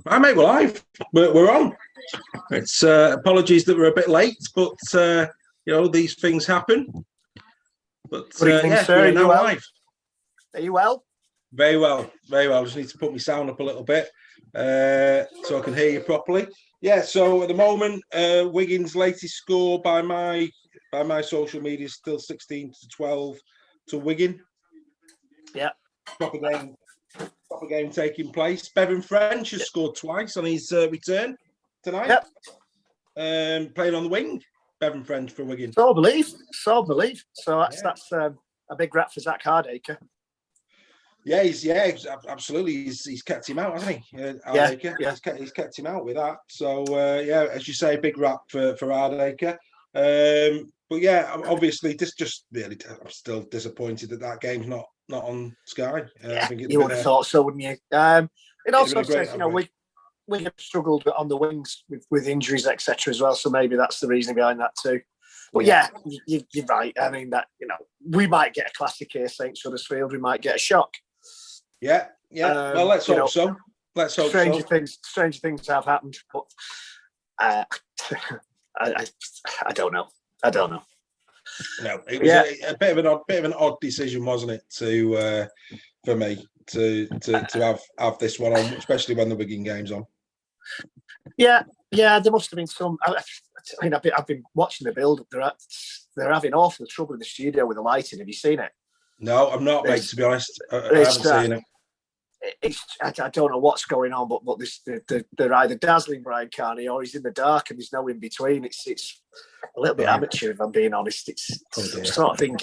Right, mate, we're live. We're on. It's apologies that we're a bit late, but these things happen. But Good evening, sir. we're now live. Are you well? Very well, very well. I just need to put my sound up a little bit so I can hear you properly. Yeah. So at the moment, Wigan's latest score by my social media is still 16-12 to Wigan. Yeah. Proper game taking place. Bevan French has scored twice on his return tonight. Yep. Playing on the wing. Bevan French for Wigan. So I believe. So that's a big rap for Zach Hardacre. Yeah, he's absolutely. He's kept him out, hasn't he? Hardacre. Yeah. He's kept him out with that. So as you say, big rap for Hardacre. But yeah, obviously, this just really. I'm still disappointed that game's not on Sky. I think you would have thought so, wouldn't you? It also says, we have struggled on the wings with injuries, etc. as well. So maybe that's the reason behind that too. But yeah, you're right. I mean, that we might get a classic here, Saints Huddersfield. We might get a shock. Yeah. Well, let's hope so. Let's hope Stranger things have happened, but I don't know. No, it was a bit of an odd decision, wasn't it? For me to have this one on, especially when the Wigan game's on. Yeah. There must have been some. I mean, I've been watching the build. They're having awful trouble in the studio with the lighting. Have you seen it? No, I'm not, mate. To be honest, I haven't seen it. I don't know what's going on, but they're either dazzling Brian Carney or he's in the dark and there's no in between. It's a little bit amateur, if I'm being honest. It's sort of thing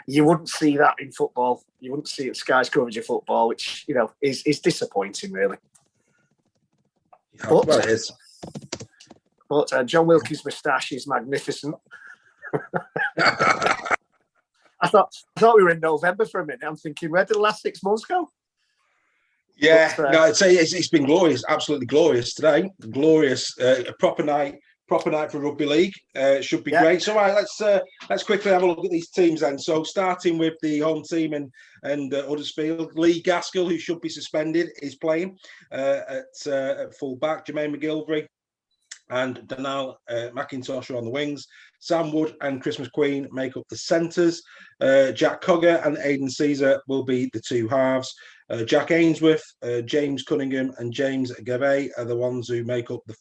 you wouldn't see that in football. You wouldn't see it Sky's coverage of football, which is disappointing, really. Well, it is. But John Wilkie's moustache is magnificent. I thought we were in November for a minute. I'm thinking, where did the last 6 months go? Yeah, I'd say it's been glorious, absolutely glorious today. Glorious, a proper night for rugby league. Should be great. So right, let's quickly have a look at these teams then. So starting with the home team and Huddersfield, Lee Gaskell, who should be suspended, is playing at full back. Jermaine McGilvery and Donal McIntosh are on the wings. Sam Wood and Christmas Queen make up the centres. Jack Cogger and Aidan Caesar will be the two halves. Jack Ainsworth, James Cunningham and James Gavay are the ones who make up the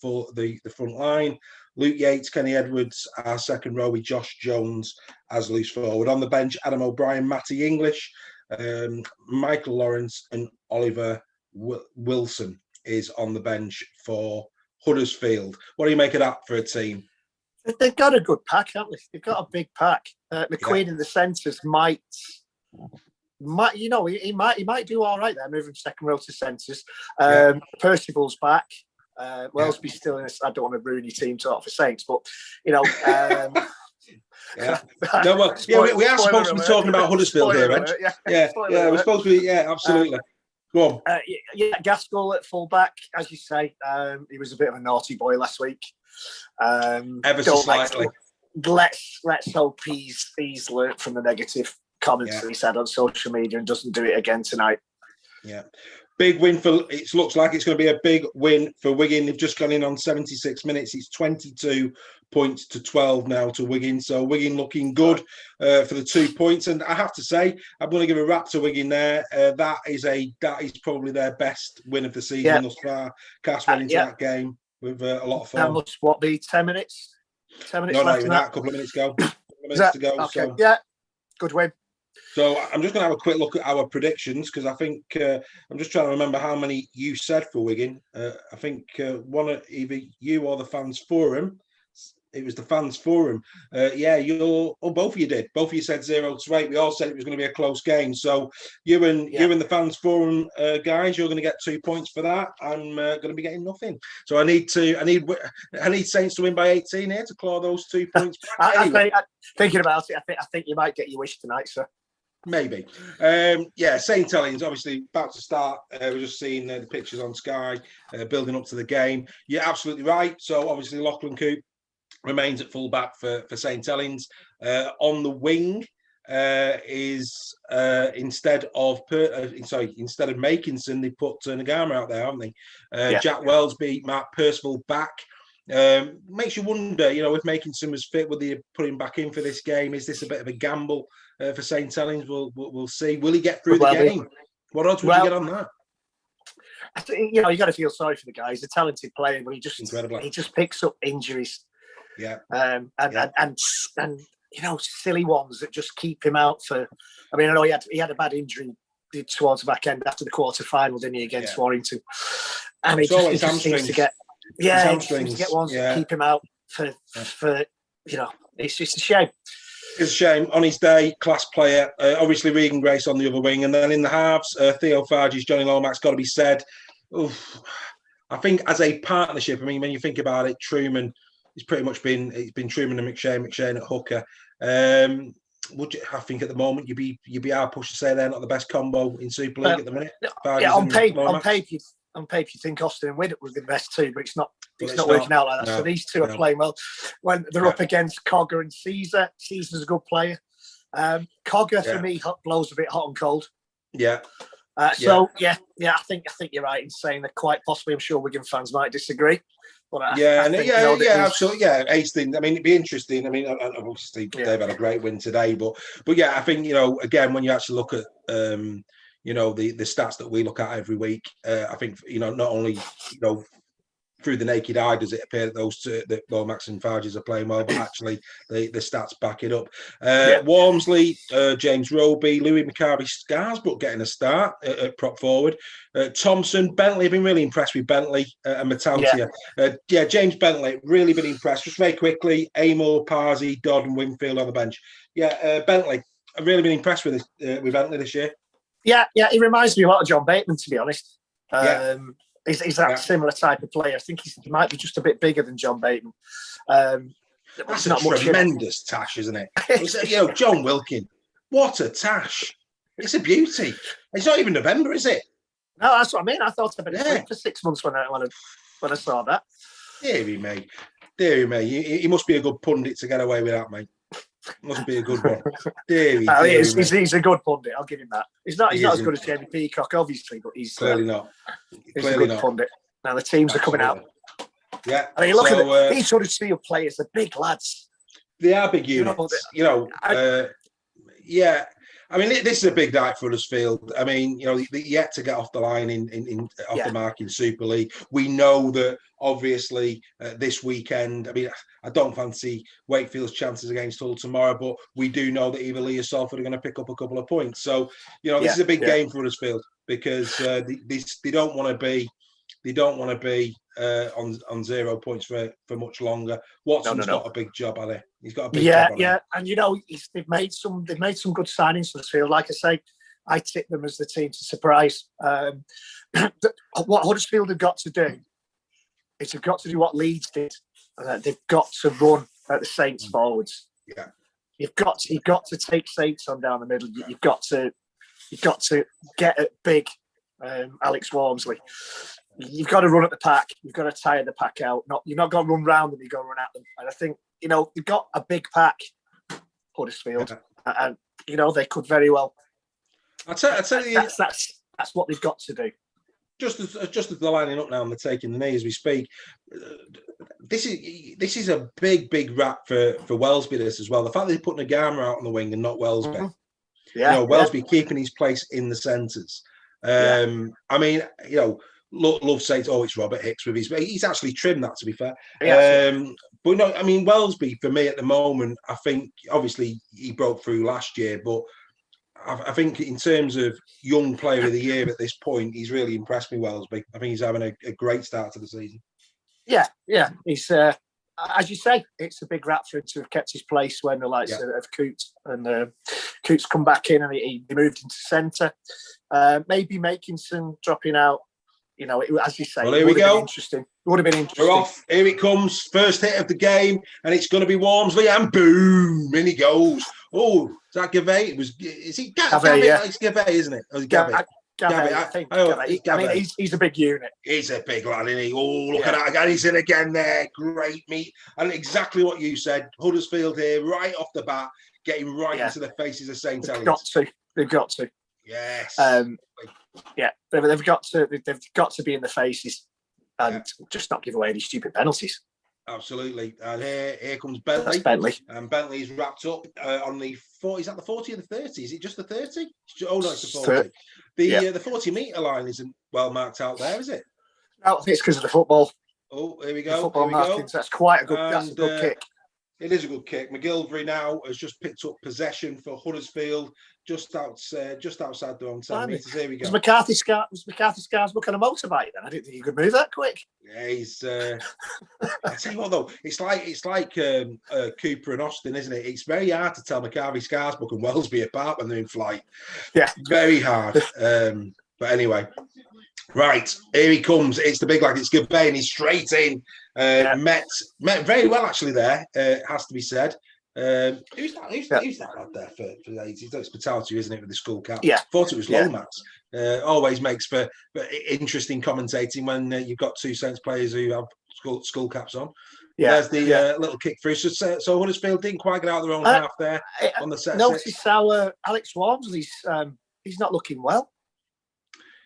front line. Luke Yates, Kenny Edwards, our second row with Josh Jones as loose forward. On the bench, Adam O'Brien, Matty English, Michael Lawrence and Oliver Wilson is on the bench for Huddersfield. What do you make of that for a team? They've got a good pack, haven't they? They've got a big pack. McQueen in the centres might he might do all right there, moving second row to centres. Percival's back. Wellesby's still in. I don't want to ruin your team talk for Saints, but we are supposed to be talking about Huddersfield here, right? We're supposed to be. Yeah, absolutely. Go on. Gaskell at full back, as you say. He was a bit of a naughty boy last week. Ever so slightly. Let's hope he's learnt from the negative comments that he said on social media and doesn't do it again tonight. Yeah. Big win it looks like it's going to be a big win for Wigan. They've just gone in on 76 minutes. It's 22 points to 12 now to Wigan. So Wigan looking good for the 2 points. And I have to say, I'm going to give a rap to Wigan there. That is probably their best win of the season thus far. Cass went into that game with a lot of fun. That must be 10 minutes? 10 minutes left? Not even that. A couple of minutes ago. To go. Okay. So. Yeah, good win. So I'm just going to have a quick look at our predictions because I think I'm just trying to remember how many you said for Wigan. I think either you or the Fans Forum. It was the Fans Forum. Both of you did. Both of you said 0-8. We all said it was going to be a close game. So you and the Fans Forum guys, you're going to get 2 points for that. I'm going to be getting nothing. So I need Saints to win by 18 here to claw those 2 points. Thinking about it, I think you might get your wish tonight, sir. Maybe. St Helens obviously about to start. We're just seeing the pictures on Sky, building up to the game. You're absolutely right. So obviously Lachlan Coope remains at fullback for St Helens. On the wing is instead of Makinson, they put Nagama out there, haven't they? Jack Wellesby, Matt Percival back. Makes you wonder, if Makinson was fit, would they put him back in for this game? Is this a bit of a gamble for St Helens? We'll see. Will he get through the game? What odds would you get on that? I think, you got to feel sorry for the guy. He's a talented player, but he just picks up injuries. Yeah. And silly ones that just keep him out for. I mean, I know he had a bad injury towards the back end after the quarter final, didn't he, against Warrington? And he just seems to get. Yeah, he seems to get ones that keep him out for. It's just a shame. It's a shame. On his day, class player. Obviously, Regan Grace on the other wing, and then in the halves, Theo Farges, Johnny Lomax. Got to be said. Oof. I think as a partnership, I mean, when you think about it, Truman. It's pretty much been Truman and McShane at hooker. Would you? I think at the moment you'd be hard pushed to say they're not the best combo in Super League at the minute. On paper, you think Austin and Widdop would be the best two, but it's not working out like that. No, so these two are playing well. When they're up against Cogger and Caesar, Caesar's a good player. Cogger for me blows a bit hot and cold. Yeah. I think you're right in saying that quite possibly. I'm sure Wigan fans might disagree. But absolutely. Yeah, Hastings. I mean, it'd be interesting. I mean, obviously they've had a great win today, but yeah, I think again when you actually look at the stats that we look at every week, I think not only through the naked eye does it appear that Lomax and Farges are playing well, but actually the stats back it up. Walmsley, James Roby, Louis McCarvey-Scarsbrook getting a start at prop forward. Thompson, Bentley, I've been really impressed with Bentley and Matautia. James Bentley, really been impressed. Just very quickly, Amor, Parsi, Dodd and Winfield on the bench. Bentley, I've really been impressed with Bentley this year. Yeah, he reminds me a lot of John Bateman, to be honest. He's that similar type of player. I think he might be just a bit bigger than John Bateman. That's not a tremendous tash, isn't it? It's, John Wilkin, what a tash! It's a beauty. It's not even November, is it? No, that's what I mean. I thought I'd been asleep for 6 months when I saw that. Deary me. He must be a good pundit to get away with that, mate. Must be a good one. He's a good pundit. I'll give him that. He's not as good as Jamie Peacock, obviously, but he's clearly not. He's a good pundit. Now the teams are coming out. Yeah. I mean, look at these Huddersfield players. They're big lads. They are big units. I mean, this is a big night for Huddersfield. I mean, yet to get off the line off the mark in Super League. We know that obviously this weekend. I mean, I don't fancy Wakefield's chances against Hull tomorrow, but we do know that either Lee or Salford are going to pick up a couple of points. So this is a big game for Huddersfield because they don't want to be on 0 points for much longer. Watson's got a big job, hasn't he? He's got a big job. And they've made some good signings for Huddersfield. Like I say, I tip them as the team to surprise. What Huddersfield have got to do is they've got to do what Leeds did. They've got to run at the Saints forwards. Yeah, you've got to take Saints on down the middle. You've got to get at big Alex Walmsley. You've got to run at the pack. You've got to tire the pack out. You're not going to run round them. You've got to run at them. And I think they've got a big pack, Huddersfield, and they could very well. I tell you, that's what they've got to do. Just as they're lining up now and they're taking the knee as we speak, this is a big rap for Wellesby this as well. The fact that they put Nagama out on the wing and not Wellesby. Mm-hmm. Wellesby keeping his place in the centres. I mean, love saying, it's Robert Hicks with he's actually trimmed that, to be fair. But no, I mean, Wellesby for me at the moment, I think obviously he broke through last year, but I think in terms of young player of the year at this point, he's really impressed me, Wellesby. I think he's having a great start to the season. Yeah. He's, as you say, it's a big rap for him to have kept his place when the likes of Coots and Coots come back in and he moved into centre. Maybe Makinson dropping out. As you say, here we go. It would have been interesting. We're off. Here it comes. First hit of the game, and it's going to be Walmsley, and boom, in he goes. Oh, is that Gavay? Is he Gavay? Yeah, it's Gavay, isn't it? Oh, Gavay. Gavay, I think. Gavay. I mean, he's a big unit. He's a big lad, isn't he? Oh, look at that again. He's in again there. Great meat. And exactly what you said. Huddersfield here, right off the bat, getting right into the faces of St. Helens. They've got to. Yes. Yeah, they've got to be in the faces and just not give away any stupid penalties. Absolutely. And here comes Bentley. That's Bentley. And Bentley's wrapped up on the 40. Is that the 40 or the 30? Is it just the 30? Oh, no, it's the 40. The 40-metre line isn't well marked out there, is it? No, I think it's because of the football. Oh, here we go. The football markings. That's quite a good. That's a good kick. It is a good kick. McGilvery now has just picked up possession for Huddersfield, just outside their own 10 metres. Here we go. Was McCarthy's cars looking a motorbike then? I didn't think you could move that quick. Yeah, he's. I tell you what though, it's like Cooper and Austin, isn't it? It's very hard to tell McCarthy Scarsbrook and Wellesby apart when they're in flight. Yeah, very hard. But anyway. Right, here he comes. It's the big lad. It's Gavay, and he's straight in. Met very well actually there. Has to be said. Who's that lad there for AIDS? It's Patatu, isn't it, with the school cap? Yeah, thought it was Lomax. Always makes for interesting commentating when you've got two Saints players who have school caps on. Yeah, there's the little kick through. So Huddersfield didn't quite get out of their own half there on the set. Notice how Alex Walmsley's he's not looking well.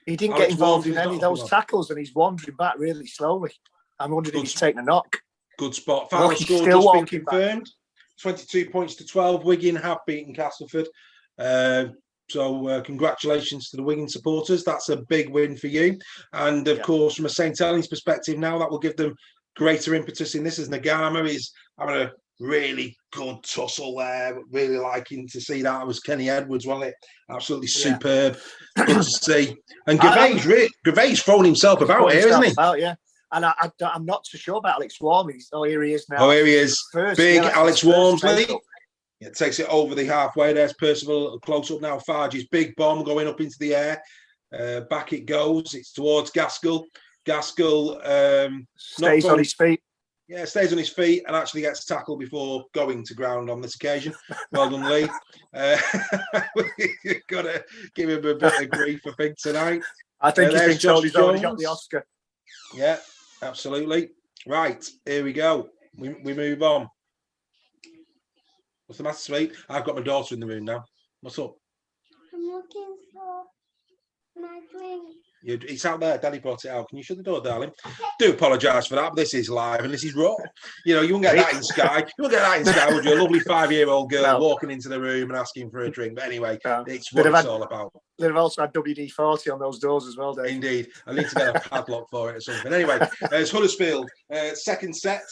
He didn't get involved in any of those tackles, and he's wandering back really slowly. I'm wondering if he's taking a knock. Good spot. Final score just been confirmed. 22 points to 12. Wigan have beaten Castleford. So congratulations to the Wigan supporters. That's a big win for you. And of course, from a St. Helens perspective now, that will give them greater impetus in this, as Nagama is having a really good tussle there. Really liking to see that. It was Kenny Edwards, wasn't it? Absolutely superb. Good to see. And Gavay's thrown himself about here, isn't he? And I'm not so sure about Alex Walmsley. Oh, here he is now. Oh, here he is. Big Alex Walmsley. It takes it over the halfway. There's Percival close up now. Farge's big bomb going up into the air. Back it goes. It's towards Gaskell. Gaskell stays on his feet. Yeah, stays on his feet and actually gets tackled before going to ground on this occasion. Well done, Lee. You've got to give him a bit of grief, I think, tonight. I think he's been told he's already got the Oscar. Yeah, absolutely. Right, here we go. We move on. What's the matter, sweet? I've got my daughter in the room now. What's up? I'm looking for my drink. It's out there. Daddy brought it out. Can you shut the door, darling? Do apologise for that, but this is live and this is raw. You know, you wouldn't get that in Sky. You wouldn't get that in Sky, would you? A lovely 5-year-old girl walking into the room and asking for a drink. But anyway, it's what it's all about. They'd have also had WD-40 on those doors as well, Dave. Indeed. I need to get a padlock for it or something. Anyway, it's Huddersfield. Second set,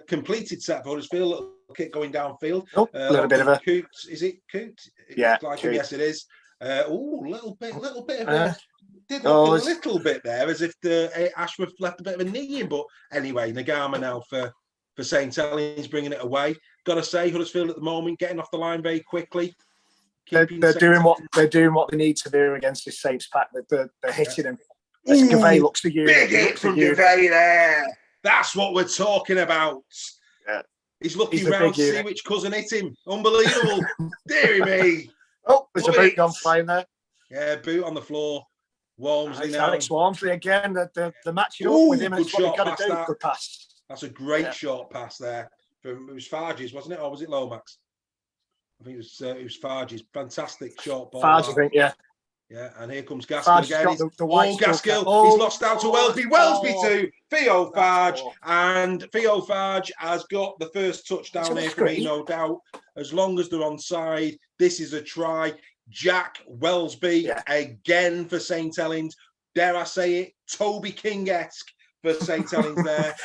completed set for Huddersfield. Little kick going downfield. A little bit of a... Coots. Is it Coots? Yeah. Yes, it is. Little bit of a... Did look a little bit there, as if Ashworth left a bit of a knee in. But anyway, Nagama now for St. Helens bringing it away. Got to say, Huddersfield at the moment getting off the line very quickly. They're doing what they need to do against this Saints pack. They're hitting him. Gavay looks for you. Big hit from Gavay there. That's what we're talking about. Yeah. He's looking round to see which cousin hit him. Unbelievable. Deary me. Oh, there's a boot gone flying there. Yeah, boot on the floor. Walmsley now. Alex Walmsley again. The matching up with him. It's what you've got to do. Good pass. That's a great short pass there. It was Farge's, wasn't it? Or was it Lomax? I think it was Farge's. Fantastic short ball. Farge, I think, yeah. Yeah, and here comes Gaskell again. Gaskell. He's lost out to Wellesby. Wellesby to Theo Farge. And Theo Farge has got the first touchdown here for me, no doubt. As long as they're onside, this is a try. Jack Wellesby again for St. Helens. Dare I say it? Toby King-esque for St. Helens there.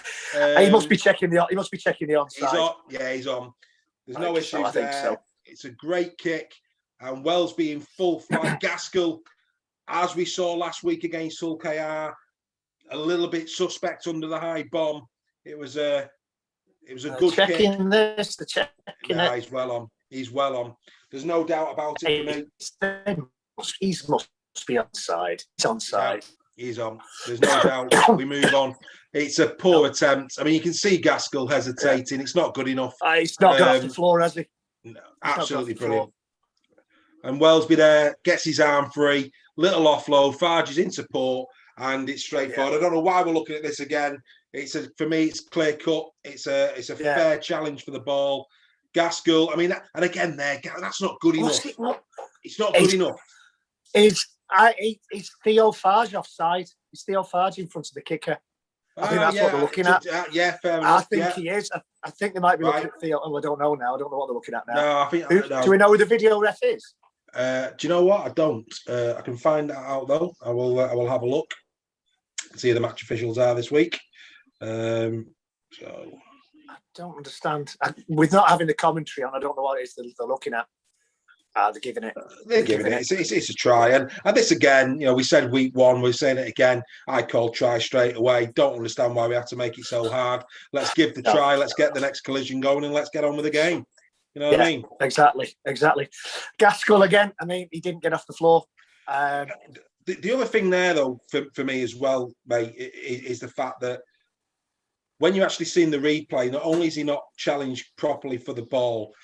He must be checking the onside. He's on. Yeah, he's on. There's no issues there. I think so. It's a great kick. And Wellesby in full flight. Gaskell, as we saw last week against Hull KR, a little bit suspect under the high bomb. It was a good checking kick. He's well on. He's well on. There's no doubt about it for me. He must be onside. He's onside. Yeah, he's on. There's no doubt. We move on. It's a poor attempt. I mean, you can see Gaskell hesitating. It's not good enough. He's not got off the floor, has he? No, absolutely brilliant. And Wellsby there gets his arm free, little offload, Farges in support, and it's straightforward. I don't know why we're looking at this again. For me, it's clear cut. It's a fair challenge for the ball. Gaskell, I mean, and again there, that's not good enough. It's not good enough. It's Theo Farge offside. It's Theo Farge in front of the kicker. I think that's what they're looking at. Yeah, fair enough. I think he is. I think they might be looking at Theo. Oh, I don't know now. I don't know what they're looking at now. No, I think. Do we know who the video ref is? Do you know what? I don't. I can find that out though. I will have a look. See who the match officials are this week. So I don't understand. With not having the commentary on, I don't know what it is they're looking at. They're giving it. They're giving it. It's a try, and this again. We said week one. We're saying it again. I called try straight away. Don't understand why we have to make it so hard. Let's give the try. Let's get the next collision going, and let's get on with the game. You know what I mean? Exactly. Gaskell again. I mean, he didn't get off the floor. The other thing there, though, for me as well, mate, is the fact that when you actually seen the replay, not only is he not challenged properly for the ball,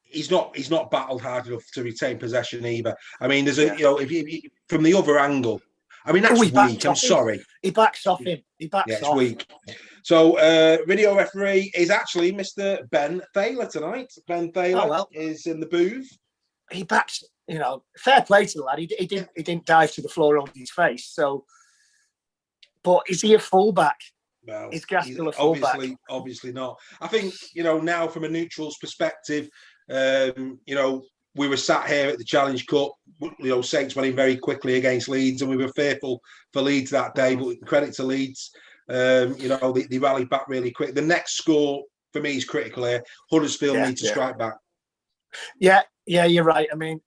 he's not battled hard enough to retain possession either. I mean, there's if you from the other angle, I mean that's weak. I'm sorry. He backs off him. It's weak. So video referee is actually Mr. Ben Thaler tonight. Ben Thaler is in the booth. He backs. Fair play to the lad. He didn't dive to the floor on his face. So, but is he a fullback? No, is Gaskell a fullback? Obviously not. I think now from a neutral's perspective, we were sat here at the Challenge Cup. Saints went in very quickly against Leeds, and we were fearful for Leeds that day. But credit to Leeds, they rallied back really quick. The next score for me is critical here. Huddersfield need to strike back. Yeah, you're right. I mean,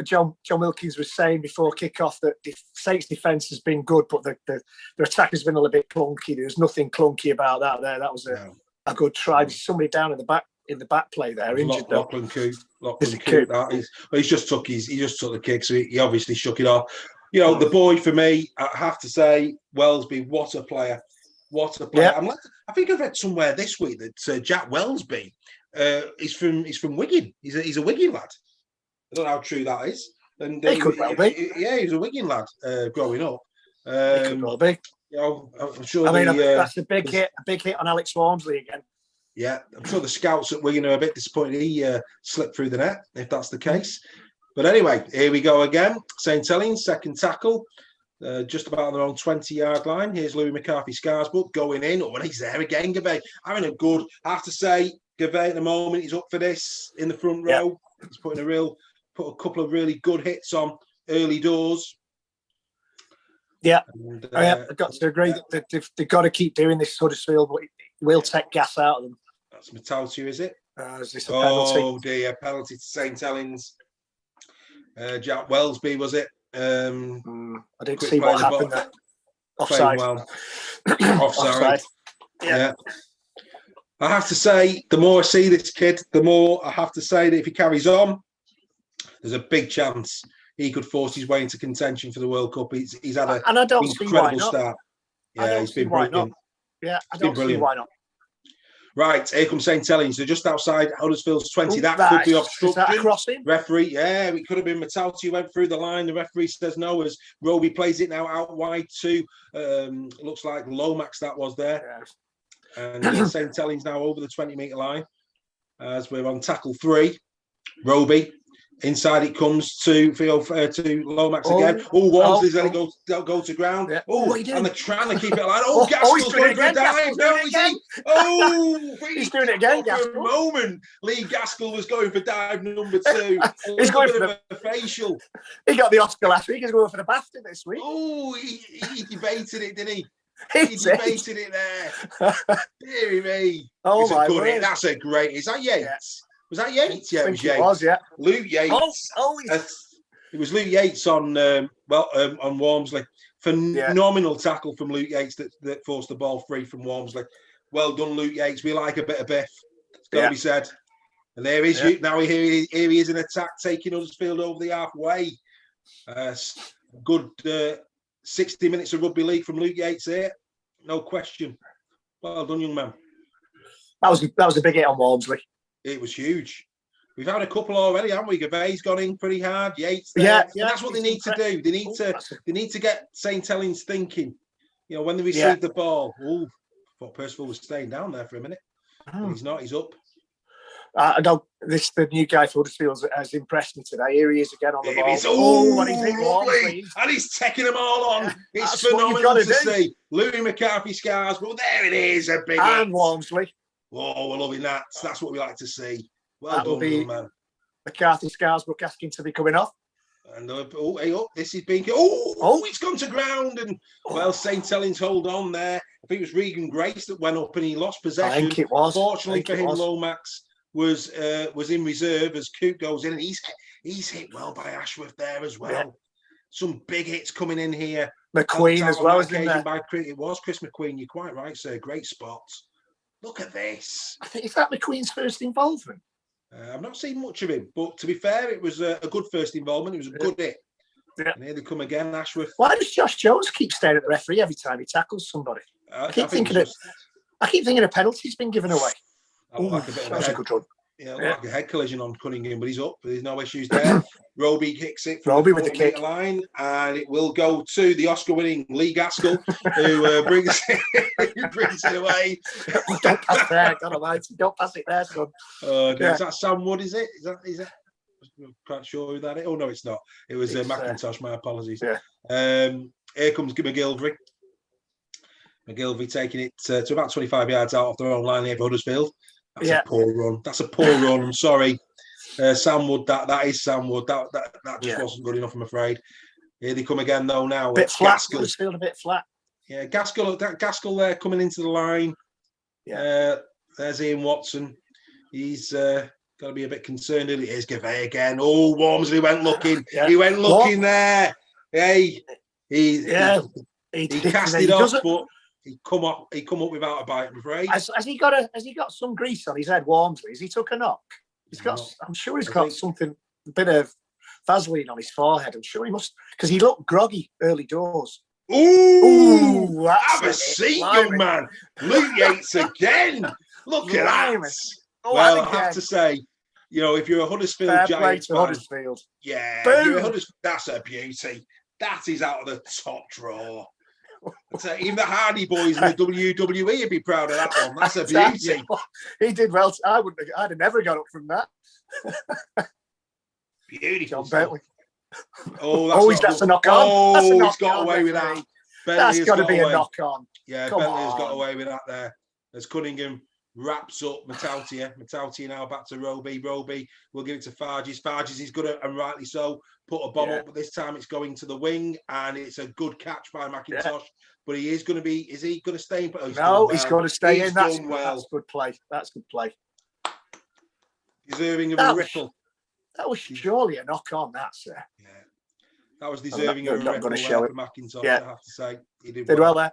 John Wilkins was saying before kick-off that the Saints' defence has been good, but the attack has been a little bit clunky. There's nothing clunky about that there. That was a good try. There's somebody down in the back play there, injured though. Lachlan Coote. He's just took the kick, so he obviously shook it off. The boy for me, I have to say, Wellsby, what a player. Yeah. I think I've read somewhere this week that Jack Wellsby he's from Wigan. He's a Wigan lad. I don't know how true that is. And he could well be. Yeah, he was a Wigan lad growing up. He could well be. I'm sure. That's a big hit on Alex Walmsley again. Yeah, I'm sure the scouts at Wigan are a bit disappointed he slipped through the net, if that's the case. But anyway, here we go again. St. Helens, second tackle. Just about on their own 20-yard line. Here's Louis McCarthy-Scarsburg going in. Oh, and he's there again, Gavay. Having a good, I have to say, Gavay at the moment, he's up for this in the front row. He's put a couple of really good hits on early doors. Yeah, and, I've got to agree that they've got to keep doing this Huddersfield, but it will take gas out of them. That's Matautu, is it? Is this a penalty? Oh dear, penalty to St. Helens. Jack Wellsby, was it? I didn't see what happened there. Offside. Well. Offside. Yeah. I have to say, the more I see this kid, the more I have to say that if he carries on, there's a big chance he could force his way into contention for the World Cup. He's had an incredible start. Yeah, he's been brilliant. Yeah, I don't see why not. Right, here comes St. Helens. They're just outside Huddersfield's 20. That could be obstruction. Is that a crossing? Referee, it could have been Matautu went through the line. The referee says no as Roby plays it now out wide to, looks like Lomax that was there. Yeah. And St. Helens now over the 20-metre line as we're on tackle 3. Roby. Inside it comes to Lomax again. Walmsley's let it go to ground. Yeah. And they're trying to keep it alive. Gaskell's going for a dive. No, is he? He's doing it again. For a moment, Lee Gaskell was going for dive number 2. He's going for the facial. He got the Oscar last week. He's going for the BAFTA this week. Oh, he debated it, didn't he? He debated it there. Deary me. Oh my God. That's a great. Is that Yates? Yeah. Was that Yates? Yeah, it was Yates. Luke Yates. It was Luke Yates on Walmsley. Phenomenal tackle from Luke Yates that forced the ball free from Walmsley. Well done, Luke Yates. We like a bit of biff. It's got to be said. And there is now. Here he is in attack, taking Huddersfield over the halfway. Good 60 minutes of rugby league from Luke Yates here, no question. Well done, young man. That was a big hit on Walmsley. It was huge. We've had a couple already, haven't we? Gavay's gone in pretty hard. Yates there. Yeah. And that's what they need to do. They need to get St. Helens thinking. You know, when they receive the ball. Oh, I thought Percival was staying down there for a minute. But he's not. He's up. I know the new guy for Huddersfield has impressed me today. Here he is again on the ball. And he's taking them all on. It's phenomenal to see. Louis McCarthy scars, but there it is, a big and Walmsley. Oh, we're loving that. That's what we like to see. Well done, man. McCarthy Scarsbrook asking to be coming off. And this is being it's gone to ground, and St. Helens hold on there. I think it was Regan Grace that went up and he lost possession. I think it was. Fortunately for him, Lomax was in reserve as Coop goes in, and he's hit well by Ashworth there as well. Yeah. Some big hits coming in here. McQueen as well, isn't there? It was Chris McQueen. You're quite right, sir. Great spots. Look at this. I think is that McQueen's first involvement. I've not seen much of him, but to be fair, it was a good first involvement. It was a good hit. Yeah. And here they come again, Ashworth. Why does Josh Jones keep staring at the referee every time he tackles somebody? I keep thinking a penalty's been given away. Like a bit of a good run. Yeah, like a head collision on Cunningham, but he's up. There's no issues there. Roby kicks it from with the kick line, and it will go to the Oscar-winning Lee Gaskell, who brings it away. Don't pass there, God almighty! Don't pass it there, son. Is that Sam Wood? Is it? Is that? I'm quite sure who that is. Oh no, it's not. It was McIntosh. My apologies. Yeah. Here comes McGilvery. McGilvery taking it to about 25 yards out off their own line here for Huddersfield. That's a poor run. That's a poor run. I'm sorry. Sam Wood, that is Sam Wood. That just wasn't good enough, I'm afraid. Here they come again, though, now. A bit flat. Huddersfield a bit flat. Yeah, Gaskell there coming into the line. Yeah. There's Ian Watson. He's got to be a bit concerned. Here's Gavay again. Oh, Walmsley went looking. He went looking there. Hey, he cast it off, but he come up without a bite, I'm afraid. Has he got some grease on his head, Walmsley? Has he took a knock? I'm sure he's got something, a bit of Vaseline on his forehead. I'm sure he must, because he looked groggy early doors. Ooh, have a seat, young man. Luke Yates again. Look at that. Well, I have to say, if you're a Huddersfield Giants fan, Huddersfield. Yeah, if you're a Huddersfield, that's a beauty. That is out of the top drawer. Even the Hardy Boys in the WWE would be proud of that one. That's a beauty. He did well. I'd have never got up from that. Beautiful. John Bentley. That's a knock on. Oh, he's got away with that. That's got to be a knock on. Yeah, Bentley has got away with that there. As Cunningham wraps up Matautia. Matautia now back to Roby. Roby will give it to Farges. Farges is good, and rightly so. Put a bomb up, but this time it's going to the wing, and it's a good catch by McIntosh. Yeah. But he is going to be. Is he going to stay in? He's going to stay in. That's good play. That's good play. Deserving of a ripple. That was surely a knock on, that, sir. Yeah, that was deserving of a ripple. Going to show it. McIntosh, I have to say, he did well there.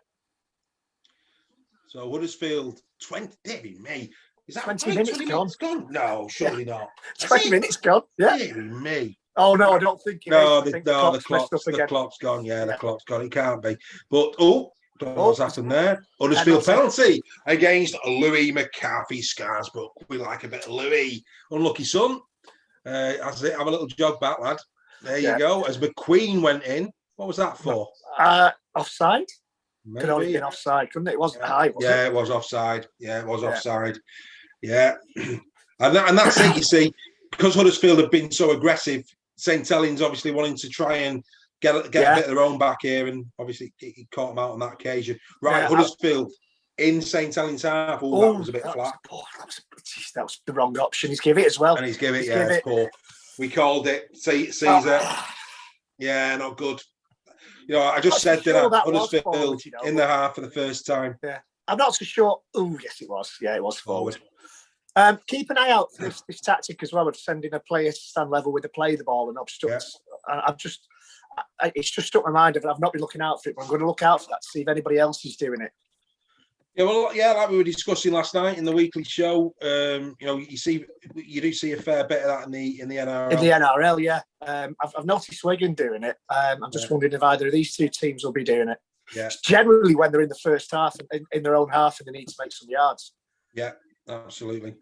So Huddersfield 20. Debbie me. Is that 20 minutes gone? No, surely not. 20 minutes gone. Yeah. Debbie me. Oh no, I don't think it is. The clock's gone. Yeah, the clock's gone. It can't be. But don't know what's happened there. Huddersfield penalty against Louis McCarthy Scarsbrook. We like a bit of Louis. Unlucky son. Have a little jog back, lad. There you go. As McQueen went in. What was that for? Offside. Maybe. Could only have been offside, couldn't it? It wasn't high, was it? Yeah, it was offside. Yeah. And that's it, you see. Because Huddersfield have been so aggressive, St. Helens obviously wanting to try and get a bit of their own back here, and obviously he caught them out on that occasion. Right, Huddersfield in St. Helens half. That was a bit flat. That was the wrong option. He's given it as well. And he's given it, it's poor. We called it. Caesar. Yeah, not good. I just said that Huddersfield in the half for the first time. Yeah, I'm not so sure. Oh, yes, it was. Yeah, it was forward. Keep an eye out for this tactic as well of sending a player to stand level with the play the ball and obstruct. Yeah. It's just stuck in my mind. I've not been looking out for it, but I'm going to look out for that to see if anybody else is doing it. Yeah, like we were discussing last night in the weekly show, you do see a fair bit of that in the NRL. In the NRL, yeah. I've noticed Wigan doing it. I'm just wondering if either of these two teams will be doing it. Yeah. It's generally when they're in the first half, in their own half, and they need to make some yards. Yeah, absolutely.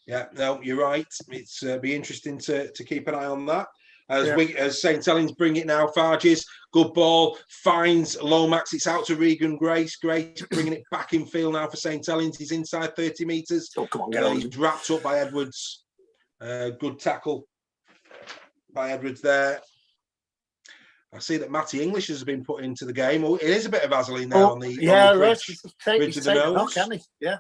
Yeah, no, you're right. It's be interesting to keep an eye on that. As St. Helens bring it now, Farges, good ball, finds Lomax, it's out to Regan Grace. Grace bringing it back in field now for St. Helens. He's inside 30 metres. Oh, come on, he's wrapped up by Edwards. Good tackle by Edwards there. I see that Matty English has been put into the game. Oh, it is a bit of Vaseline there on the bridge of the nose. Yeah.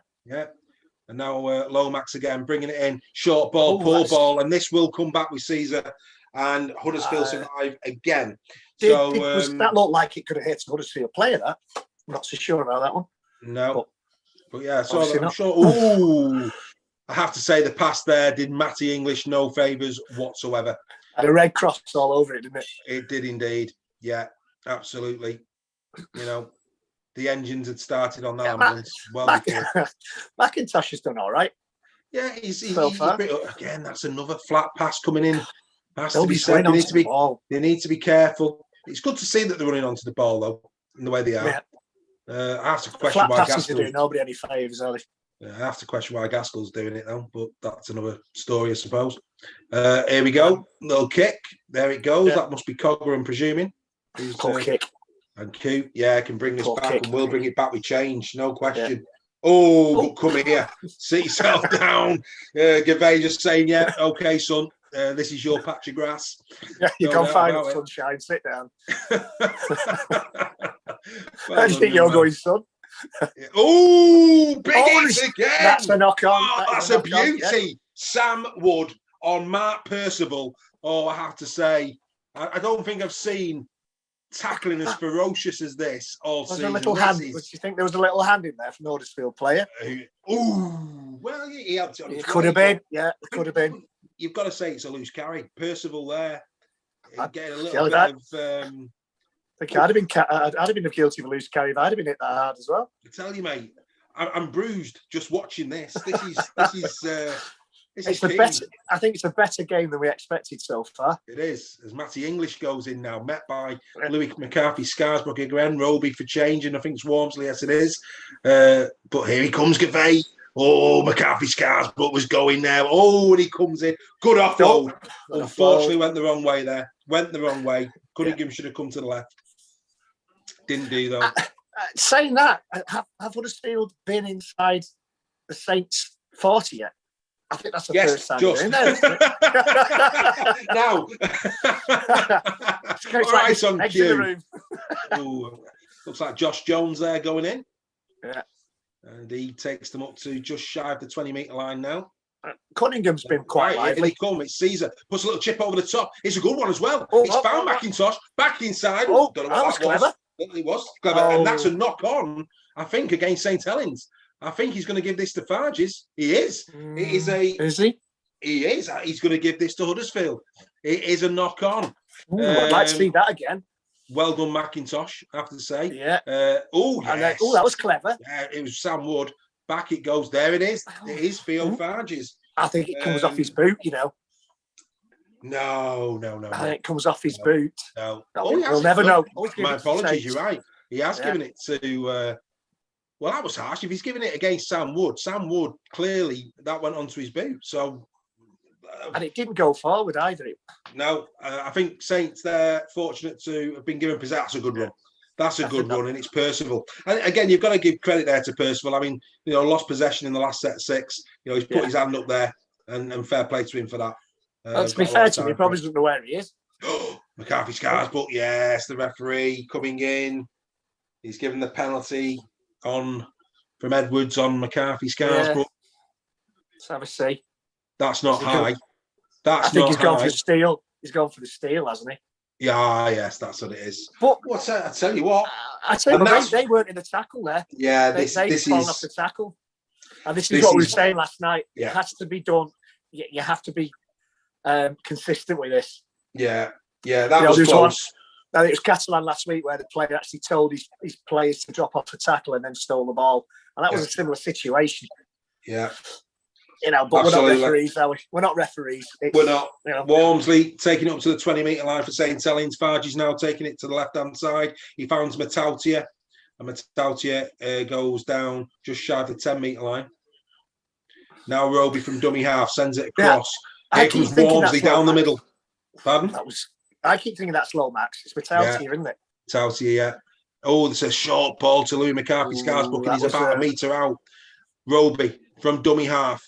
And now Lomax again bringing it in. Short ball, poor ball, and this will come back with Caesar. And Huddersfield survive again. That looked like it could have hit a Huddersfield player, that. I'm not so sure about that one. No. But yeah, so I'm sure. Ooh. I have to say the pass there did Matty English no favours whatsoever. Had a red cross all over it, didn't it? It did indeed. Yeah, absolutely. You know, the engines had started on that ambulance. McIntosh has done all right. Yeah, he's again, that's another flat pass coming in. Has to be said. They need to be careful. It's good to see that they're running onto the ball, though, in the way they are. Yeah. I have to question why Gaskell's doing nobody any favours, are they? I have to question why Gaskell's doing it, though, but that's another story, I suppose. Here we go. Little kick. There it goes. Yeah. That must be Cogger, I'm presuming. Poor kick. And Q, can bring this back, and we'll bring it back with change, no question. Yeah. Oh, come here. Sit yourself down. Gervais just saying, okay, son. This is your patch of grass. Yeah, you go find it, sunshine. Sit down. Where do you think you're going, son? Oh, big hits again. That's a knock on. Oh, that's a beauty. Sam Wood on Mark Percival. Oh, I have to say, I don't think I've seen tackling as ferocious as this all season. A little hand. Do you think there was a little hand in there from the Huddersfield player? Oh, well, he had to. It could have been. Yeah, it could have been. You've got to say it's a loose carry. Percival there, getting a little bit of. I think I'd have been guilty of a loose carry if I'd have been hit that hard as well. I tell you, mate, I'm bruised just watching this. This is the better. I think it's a better game than we expected so far. It is. As Matty English goes in now, met by Louis McCarthy, Scarsbrook again, Roby for change, and I think it's Wormsley, yes it is. But here he comes, Gervais. Oh, McCarthy Scarsbrook was going there. Oh, and he comes in. Good offload. Unfortunately, went the wrong way there. Should have come to the left. Didn't do, though. Saying that, have Huddersfield been inside the Saints 40 yet? I think that's the first time. Now. Right on cue. Looks like Josh Jones there going in. Yeah. And he takes them up to just shy of the 20-metre line now. Cunningham's been quite lively. It's Caesar. Puts a little chip over the top. It's a good one as well. It's found McIntosh. Back inside. Don't know what that was clever. It was clever. And that's a knock-on, I think, against St. Helens. I think he's going to give this to Farges. He is. It is a. Is he? He is. He's going to give this to Huddersfield. It is a knock-on. I'd like to see that again. Well done, McIntosh, I have to say. Yeah. Yes. That was clever. Yeah, it was Sam Wood. Back it goes. There it is. It is Theo Farges. I think it comes off his boot, you know. No. I think it comes off his boot. No. We'll never know. My apologies, you're right. He has given it to... well, that was harsh. If he's giving it against Sam Wood clearly that went onto his boot. So, and it didn't go forward either. No, I think Saints they're fortunate to have been given possession. That's a good run. That's a good run, and it's Percival. And again, you've got to give credit there to Percival. I mean, lost possession in the last set 6. He's put his hand up there, and fair play to him for that. To be fair to him, he probably doesn't know where he is. McCarthy Scarsbrook, yes, the referee coming in. He's given the penalty from Edwards on McCarthy Scarsbrook. Let's have a see. That's not high. I think he's gone for the steal. He's gone for the steal, hasn't he? Yeah, yes, that's what it is. But I tell you what, they weren't in the tackle there. Yeah, this is fallen off the tackle, and this is what we were saying last night. Yeah. It has to be done. You have to be consistent with this. Yeah, that was close. I think it was Catalan last week where the player actually told his players to drop off the tackle and then stole the ball, and that was a similar situation. Yeah. But absolutely. We're not referees, are we? We're not referees. We're not. Wormsley taking it up to the 20-metre line for St. Helens. Farges now taking it to the left-hand side. He finds Matautia, and Matautia goes down just shy of the 10-metre line. Now Roby from dummy half sends it across. Yeah, Here comes Walmsley down the middle. Pardon? I keep thinking that's Lomax. It's Metallica, isn't it? Metallica, yeah. Oh, there's a short ball to Louis McCarthy. Scarsbuck, and he's about a metre out. Roby from dummy half.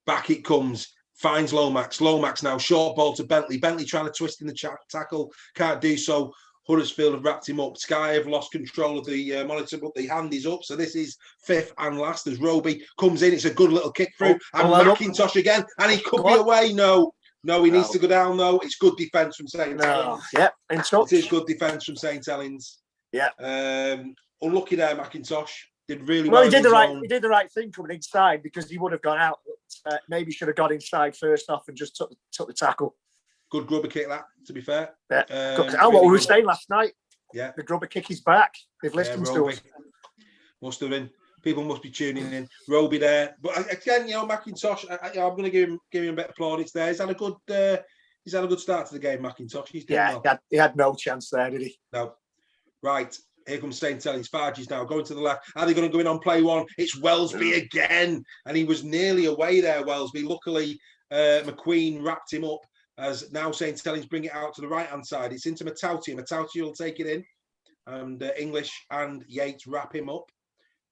Back it comes. Finds Lomax. Lomax now. Short ball to Bentley. Bentley trying to twist in the tackle. Can't do so. Huddersfield have wrapped him up. Sky have lost control of the monitor, but the hand is up. So this is fifth and last as Roby comes in. It's a good little kick through. And McIntosh again. And he could be away. No, he needs to go down, though. It's good defence from St. Helens. Yeah, in touch. It is good defence from St. Helens. Yeah. Unlucky there, McIntosh. Did really well. Well, he did the right thing coming inside because he would have gone out. Maybe should have got inside first off and just took the tackle. Good grubber kick, that, to be fair. Yeah. What we were saying last night. Yeah. The grubber kick is back. They've listened to us. Must have been. People must be tuning in. Roby there. But again, McIntosh, I'm going to give him a bit of plaudits there. He's had a good start to the game, McIntosh. He's doing well. He had no chance there, did he? No. Right. Here comes St. Helens. Farges now going to the left. Are they going to go in on play one? It's Welsby again. And he was nearly away there, Welsby. Luckily, McQueen wrapped him up. As now St. Helens bring it out to the right-hand side. It's into Matautia. Matautia will take it in. And English and Yates wrap him up.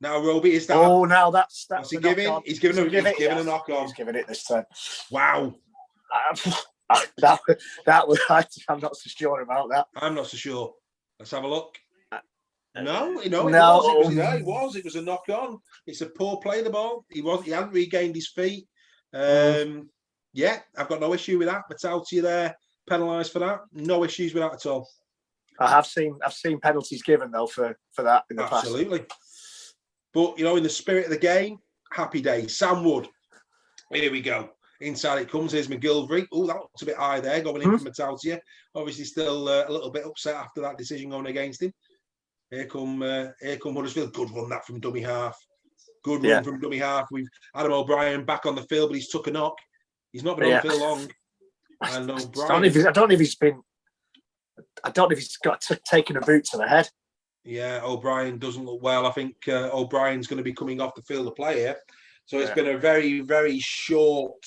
Now Roby is down. Oh, now that's what's he giving? He's giving a knock on. He's giving it this time. Wow. that was. I'm not so sure about that. I'm not so sure. Let's have a look. No, it was. It was a knock on. It's a poor play of the ball. He hadn't regained his feet. Yeah, I've got no issue with that. Matautia there, penalised for that. No issues with that at all. I've seen penalties given though for that in the past. Absolutely. But in the spirit of the game, happy days. Sam Wood. Here we go. Inside it comes. Here's McGilvery. Oh, that looks a bit high there, going in from Matautia. Obviously, still a little bit upset after that decision going against him. Here come Huddersfield. Good run that from dummy half. Good run from dummy half. We've Adam O'Brien back on the field, but he's took a knock. He's not been on the field long. And O'Brien, I don't know if he's got taken a boot to the head. Yeah, O'Brien doesn't look well. I think O'Brien's going to be coming off the field to play here. So it's been a very, very short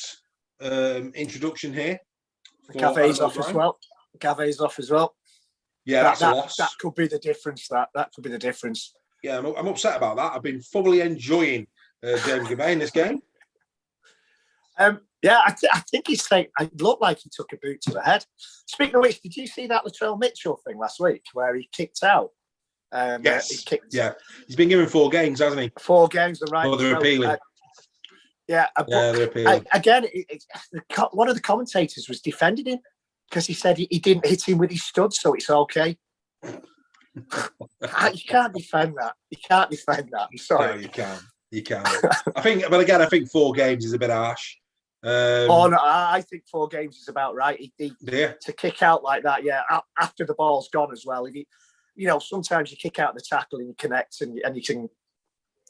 introduction here. Gave's off as well. Yeah, that's a loss. That could be the difference. That could be the difference. Yeah, I'm upset about that. I've been thoroughly enjoying James Gavay in this game. Yeah, I think he's saying it looked like he took a boot to the head. Speaking of which, did you see that Latrell Mitchell thing last week where he kicked out? Yes. He's been given 4 games, hasn't he? 4 games, the right. Oh, they're appealing. They're appealing. Again, one of the commentators was defending him because he said he didn't hit him with his stud, so it's okay. You can't defend that. I'm sorry. No, you can't. I think 4 games is a bit harsh. No, I think 4 games is about right. To kick out like that, after the ball's gone as well. If sometimes you kick out the tackle and you connect and you can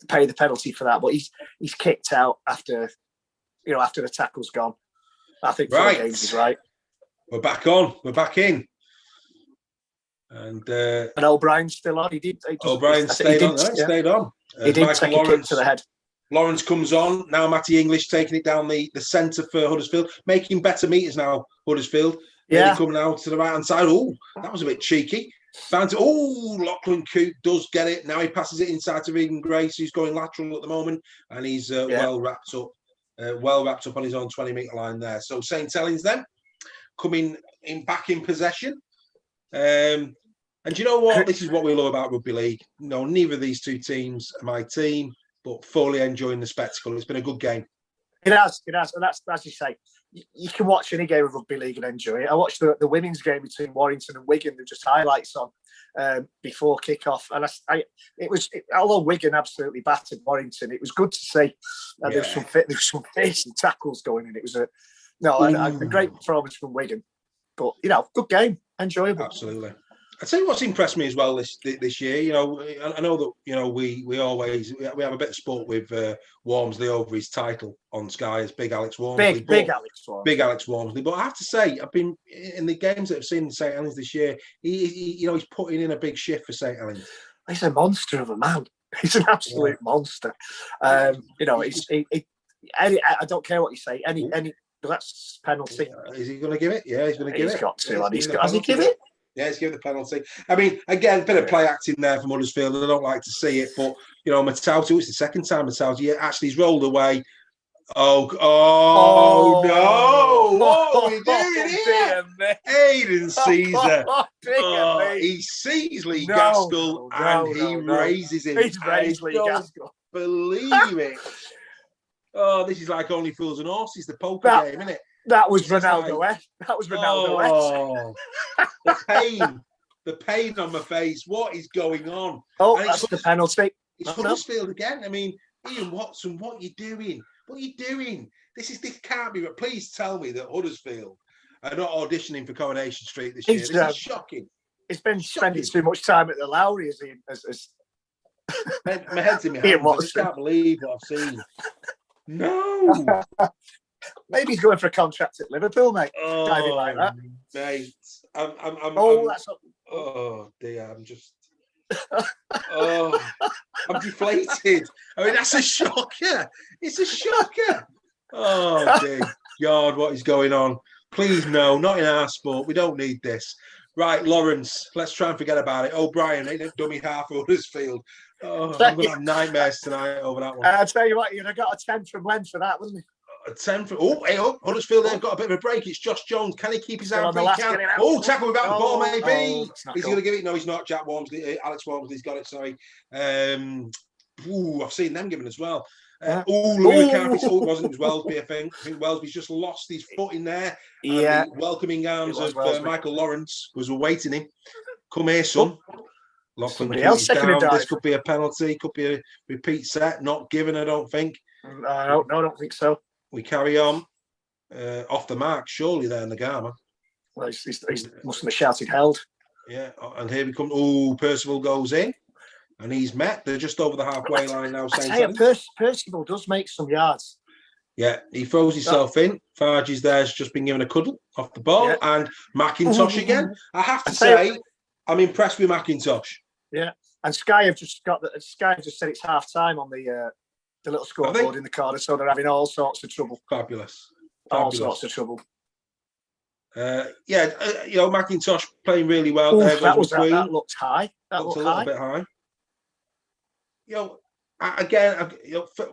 pay the penalty for that. But he's kicked out after the tackle's gone. I think 4 games is right. We're back on. We're back in. And O'Brien's still on. O'Brien stayed on. He did take a kick to the head. Lawrence comes on. Now Matty English taking it down the centre for Huddersfield. Making better meters now, Huddersfield. Yeah. Coming out to the right-hand side. Oh, that was a bit cheeky. Lachlan Coote does get it. Now he passes it inside to Regan Grace, who's going lateral at the moment. And he's well wrapped up on his own 20-metre line there. So St. Helens then coming back in possession. And you know what? This is what we love about rugby league. Neither of these two teams are my team, but fully enjoying the spectacle. It's been a good game. It has. And that's, as you say, you can watch any game of rugby league and enjoy it. I watched the women's game between Warrington and Wigan. There were just highlights on before kick-off. And although Wigan absolutely battered Warrington, it was good to see. There was some facing tackles going in. It was a great performance from Wigan. But, good game. Enjoyable. Absolutely. I'd say what's impressed me as well this year, I know that, we always have a bit of sport with Walmsley over his title on Sky as Big Alex Walmsley. Big Alex Walmsley. But I have to say, I've been in the games that I've seen in St. Helens this year, he's putting in a big shift for St. Helens. He's a monster of a man. He's an absolute monster. I don't care what you say. Any, that's penalty. Is he going to give it? Yeah, he's going to give it. He's got to. Has he give it? Yeah, he's given the penalty. I mean, again, a bit of play acting there from Huddersfield. I don't like to see it, but Matauti, it's the second time Matauti actually he's rolled away. Oh no! What are we doing here? Aiden Caesar. He sees Lee Gaskell and he raises him. He's raised Lee Gaskell. Believe it. Oh, this is like Only Fools and Horses, the poker game, isn't it? That was Ronaldo. That was Ronaldo. The pain on my face. What is going on? Oh, that's the penalty. It's Huddersfield again. I mean, Ian Watson, what are you doing? What are you doing? This can't be. But please tell me that Huddersfield are not auditioning for Coronation Street this year. This is shocking. He's been spending too much time at the Lowry as my head's in my hands. I just can't believe what I've seen. No. Maybe he's going for a contract at Liverpool, mate. Diving like that, mate. Oh dear, I'm just. I'm deflated. I mean, that's a shocker. It's a shocker. Oh dear God, what is going on? Please, no, not in our sport. We don't need this. Right, Lawrence, let's try and forget about it. O'Brien, ain't a dummy half of Huddersfield. I'm going to have nightmares tonight over that one. I'll tell you what, you'd have got a 10 from Len for that, wouldn't he? A 10 from... Huddersfield, they've got a bit of a break. It's Josh Jones. Can he keep his hand free? Tackle without the ball, maybe. He's going to give it. No, he's not. Jack Walmsley, Alex Walmsley's got it, sorry. I've seen them given as well. Louis McCarthy. It wasn't Wellesby, I think. I think Wellesby's just lost his foot in there. Yeah. And the welcoming arms of Michael Lawrence was awaiting him. Come here, son. Lachlan else down. This could be a penalty. Could be a repeat set. Not given, I don't think. No, I don't think so. We carry on. Off the mark, surely there in the Gama. Well, he mustn't have shouted held. Yeah, and here we come. Oh, Percival goes in. And he's met. They're just over the halfway line now. Percival does make some yards. Yeah, he throws himself in. Farges there's just been given a cuddle off the ball. Yeah. And McIntosh again. I have to say, I'm impressed with McIntosh. Yeah. And Sky have just said it's half time on the little scoreboard in the corner, so they're having all sorts of trouble. Fabulous. All sorts of trouble. McIntosh playing really well. That looked high. That looked a little bit high. Again,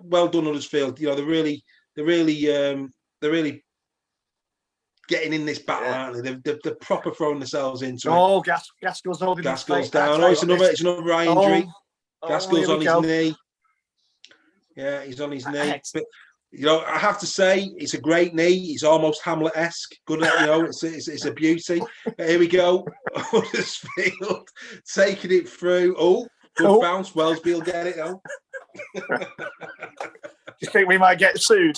well done Huddersfield. They're really getting in this battle, aren't they? They're proper throwing themselves into it. Gaskell's holding. Gaskell's down. It's another eye injury. Gaskell's on his knee. Yeah, he's on his knee. But, I have to say, it's a great knee. It's almost Hamlet-esque. Good, it's a beauty. But here we go. Huddersfield taking it through. Good bounce. Wellesby will get it though. Do you think we might get sued?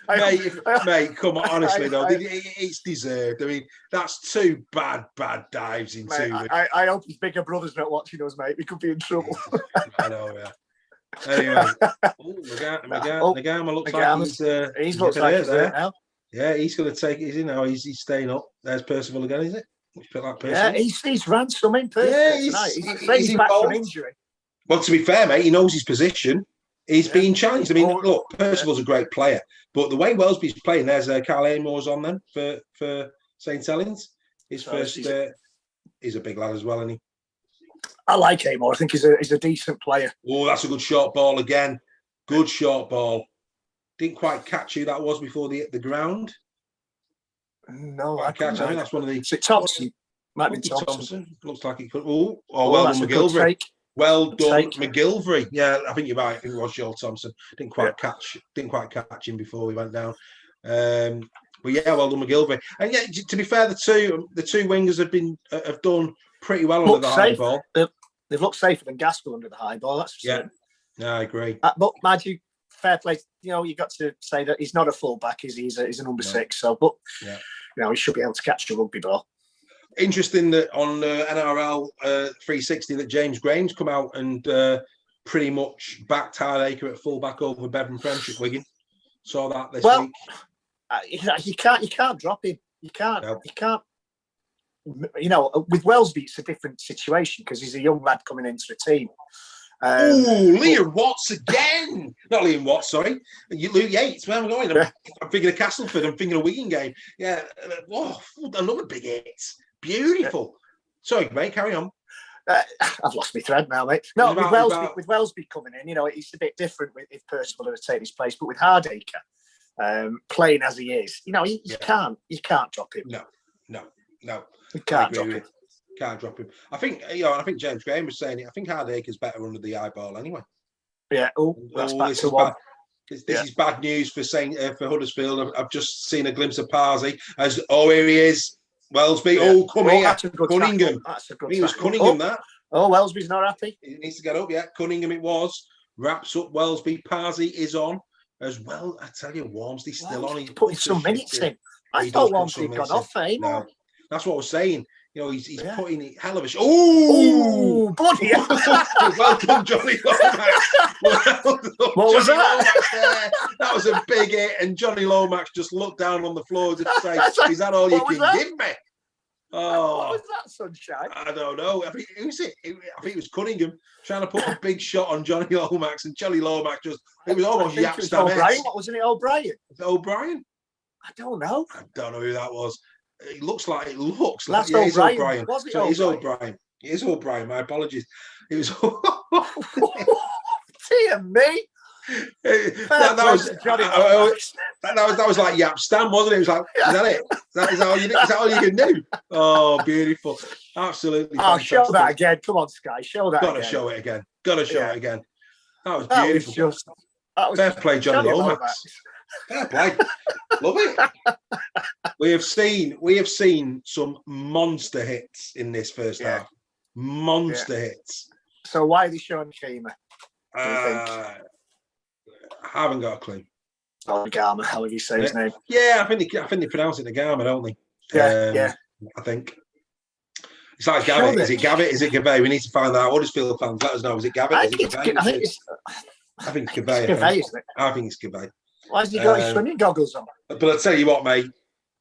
Mate, come on, honestly though, it's deserved. I mean, that's two bad dives into it. I hope his bigger brother's not watching us, mate. We could be in trouble. I know, yeah. Anyway, Nagama looks like he's looks like he's there now. Yeah, he's going to take it. He's staying up. There's Percival again, is it? Yeah, he's ransoming Percival tonight. He's back from injury. Well, to be fair, mate, he knows his position. He's being challenged. I mean, look, Percival's a great player, but the way Wellesby's playing, there's Carl Amores on them for St Helens. His first, he's a big lad as well, isn't he? I like Amore. I think he's a decent player. Oh, that's a good short ball again. Good short ball. Didn't quite catch who that was before they hit the ground. No, I think that's one of the. Is it Thompson? Might be Thompson. Looks like it could. Well done, McGilvery. Well done, McGilvery. Yeah, I think you're right. I think it was Joel Thompson. Didn't quite catch him before we went down. But yeah, well done, McGilvery. And yeah, to be fair, the two wingers have done pretty well under the high ball. They've looked safer than Gaskell under the high ball. That's for certain. Yeah, I agree. But Matthew, fair play. You've got to say that he's not a fullback. He's a number 6. So, but he should be able to catch a rugby ball. Interesting that on NRL 360 that James Graham's come out and pretty much backed Hardacre at fullback over Bevan French at Wigan. Saw that this week. You can't drop him. You can't. No. You can't. With Wellesby, it's a different situation because he's a young lad coming into the team. Liam Watts again. Not Liam Watts, sorry. Luke Yates. Where am I going? I'm thinking of Castleford. I'm thinking of Wigan game. Yeah. Another big hit. Beautiful. Sorry, mate. Carry on. I've lost my thread now, mate. No, with Wellesby coming in, it's a bit different if Percival had taken his place, but with Hardacre playing as he is, you can't drop him. No, you can't drop him. Can't drop him. I think James Graham was saying it. I think Hardacre's better under the eyeball anyway. Yeah. That's back to one. This is bad news for Huddersfield. I've just seen a glimpse of Parsi as here he is. Wellesby, come here. Cunningham. That's a good It was Cunningham that. Wellesby's not happy. He needs to get up, yeah. Cunningham it was. Wraps up Wellesby. Parsi is on as well. I tell you, Walmsley's still on. He's putting some minutes in. I thought Walmsley had gone off, No, that's what I was saying. He's putting hell of a bloody welcome, Johnny Lomax. What was that? That was a big hit, and Johnny Lomax just looked down on the floor as if to say, "Is that all you can give me?" Oh, what was that, sunshine? I don't know. I think it was Cunningham trying to put a big shot on Johnny Lomax, and Johnny Lomax it was almost yapped him. O'Brien, wasn't it O'Brien? O'Brien? I don't know. I don't know who that was. It looks like that's O'Brien. Was it so O'Brien? It is O'Brien. My apologies. It was. Dear me. That was like Yap Stam, wasn't it? It was like, is that it? Is that all you can do? Oh, beautiful. Absolutely. Fantastic. Show that again. Come on, Sky. Show that Gotta again. show it again. That was beautiful. Fair play, Johnny Lomax. Fair play. Love it. We have seen some monster hits in this first half. Monster hits. So why are they showing Keema? I haven't got a clue. Gama, however you say his name. Yeah, I think they pronounce it the Gama, don't they? Yeah. I think. It's like Gavitt. Is it Gavitt? Is it Gavet? We need to find that out. Huddersfield fans, let us know. Is it Gavitt? I think it's Gavet, isn't it? I think it's Gavet. Why has he got his swimming goggles on? But I'll tell you what, mate.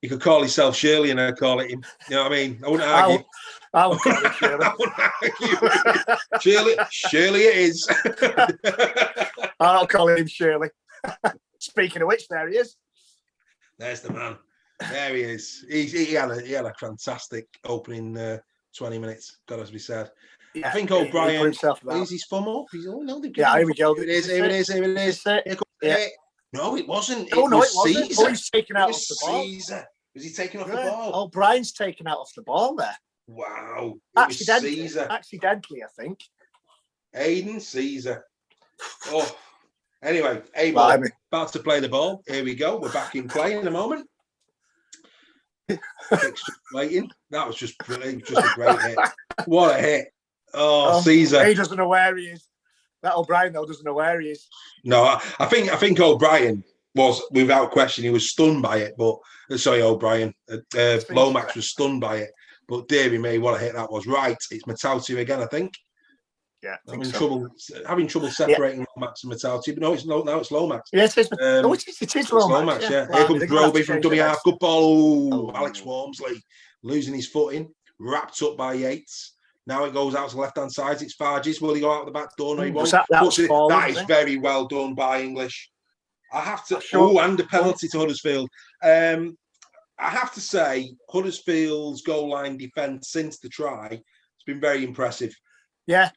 You could call yourself Shirley and I'd call it him. You know what I mean? I wouldn't argue. I would call him Shirley. I wouldn't argue. Shirley it is. I'll call him Shirley. Speaking of which, there he is. There's the man. There he is. He had a fantastic opening 20 minutes, got to be said. Yeah, I think O'Brien is his thumb up. Here we go. Here it is. Yeah. No, it wasn't. It wasn't. Caesar. He's taken out off the ball. Caesar. Was he taken off the ball? O'Brien's taken out off the ball there. Wow. Accidentally, I think. Aiden Caesar. Oh. Anyway, about to play the ball. Here we go. We're back in play in a moment. Waiting. That was just brilliant. Just a great hit. What a hit. Oh, Caesar. He doesn't know where he is. That O'Brien, though, doesn't know where he is. No, I think O'Brien was, without question, he was stunned by it. But sorry, O'Brien. Lomax was stunned by it. But dearie me, what a hit that was. Right, it's Matauti again, I think. Yeah, having trouble separating Lomax and Matauti. But no, it's Lomax. Yeah, it is. It is Lomax. Yeah. Here comes Groby from dummy half. Good ball. Alex Walmsley losing his footing. Wrapped up by Yates. Now it goes out to the left-hand side. It's Farges. Will he go out the back door? No, he won't. That is very well done by English. I have to... and a penalty to Huddersfield. I have to say, Huddersfield's goal line defence since the try has been very impressive. Yeah.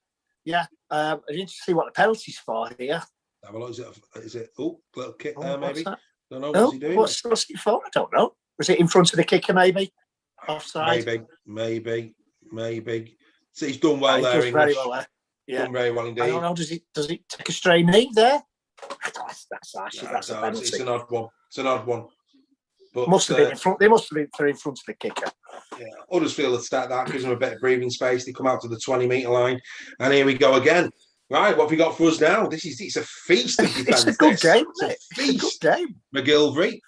I need to see what the penalty's for here. Have a look. Is it... Oh, little kick there, maybe. That? Don't know. What's he doing? What's it for? I don't know. Was it in front of the kicker, maybe? Offside? Maybe. So he's done well there. He does very well there. Yeah. Done very well indeed. I don't know. Does he take a stray knee there? That's a penalty. It's an odd one. But must have been in front. They must have been in front of the kicker. Yeah. Huddersfield had started that, gives them a bit of breathing space. They come out to the 20-metre line, and here we go again. Right, what have we got for us now? It's a feast of defence. It's a good game. It's a good game. McGilvery.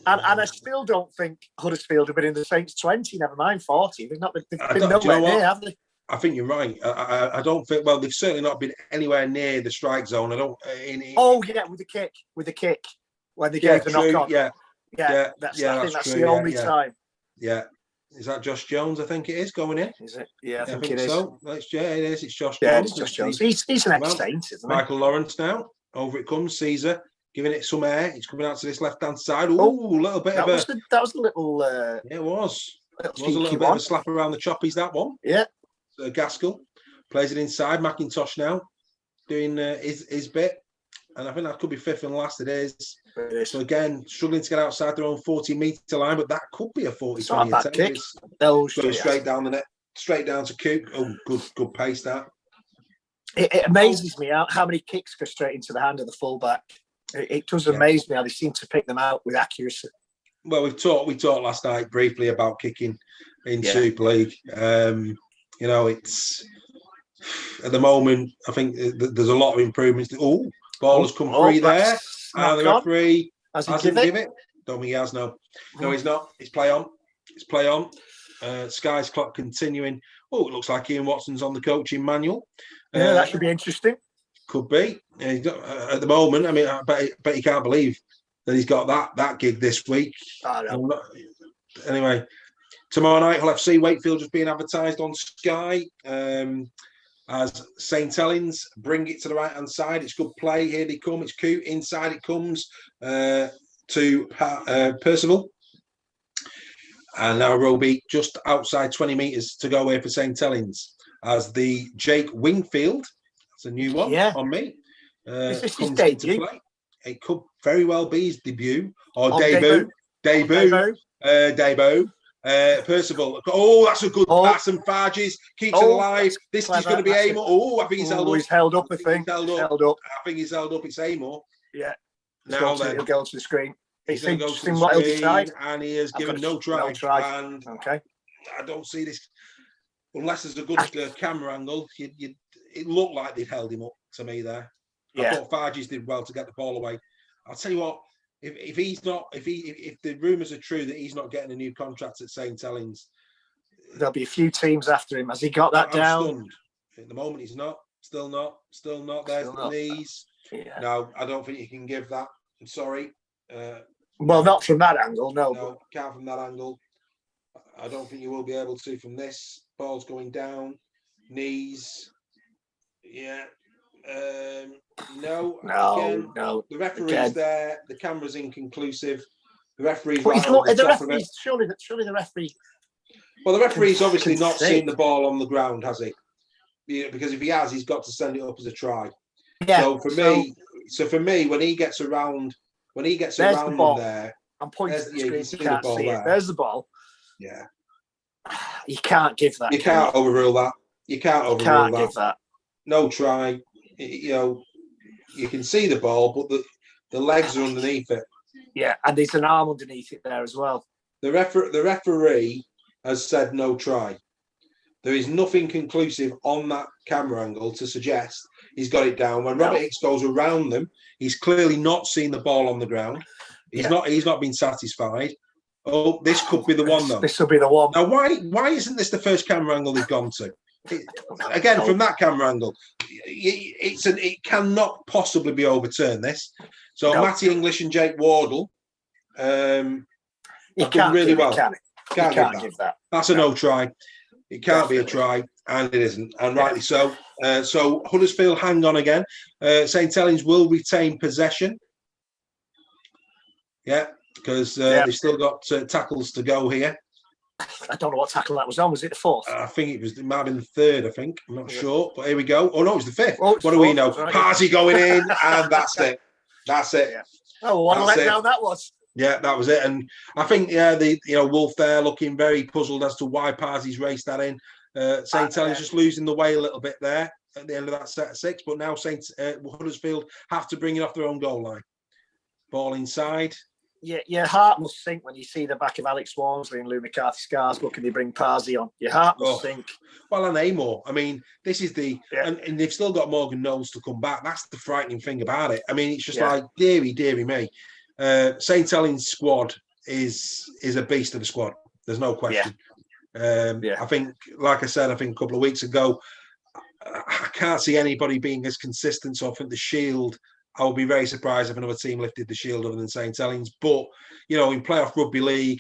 And I still don't think Huddersfield have been in the Saints 20, never mind 40. They've been nowhere near, have they? I think you're right. I don't think. Well, they've certainly not been anywhere near the strike zone. I don't. With the kick when they gave the knock on. Yeah. I think that's the only time. Yeah. Is that Josh Jones? I think it is going in. Is it? Yeah, I think it is. So. Yeah, it is. It's Josh Jones. Yeah, it's Josh Jones. He's an ex-Saint, isn't he? Michael Lawrence now. Over it comes. Caesar giving it some air. He's coming out to this left-hand side. Ooh, a little bit of a... That was a little... Yeah, it was. It was a little bit of a slap around the choppies, that one. Yeah. So Gaskell plays it inside. McIntosh now doing his bit. And I think that could be fifth and last. It is. So again, struggling to get outside their own 40-metre line, but that could be a 40-20 attempt. Kick. Go straight down the net, straight down to Cook. Oh, good pace that. It amazes me how many kicks go straight into the hand of the fullback. It does amaze me how they seem to pick them out with accuracy. Well, we talked last night briefly about kicking in Super League. It's at the moment, I think there's a lot of improvements. Ball has come free there. And the referee hasn't give it. Don't think he has, no. No, he's not. It's play on. Sky's clock continuing. Oh, it looks like Ian Watson's on the coaching manual. Yeah, that should be interesting. Could be. At the moment, I mean, I bet you can't believe that he's got that gig this week. Anyway, tomorrow night, Hull FC Wakefield just being advertised on Sky. As St. Helens bring it to the right-hand side. It's good play. Here they come. It's Coote. Inside it comes to Percival. And now Roby just outside 20 metres to go here for St. Helens. As the Jake Wingfield, that's a new one on me, is this his comes debut? into play. It could very well be his debut or debut. Percival. Oh, that's a good pass and Farges keeps it alive. This is going to be Amor. Oh, I think he's held up. He's held up, I think. Held up. I think he's held up. It's Amor. Yeah. Now then. He'll go to the screen. He's going to go to the screen and he has given no try. And okay. I don't see this, unless there's a good camera angle. It looked like they'd held him up to me there. I thought Farges did well to get the ball away. I'll tell you what, if the rumours are true that he's not getting a new contract at St. Helens, there'll be a few teams after him. Has he got that down? Stunned. At the moment, he's not. Still not. There's the knees. Yeah. No, I don't think you can give that. I'm sorry. Well, not from that angle. No, can't from that angle. I don't think you will be able to from this. Ball's going down. Knees. Yeah. No. The referee's there. The camera's inconclusive. The referee's surely the referee. Well, the referee's obviously not seen the ball on the ground, has he? Because if he has, he's got to send it up as a try. Yeah. So for me, when he gets around the ball there, I'm pointing to the screen. You can't see it. There's the ball. Yeah. You can't give that. You can't overrule that. You can't give that. No try. You can see the ball, but the legs are underneath it. Yeah, and there's an arm underneath it there as well. The referee has said no try. There is nothing conclusive on that camera angle to suggest he's got it down. When Robert Hicks goes around them, he's clearly not seen the ball on the ground. He's not been satisfied. Oh, this could be the one though. This will be the one. Now, why isn't this the first camera angle they've gone to? Again, from that camera angle, it cannot possibly be overturned. This, so Matty English and Jake Wardle, have done really well. Can't give that. That's a no try. It can't be a try, and it isn't, and rightly so. So Huddersfield hang on again. St. Helens will retain possession. Yeah, because they've still got tackles to go here. I don't know what tackle that was on. Was it the fourth? I think it might have been the third, I think. I'm not sure. But here we go. Oh, no, it was the fifth. What do we know? Right. Party going in, and that's it. That's it. Yeah. Oh, what a letdown that was. Yeah, that was it. And I think, Wolf there looking very puzzled as to why Party's raced that in. St. Helens just losing the way a little bit there at the end of that set of six. But now Huddersfield have to bring it off their own goal line. Ball inside. Yeah, your heart must sink when you see the back of Alex Walmsley and Lou McCarthy's cars. Look, and they bring Parsi on. Your heart must sink. Well, and Amor. I mean, this is and they've still got Morgan Knowles to come back. That's the frightening thing about it. I mean, it's just like, dearie me. St. Helens squad is a beast of a squad. There's no question. I think, like I said, a couple of weeks ago, I can't see anybody being as consistent. So I think the Shield, I would be very surprised if another team lifted the Shield other than St. Helens. But, in playoff rugby league,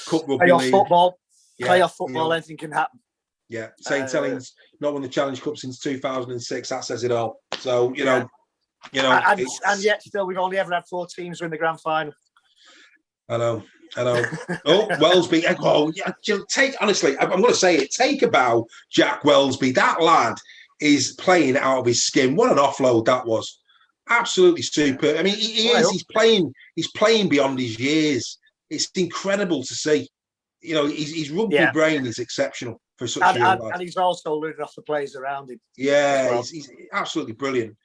cup rugby league, football. Playoff football, anything can happen. Yeah, St. Helens not won the Challenge Cup since 2006. That says it all. So and yet still we've only ever had 4 teams win the grand final. I know. Oh, Wellesby. Oh, yeah. Honestly, I'm going to say it. Take a bow, Jack Wellesby. That lad is playing out of his skin. What an offload that was! Absolutely superb. I mean, he's playing. He's playing beyond his years. It's incredible to see. His rugby brain is exceptional for such a young lad. And he's also learning off the players around him. Yeah, well. he's absolutely brilliant.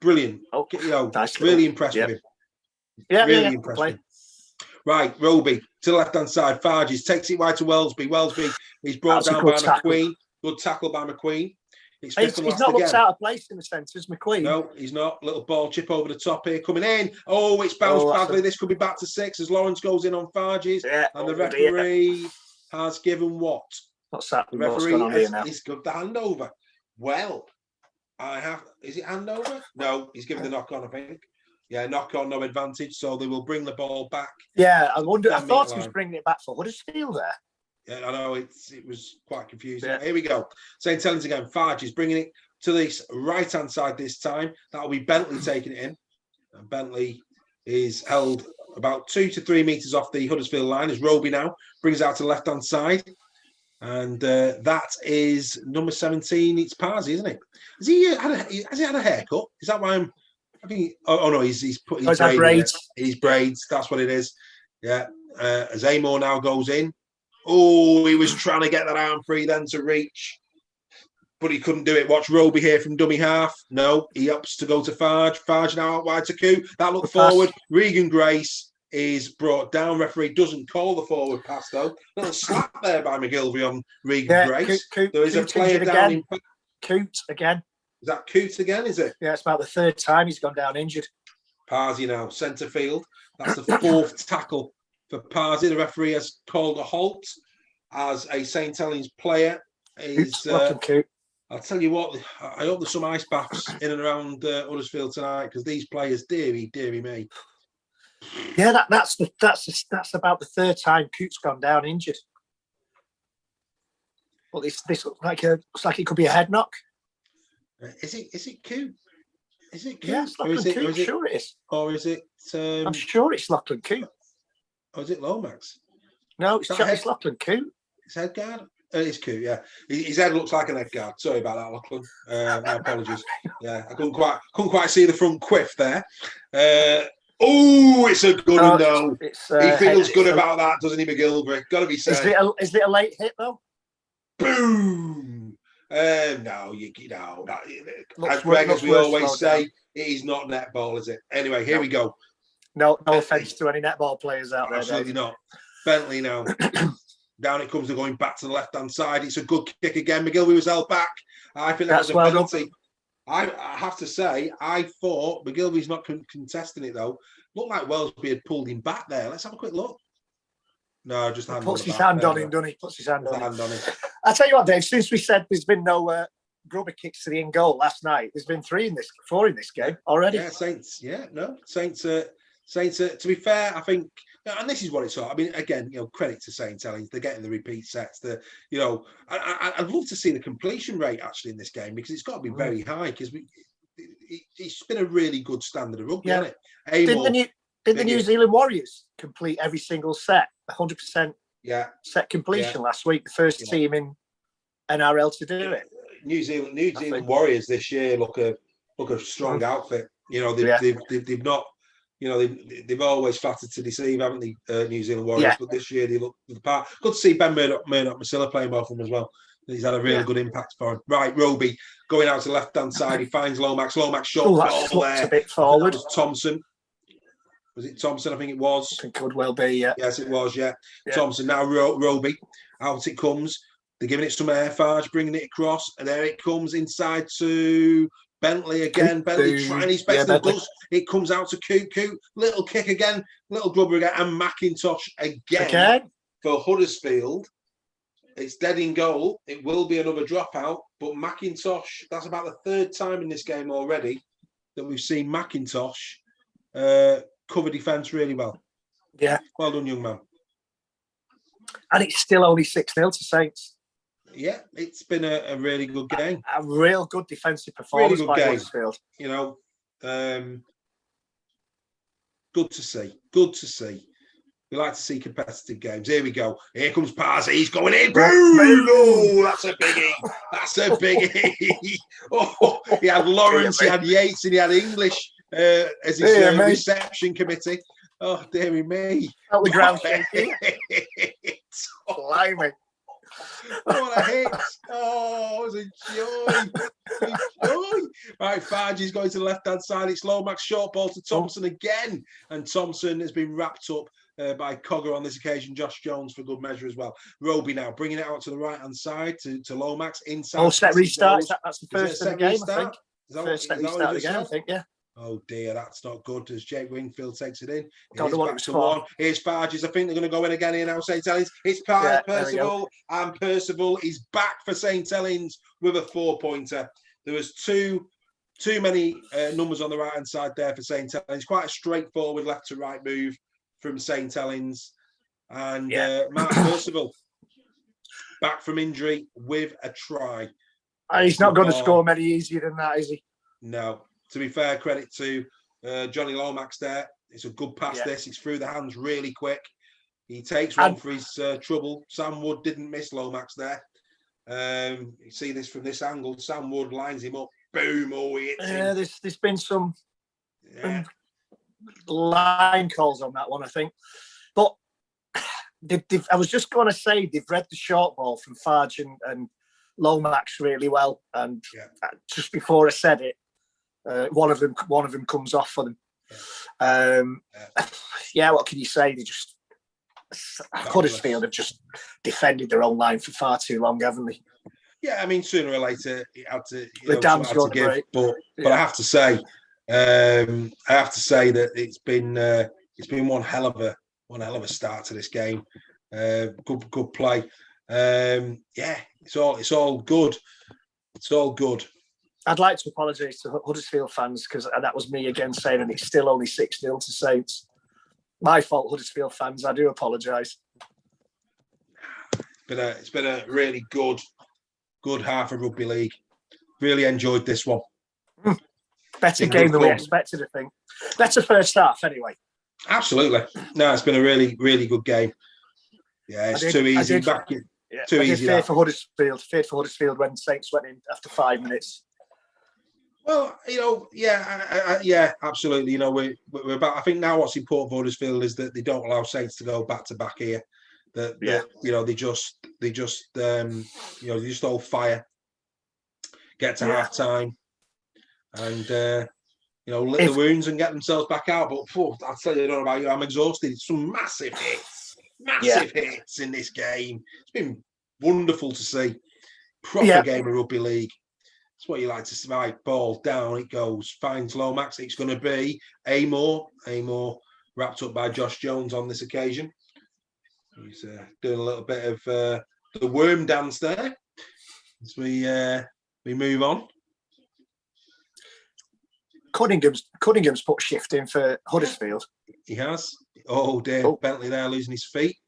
Brilliant. Really impressed with him. Yeah, really impressed with him. Right, Roby to the left-hand side. Farges takes it wide to Wellesby. Wellesby is brought down by McQueen. Good tackle by McQueen. He's not looked out of place in the centres, McQueen. No, he's not. Little ball chip over the top here, coming in. Oh, it's bounced badly. This could be back to 6 as Lawrence goes in on Farges. Yeah, and the referee has given what? What's that? The referee has got the handover. Well, is it handover? No, he's given the knock-on, I think. Yeah, knock-on, no advantage, so they will bring the ball back. Yeah, I thought he was bringing it back for Huddersfield there. Yeah, I know, it was quite confusing. Yeah. Here we go. St. Helens again. Farge is bringing it to this right-hand side this time. That'll be Bentley taking it in. And Bentley is held about 2 to 3 metres off the Huddersfield line as Roby now brings it out to the left-hand side. And that is number 17. It's Parsi, isn't it? Has he had a haircut? Is that why I'm... I think. Oh no, he's put his braids. His braids. That's what it is. Yeah. As Amor now goes in. Oh, he was trying to get that arm free then to reach, but he couldn't do it. Watch Roby here from dummy half. No, he opts to go to Farge. Farge now out wide to Coo. That look forward. Regan Grace is brought down. Referee doesn't call the forward pass though. Little slap there by McGilvery on Regan Grace. There is a player down in. Coote again. Is that Coote again, is it? Yeah, it's about the 3rd time he's gone down injured. Parsi now, centre field. That's the 4th tackle for Parsi. The referee has called a halt as a St. Helens player is... I'll tell you what, I hope there's some ice baths in and around Huddersfield tonight because these players, dearie me. Yeah, that's about the 3rd time Coote's gone down injured. Well, this looks like it could be a head knock. Is it Coote? Is it Coote? Yeah, it's Lachlan Coote. Sure it is. Or is it... I'm sure it's Lachlan Coote. Or is it Lomax? No, it's Lachlan Coote. It's head guard? It's Coote, yeah. His head looks like an head guard. Sorry about that, Lachlan. My apologies. Yeah, I couldn't quite see the front quiff there. It's a good one, though. He feels good about that, doesn't he, McGilvery? Got to be said. Is it a late hit, though? Boom! No, as Greg, as we always say, it is not netball, is it? Anyway, here we go. No offence to any netball players out there. Absolutely not. Bentley now. Down it comes, they're going back to the left-hand side. It's a good kick again. McGilvery was held back. I think that was a penalty. I have to say, I thought McGilvery's not contesting it, though. Looked like Wellesby had pulled him back there. Let's have a quick look. No, just puts his hand on him, doesn't he? Puts his hand on him. I'll tell you what, Dave, since we said there's been no grubber kicks to the in goal last night, there's been 4 in this game already. Yeah, Saints. Yeah, no. Saints, to be fair, I think, and this is what it's all. I mean, again, credit to St. Helens. They're getting the repeat sets. I'd love to see the completion rate actually in this game because it's got to be very high because it's been a really good standard of rugby, hasn't it? Did the New Zealand Warriors complete every single set? 100% set completion last week. The first team in NRL to do it. New Zealand Warriors this year look a strong outfit. They've not. They've always flattered to deceive, haven't they? New Zealand Warriors, but this year they look the part. Good to see Ben Murdoch-Masila playing well for them as well. He's had a real good impact for him. Right, Roby going out to the left-hand side. He finds Lomax. Lomax short ball there. A bit forward. That was Thompson. Was it Thompson? I think it was. It could well be, yeah. Yes, it was, yeah. Thompson. Now Roby. Out it comes. They're giving it some air, Farge, bringing it across. And there it comes inside to Bentley again. Bentley trying his best. It comes out to Coote. Little kick again. Little grubber again. And McIntosh again. For Huddersfield. It's dead in goal. It will be another dropout. But McIntosh, that's about the 3rd time in this game already that we've seen McIntosh cover defence really well. Yeah. Well done, young man. And it's still only 6-0 to Saints. Yeah, it's been a really good game. A real good defensive performance by Huddersfield. You know, good to see. Good to see. We like to see competitive games. Here we go. Here comes Parsi. He's going in. Boom! Oh, that's a biggie. That's a biggie. Oh, he had Lawrence, he had Yates, and he had English as his reception committee. Oh, dearie me. Out the ground shaking. Blimey. What a hit. Oh, it was a joy. Right, Fargy's going to the left-hand side. It's Lomax, short ball to Thompson again. And Thompson has been wrapped up by Cogger on this occasion. Josh Jones for good measure as well. Roby now bringing it out to the right-hand side to Lomax. Inside. Oh, set restart. That's the first of the game, I think. First set restart of the game, I think, yeah. Oh dear, that's not good as Jake Wingfield takes it in. Don't know what it's for. Here's Farges. I think they're going to go in again here now, St. Helens. It's Percival, and Percival is back for St. Helens with a 4-pointer. There was too many numbers on the right-hand side there for St. Helens. Quite a straightforward left-to-right move from St. Helens. And Mark Percival, back from injury with a try. He's not going to score many easier than that, is he? No. To be fair, credit to Johnny Lomax there. It's a good pass. This. It's through the hands really quick. He takes one for his trouble. Sam Wood didn't miss Lomax there. You see this from this angle. Sam Wood lines him up. Boom. Oh, he hits him. There's been some line calls on that one, I think. But I was just going to say they've read the short ball from Farge and Lomax really well. And just before I said it, one of them comes off for them. What can you say? They just Huddersfield have just defended their own line for far too long, haven't they? Yeah, I mean, sooner or later it had to. The dam's got to give. But I have to say, that it's been one hell of a start to this game. Good play. It's all good. It's all good. I'd like to apologise to Huddersfield fans because that was me again saying, and it's still only 6-0 to Saints. My fault, Huddersfield fans. I do apologise. It's been a really good half of rugby league. Really enjoyed this one. Better game than we expected, I think. Better first half, anyway. Absolutely. No, it's been a really, really good game. Yeah, it's too easy. Too easy. Feared for Huddersfield when Saints went in after 5 minutes. Well, absolutely. We're about. I think now what's important for Huddersfield is that they don't allow Saints to go back to back here. They just hold fire, get to half time, and lick the wounds and get themselves back out. But I'll tell you, I don't know about you, I'm exhausted. It's some massive hits in this game. It's been wonderful to see. Proper game of rugby league. It's what you like to see. Right, ball down it goes. Finds Lomax. It's going to be Amor wrapped up by Josh Jones on this occasion. He's doing a little bit of the worm dance there as we move on. Cunningham's put shift in for Huddersfield. He has. Oh dear, Bentley there losing his feet.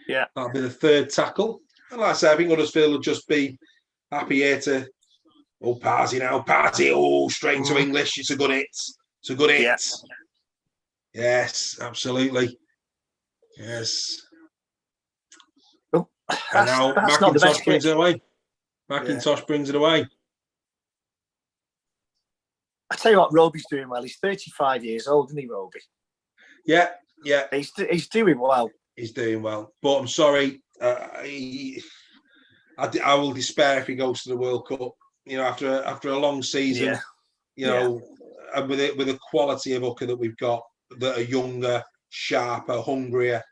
Yeah, that'll be the third tackle. And like I say, I think Huddersfield will just be happy here to. Oh, Parsi now. Parsi. Oh, straight into English. It's a good hit. It's a good hit. Yeah. Yes, absolutely. Yes. Oh, and now McIntosh brings it away. McIntosh brings it away. I tell you what, Roby's doing well. He's 35 years old, isn't he, Roby? Yeah. He's doing well. He's doing well. But I'm sorry. I will despair if he goes to the World Cup. After a long season, and with the quality of hooker that we've got, that are younger, sharper, hungrier,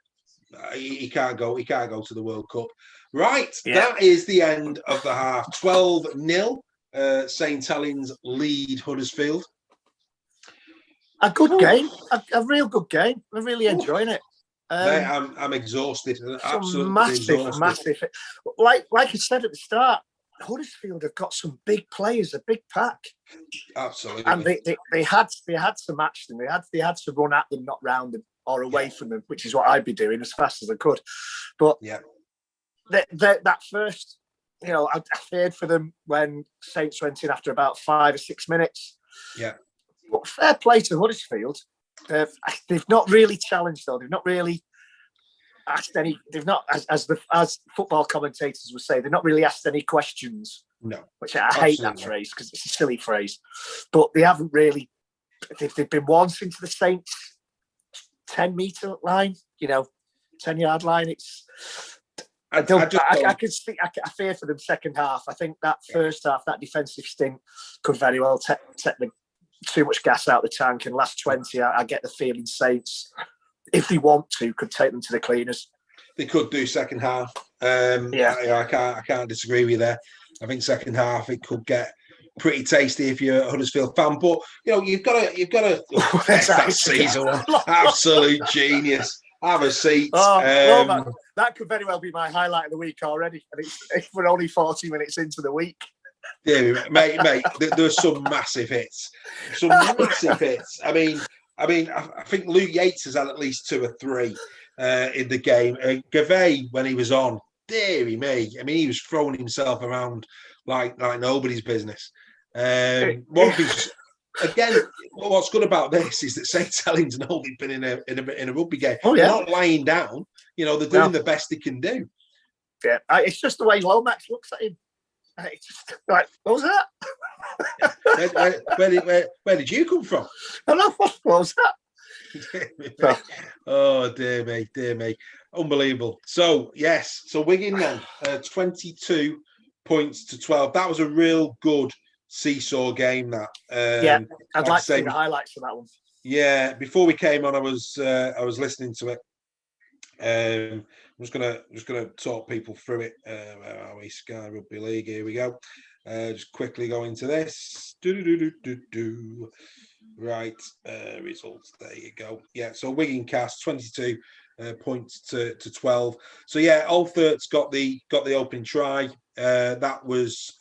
he can't go to the World Cup. Right, that is the end of the half. 12-0. St. Helens lead Huddersfield. A good game, a real good game. I'm really enjoying it. Mate, I'm exhausted. Absolutely massive. Like I said at the start, Huddersfield have got some big players, a big pack. Absolutely. And they had to match them. They had to run at them, not round them or away from them, which is what I'd be doing as fast as I could. But that first, I feared for them when Saints went in after about 5 or 6 minutes. Yeah. But fair play to Huddersfield. They've not really challenged, though. They've not really asked any. They've not, as football commentators would say, they've not really asked any questions. No. Which I hate that phrase because it's a silly phrase. But they haven't really. They've been once into the Saints 10-metre line, 10-yard line. It's. I fear for them second half. I think that first half, that defensive stint, could very well take too much gas out the tank. And last 20, I get the feeling Saints, if they want to, could take them to the cleaners. They could do second half. I can't disagree with you there. I think second half it could get pretty tasty if you're a Huddersfield fan. But you've got to. That season one, absolute genius. Have a seat. That could very well be my highlight of the week already, and we're only 40 minutes into the week. Yeah, mate. There are some massive hits. I mean, I think Luke Yates has had at least 2 or 3 in the game. Gavay, when he was on, dearie me. I mean, he was throwing himself around like nobody's business. One thing. Again, what's good about this is that St. Helens know they've been in a rugby game. Oh, yeah. They're not lying down. They're doing the best they can do. Yeah, it's just the way Lomax looks at him. It's just like, what was that? Where did you come from? I don't know, what was that? Oh, dear me. Unbelievable. So, yes. So, Wigan then, 22 points to 12. That was a real good seesaw game, that. I'd like to see the highlights for that one. Yeah, before we came on, I was listening to it. I'm just gonna talk people through it. Where are we? Sky Rugby League. Here we go. Just quickly go into this. Right, results. There you go. Yeah, so Wigan cast 22 points to 12. So yeah, Althurt's got the opening try. That was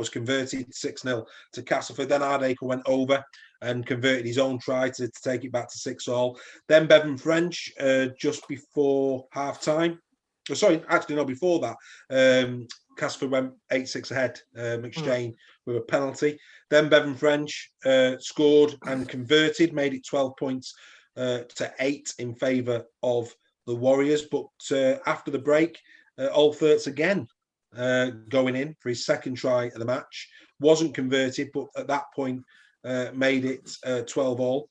converted 6-0 to Castleford. Then Hardacre went over and converted his own try to take it back to 6-all. Then Bevan French just before half time. Sorry, actually no, before that. Castleford went 8-6 ahead. McShane with a penalty. Then Bevan French scored and converted, made it 12 points to 8 in favour of the Warriors. But after the break, Althurt's again going in for his second try of the match. Wasn't converted, but at that point made it 12-all.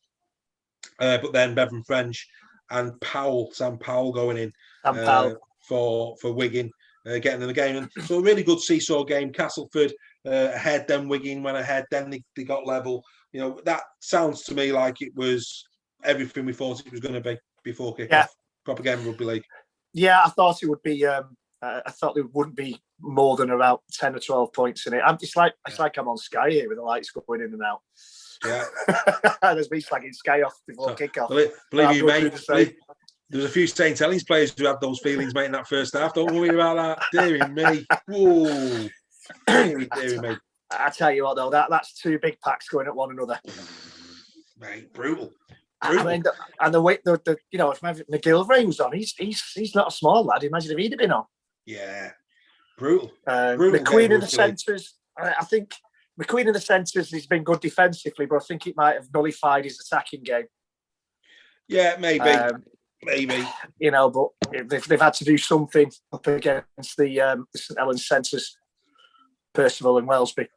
But then Bevan French and Sam Powell going in for Wigan, getting in the game. And so a really good seesaw game. Castleford ahead, then Wigan went ahead, then they got level. That sounds to me like it was everything we thought it was going to be before kickoff. Yeah. Proper game of rugby league. Yeah, I thought it would be. I thought there wouldn't be more than about 10 or 12 points in it. It's like I'm on Sky here with the lights going in and out. Yeah. There's me slagging Sky off before kickoff. Believe you, mate. There's a few St. Helens players who had those feelings, mate, in that first half. Don't worry about that. Dearie me. Whoa. Dearie me. I tell you what, though, that's 2 big packs going at one another. Mate, brutal. I mean, and the way if McGillivray was on, he's not a small lad. Imagine if he'd have been on. Yeah, brutal. McQueen in the centres. I think McQueen in the centres has been good defensively, but I think it might have nullified his attacking game. Yeah, maybe. But they've had to do something up against the St Helens centres, Percival and Wellesby.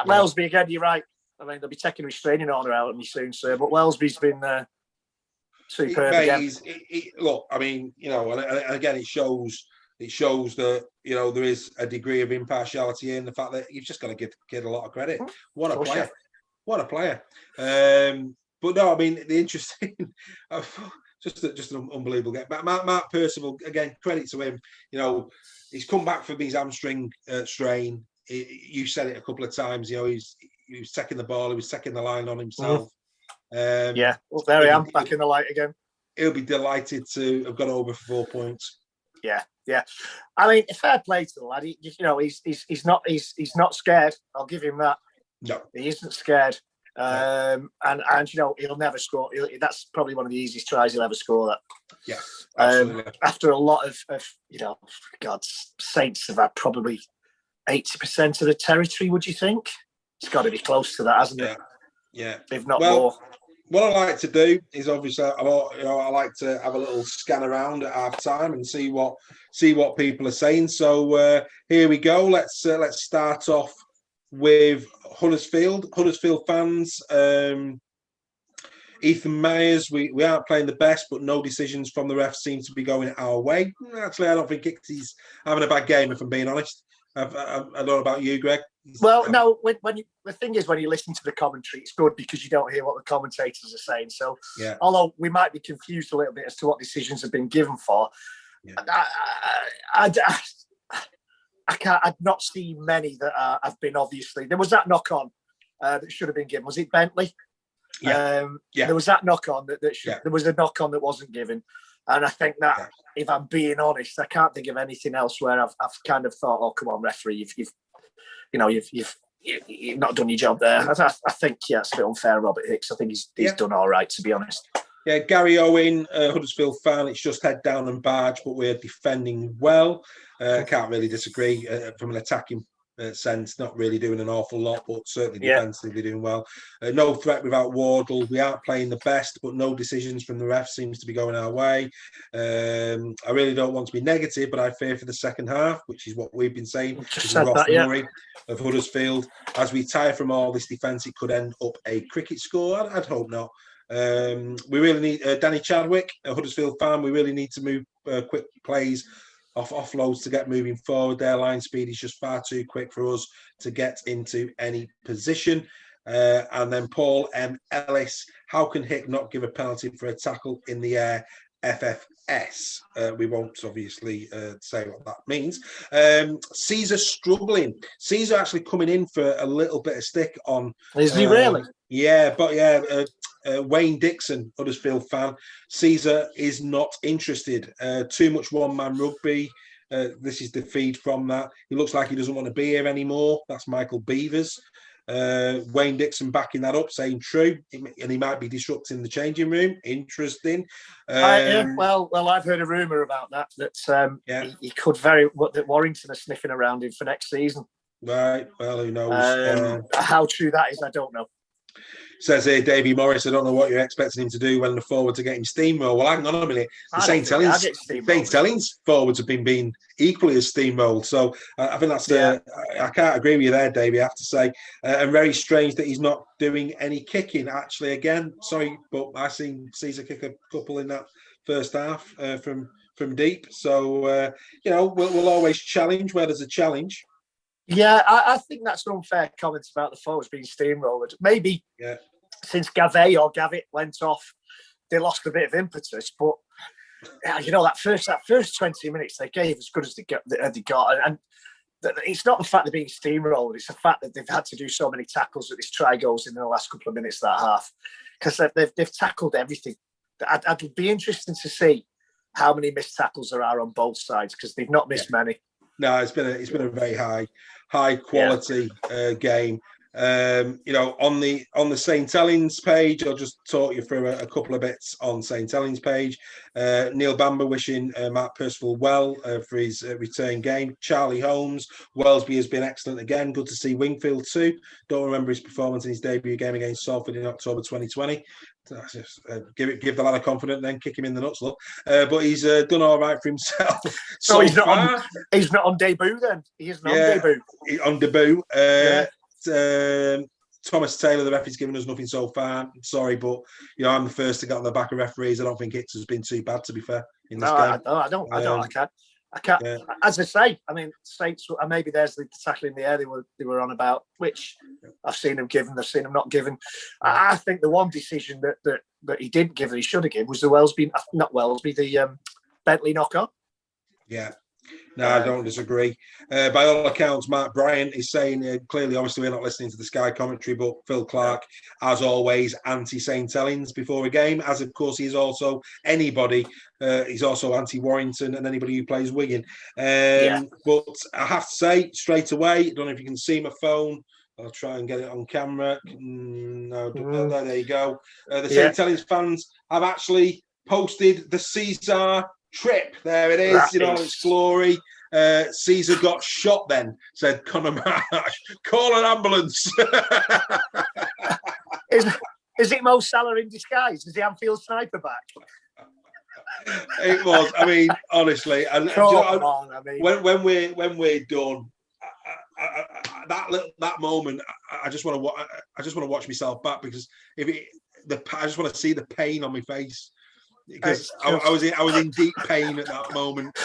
Wellesby again, you're right. I mean, they'll be taking a restraining order out of me soon, sir. But Wellesby's been superb again. Look, I mean, and again, it shows that there is a degree of impartiality in the fact that you've just got to give the kid a lot of credit. What a player! What a player! But no, I mean, the interesting, just an unbelievable game. Mark Percival, again, credit to him. He's come back from his hamstring strain. You said it a couple of times. He was taking the ball. He was taking the line on himself. There I am, back in the light again. He'll be delighted to have got over for 4 points. Yeah. I mean, fair play to the lad. He's not scared. I'll give him that. No, he isn't scared. And he'll never score. That's probably one of the easiest tries he'll ever score. That. Yeah. After a lot of Saints have had probably 80% of the territory. Would you think? It's got to be close to that, hasn't it? Yeah. If not more. What I like to do is obviously, I like to have a little scan around at half time and see what people are saying. So here we go. Let's start off with Huddersfield fans. Ethan Myers, we aren't playing the best, but no decisions from the ref seem to be going our way. Actually, I don't think he's having a bad game, if I'm being honest. I don't know about you, Greg. Well, no. The thing is, when you listen to the commentary, it's good because you don't hear what the commentators are saying. So, although we might be confused a little bit as to what decisions have been given for, I'd not seen many that have been. Obviously, there was that knock on that should have been given. Was it Bentley? There was that knock on that there was a knock on that wasn't given. And I think that, if I'm being honest, I can't think of anything else where I've kind of thought, oh, come on, referee, you've not done your job there. I think, it's a bit unfair, Robert Hicks. I think he's done all right, to be honest. Yeah, Gary Owen, Huddersfield fan, it's just head down and barge, but we're defending well. Can't really disagree from an attacking sense, not really doing an awful lot, but certainly defensively doing well. No threat without Wardle. We aren't playing the best, but no decisions from the ref seems to be going our way. I really don't want to be negative, but I fear for the second half, which is what we've been saying. Ross Murray of Huddersfield. As we tire from all this defence, it could end up a cricket score. I'd hope not. We really need Danny Chadwick, a Huddersfield fan. We really need to move quick plays offloads to get moving forward. Their line speed is just far too quick for us to get into any position. And then Paul M. Ellis, how can Hick not give a penalty for a tackle in the air? FFS. We won't obviously say what that means. Caesar struggling. Caesar actually coming in for a little bit of stick on. Is he really? Yeah, but Wayne Dixon, Huddersfield fan. Caesar is not interested. Too much one-man rugby. This is the feed from that. He looks like he doesn't want to be here anymore. That's Michael Beavers. Wayne Dixon backing that up, saying true, and he might be disrupting the changing room. Interesting. Well, I've heard a rumour about that he could that Warrington are sniffing around him for next season. Right. Well, who knows? How true that is, I don't know. Says here, Davy Morris, I don't know what you're expecting him to do when the forwards are getting steamrolled. Well, hang on a minute. The St. Helens forwards have been being equally as steamrolled. So I think that's I can't agree with you there, Davy, I have to say. And very strange that he's not doing any kicking, actually, again. Sorry, but I've seen Caesar kick a couple in that first half from deep. So, we'll always challenge where there's a challenge. Yeah, I think that's an unfair comment about the forwards being steamrolled. Maybe since Gavitt went off, they lost a bit of impetus. But that first 20 minutes they gave as good as they got, and it's not the fact they're being steamrolled; it's the fact that they've had to do so many tackles that this try goes in the last couple of minutes of that half, because they've tackled everything. I'd be interested to see how many missed tackles there are on both sides, because they've not missed many. No, it's been a very high quality game. On the St. Helens page, I'll just talk you through a couple of bits on St. Helens page. Neil Bamber wishing Mark Percival well for his return game. Charlie Holmes, Wellesby has been excellent again. Good to see Wingfield too. Don't remember his performance in his debut game against Salford in October 2020. Give the lad a confidence, then kick him in the nuts, look. But he's done all right for himself. So he's not on debut then. He isn't on debut. On debut. Thomas Taylor, the referee's given us nothing so far. Sorry, but I'm the first to get on the back of referees. I don't think Hicks has been too bad, to be fair, in this game. I don't. I can't. Yeah. As I say, I mean, Saints. Maybe there's the tackle in the air they were on about, which I've seen them given. I've seen them not given. I think the one decision that he didn't give that he should have given was the Bentley knock-on. Yeah. No, I don't disagree. By all accounts, Mark Bryant is saying, clearly, obviously, we're not listening to the Sky commentary, but Phil Clark, as always, anti-St. Helens before a game, as, of course, he's also anybody. He's also anti-Warrington and anybody who plays Wigan. But I have to say, straight away, I don't know if you can see my phone. I'll try and get it on camera. No, there you go. The St. Helens fans have actually posted the Caesar trip. There it is, its glory. Caesar got shot then, said Conor Marsh. Call an ambulance. Is it Mo Salah in disguise? Is the Anfield sniper back? It was. I mean, honestly, and when we're done, that moment, I just want to watch myself back, because I just want to see the pain on my face, because I was in deep pain at that moment,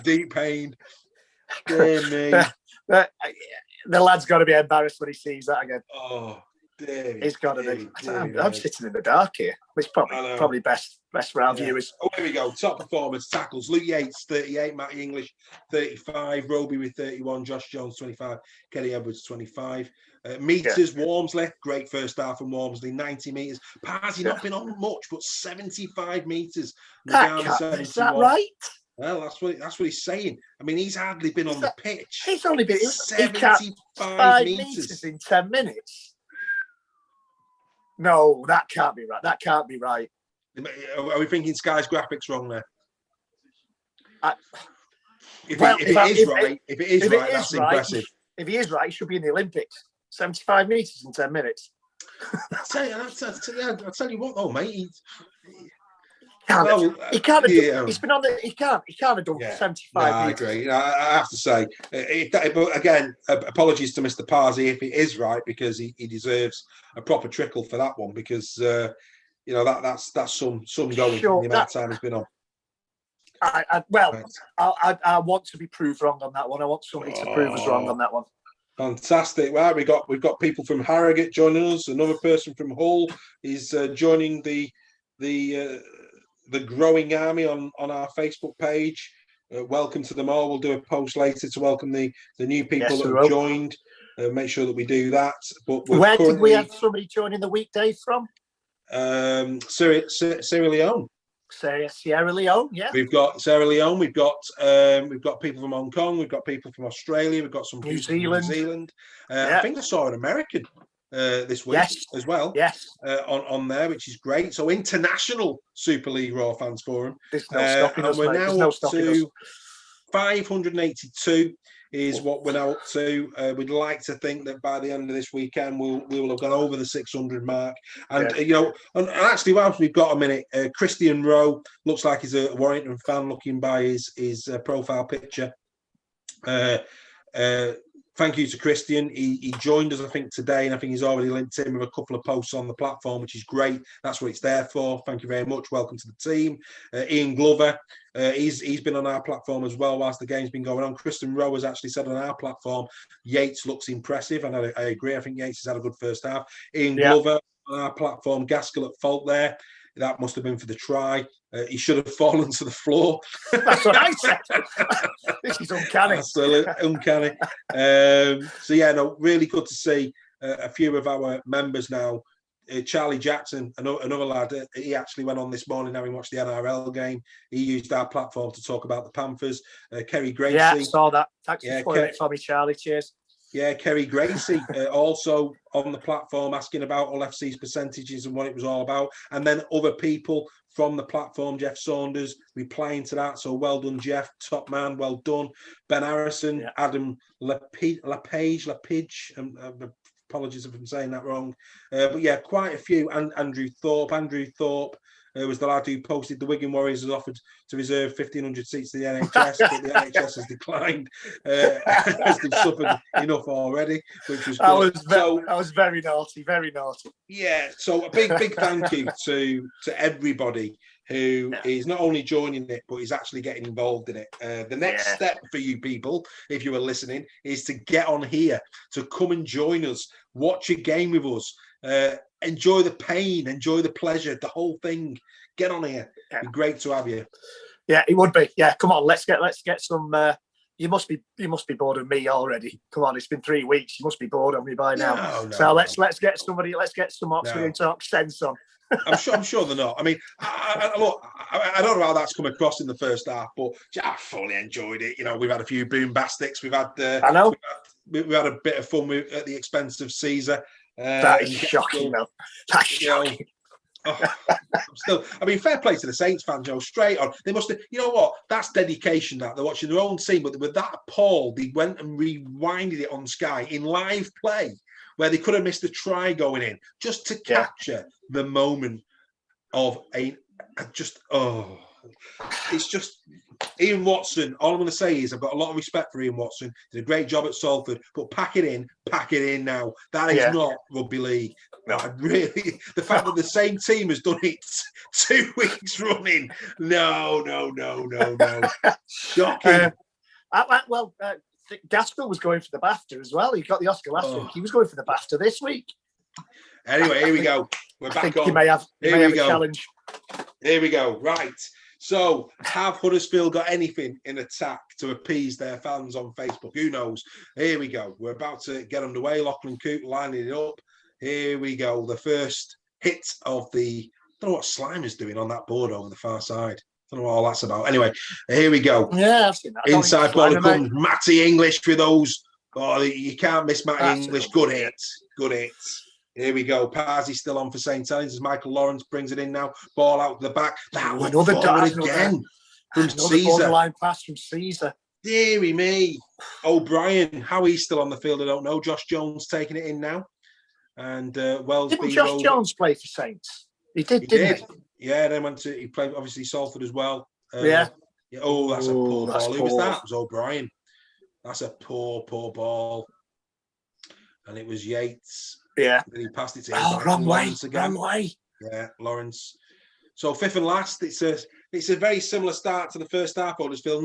deep pain. Dear me. The lad's got to be embarrassed when he sees that again. Oh, dear. He's got to be. I'm sitting in the dark here. It's probably best for our viewers. Oh, here we go. Top performance tackles: Luke Yates 38, Matty English 35, Roby with 31, Josh Jones 25, Kenny Edwards 25. Meters, Walmsley, great first half from Walmsley, 90 meters. Party not been on much, but 75 meters. Is that right? Well, that's what he's saying. I mean, he's hardly been on the pitch. He's only been 75 meters in 10 minutes. No, that can't be right. That can't be right. Are we thinking Sky's graphics wrong there? If it is right, that's impressive. If he is right, he should be in the Olympics. 75 meters in 10 minutes. I'll tell you what, though, mate. He can't have done, he's been on the. He can't have done 75 meters. I agree. I have to say, but again, apologies to Mr. Parsi if it is right, because he deserves a proper trickle for that one, because that's some going from the amount of time he's been on. I want to be proved wrong on that one. I want somebody to prove us wrong on that one. Fantastic! Right, we've got people from Harrogate joining us. Another person from Hull is joining the growing army on our Facebook page. Welcome to them all. We'll do a post later to welcome the new people that have joined. Make sure that we do that. But where did we have somebody joining the weekday from? Sierra Leone. Sierra Leone, yeah. We've got Sierra Leone. We've got people from Hong Kong. We've got people from Australia. We've got some people from New Zealand. I think I saw an American this week as well. Yes, on there, which is great. So international Super League Raw fans forum. There's no stopping us, we're now up to 582 is what we're now up to. We'd like to think that by the end of this weekend we will have gone over the 600 mark. And and actually, whilst we've got a minute, Christian Rowe looks like he's a Warrington fan, looking by his profile picture. Thank you to Christian. He joined us, I think, today, and I think he's already linked in with a couple of posts on the platform, which is great. That's what it's there for. Thank you very much. Welcome to the team. Ian Glover, he's been on our platform as well whilst the game's been going on. Kristen Rowe has actually said on our platform, Yates looks impressive, and I agree. I think Yates has had a good first half. Ian Glover on our platform, Gaskell at fault there. That must have been for the try. He should have fallen to the floor. That's what I said. This is uncanny. Absolutely uncanny. Really good to see a few of our members now. Charlie Jackson, another lad, he actually went on this morning having watched the NRL game. He used our platform to talk about the Panthers. Kerry Gracie. Yeah, I saw that. Thanks for spoiling it for me, Charlie. Cheers. Yeah, Kerry Gracie also on the platform asking about Hull FC's percentages and what it was all about. And then other people from the platform, Jeff Saunders, replying to that. So well done, Jeff. Top man, well done. Ben Harrison, Adam Lapage. Apologies if I'm saying that wrong. But yeah, quite a few. And Andrew Thorpe. Was the lad who posted the Wigan Warriors has offered to reserve 1,500 seats to the NHS, but the NHS has declined as they've suffered enough already, which was good. That was very naughty, very naughty. Yeah, so a big thank you to everybody who is not only joining it, but is actually getting involved in it. The next step for you people, if you are listening, is to get on here, to come and join us, watch a game with us, enjoy the pain, enjoy the pleasure, the whole thing. Get on here. It'd be great to have you. Yeah, it would be. Yeah, come on, let's get some. You must be bored of me already. Come on, it's been 3 weeks. You must be bored of me by now. Let's get somebody. Let's get some Oxford and talk sense on. I'm sure they're not. I mean, I don't know how that's come across in the first half, but I fully enjoyed it. We've had a few boombastics. We've had. I know. We had a bit of fun at the expense of Caesar. That is shocking, though. That's shocking. I'm still. I mean, fair play to the Saints fans, Joe. Straight on. They must have. You know what? That's dedication. That they're watching their own team, but with that appalled, they went and rewinded it on Sky in live play, where they could have missed a try going in, just to capture the moment of it's just Ian Watson. All I'm going to say is I've got a lot of respect for Ian Watson. Did a great job at Salford, but pack it in now. That is not rugby league. No, really. The fact that the same team has done it 2 weeks running. No. Shocking. Gaskell was going for the BAFTA as well. He got the Oscar last week. He was going for the BAFTA this week. Anyway, here we go. We're back on. He may have a challenge. Here we go. Right. So, have Huddersfield got anything in attack to appease their fans on Facebook? Who knows? Here we go. We're about to get underway. Lachlan Coote lining it up. Here we go. The first hit of the... I don't know what Slimer's doing on that board over the far side. I don't know what all that's about. Anyway, here we go. Yeah, I've seen that. Inside ball comes Matty English with those. Oh, you can't miss Matty English. Good hit. Here we go. Parzy's still on for St. Helens as Michael Lawrence brings it in now. Ball out the back. That was forward again from Caesar. Borderline pass from Caesar. Deary me. O'Brien, how he's still on the field, I don't know. Josh Jones taking it in now. And Wells. Didn't Josh Jones play for Saints? He did. Yeah, then he played obviously Salford as well. Yeah. Oh, that's a poor ball. Who was that? It was O'Brien. That's a poor ball. And it was Yates. Yeah. Then he passed it to wrong way. Yeah, Lawrence. So fifth and last, it's a very similar start to the first half. Huddersfield,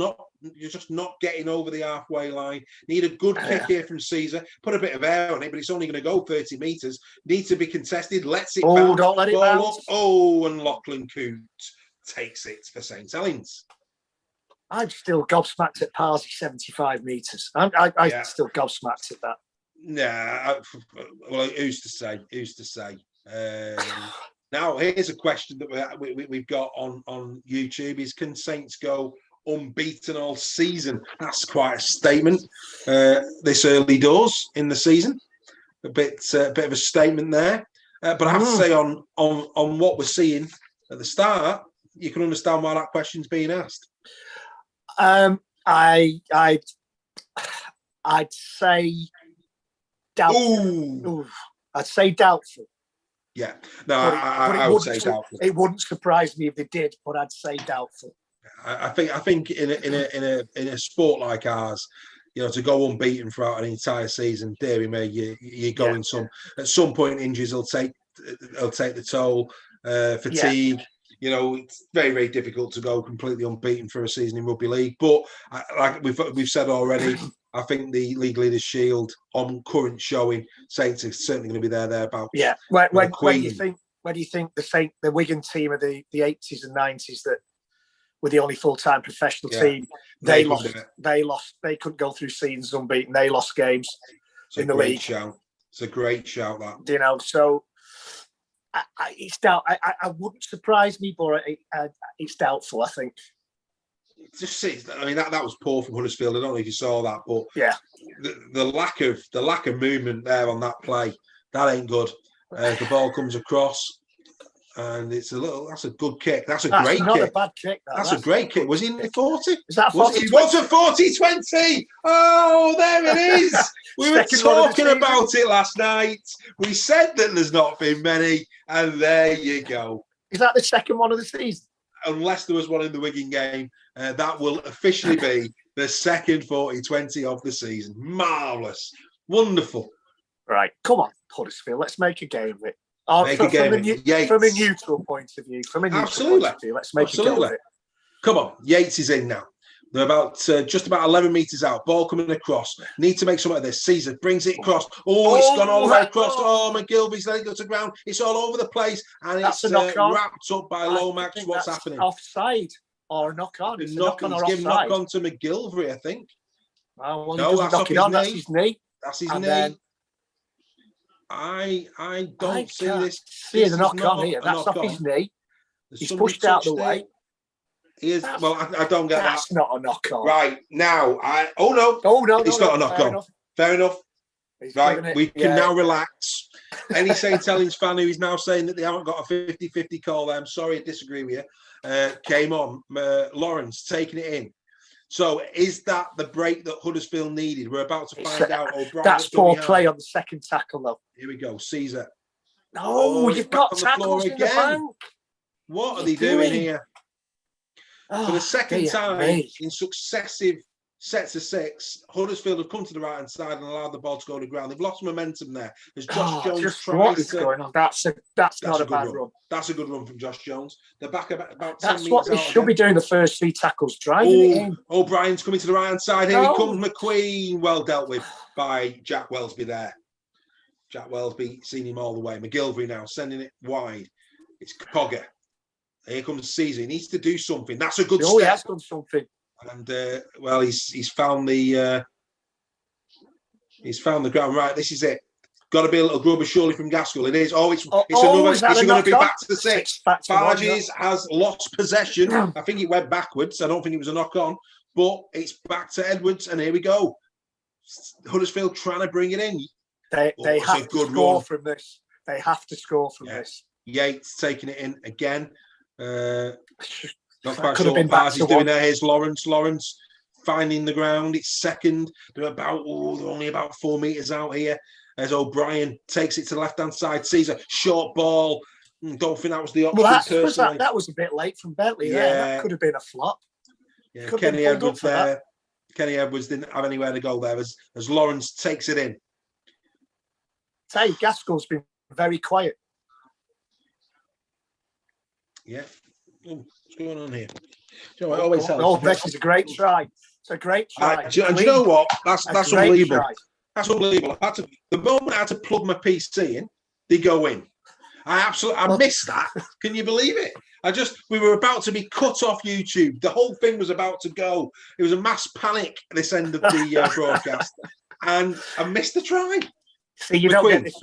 you're just not getting over the halfway line. Need a good kick here from Caesar. Put a bit of air on it, but it's only going to go 30 metres. Need to be contested. Lets it bounce. Don't let it bounce. And Lachlan Coote takes it for St. Helens. I'm still gobsmacked at Parsi 75 metres. I'm still gobsmacked at that. Nah, well, who's to say? Now, here's a question that we've got on YouTube: is can Saints go unbeaten all season? That's quite a statement. This early doors in the season, a bit of a statement there. But I have to say, on what we're seeing at the start, you can understand why that question's being asked. I'd say doubtful. I'd say doubtful. Yeah, no, I would say doubtful. It wouldn't surprise me if they did, but I'd say doubtful. I think in a sport like ours, to go unbeaten throughout an entire season, dearie me, you're going at some point injuries will take the toll. Fatigue. It's very, very difficult to go completely unbeaten for a season in rugby league. But like we've said already, I think the League Leaders Shield on current showing, Saints are certainly going to be thereabouts. Yeah. When do you think the Wigan team of the 80s and 90s that were the only full-time professional team, they lost. They couldn't go through seasons unbeaten. They lost games in the league. It's a great shout, that. So it's doubt. I wouldn't surprise me, but it's doubtful, I think. That was poor from Huddersfield. I don't know if you saw that, but the lack of movement there on that play, that ain't good. The ball comes across, and that's a good kick. That's great not kick. A bad kick. That's a great kick. Was he in the 40? Is that 40? He was a 40-20. Oh, there it is. We were talking about it last night. We said that there's not been many, and there you go. Is that the second one of the season? Unless there was one in the Wigan game, that will officially be the second 40-20 of the season. Marvellous. Wonderful. Right. Come on, Huddersfield. Let's make a game of it. From a neutral point of view. Let's make a game of it. Come on. Yates is in now. They're about just about 11 metres out. Ball coming across. Need to make something of this. Caesar brings it across. It's gone all the way across. McGilvey's letting it go to ground. It's all over the place. And it's wrapped up by Lomax. What's happening? Offside or knock on. It's knock on or offside. Give knock on to McGilvey, I think. No, that's off his knee. That's his knee. I don't see this. See the knock on here. That's off his knee. He's pushed out the way. I don't get that. That's not a knock on. Right, now, no. It's not a knock on. Fair enough. Right, we can now relax. Any St. Helens fan who is now saying that they haven't got a 50-50 call there, I'm sorry, I disagree with you. Came on. Lawrence taking it in. So is that the break that Huddersfield needed? We're about to find out. That's poor play on the second tackle, though. Here we go. Caesar. No, you've got tackles in the bank. What are they doing here? For the second time in successive sets of 6, Huddersfield have come to the right-hand side and allowed the ball to go to the ground. They've lost momentum there. As Josh Jones tries what is going on? That's not a bad run. That's a good run from Josh Jones. They're back about 10 meters. That's what they should be doing the first 3 tackles, driving it in. O'Brien's coming to the right-hand side. Here he comes, McQueen. Well dealt with by Jack Welsby there. Jack Welsby seen him all the way. McGilvery now sending it wide. It's Cogger. Here comes Caesar. He needs to do something. That's a good step. He has done something. And he's found the ground. Right, this is it. Got to be a little grubber surely from Gaskell. It is. It's another. It's going to be back to the 6. Barges has lost possession. I think it went backwards. I don't think it was a knock on, but it's back to Edwards, and here we go. Huddersfield trying to bring it in. They have to score from this. They have to score from this. Yates taking it in again. Not quite sure what Barty's doing there. Here's Lawrence. Lawrence finding the ground. It's second. They're only about 4 meters out here. As O'Brien takes it to the left-hand side. Caesar, short ball. Don't think that was the option. Well, that was a bit late from Bentley. Yeah, that could have been a flop. Yeah, Kenny Edwards there. Kenny Edwards didn't have anywhere to go there as Lawrence takes it in. Say, Gaskell's been very quiet. Yeah. What's going on here? You know, it always helps. This is a great try. It's a great try. And do you know what? That's unbelievable. That's unbelievable. The moment I had to plug my PC in, they go in. I missed that. Can you believe it? We were about to be cut off YouTube. The whole thing was about to go. It was a mass panic at this end of the broadcast, and I missed the try. See, you don't get this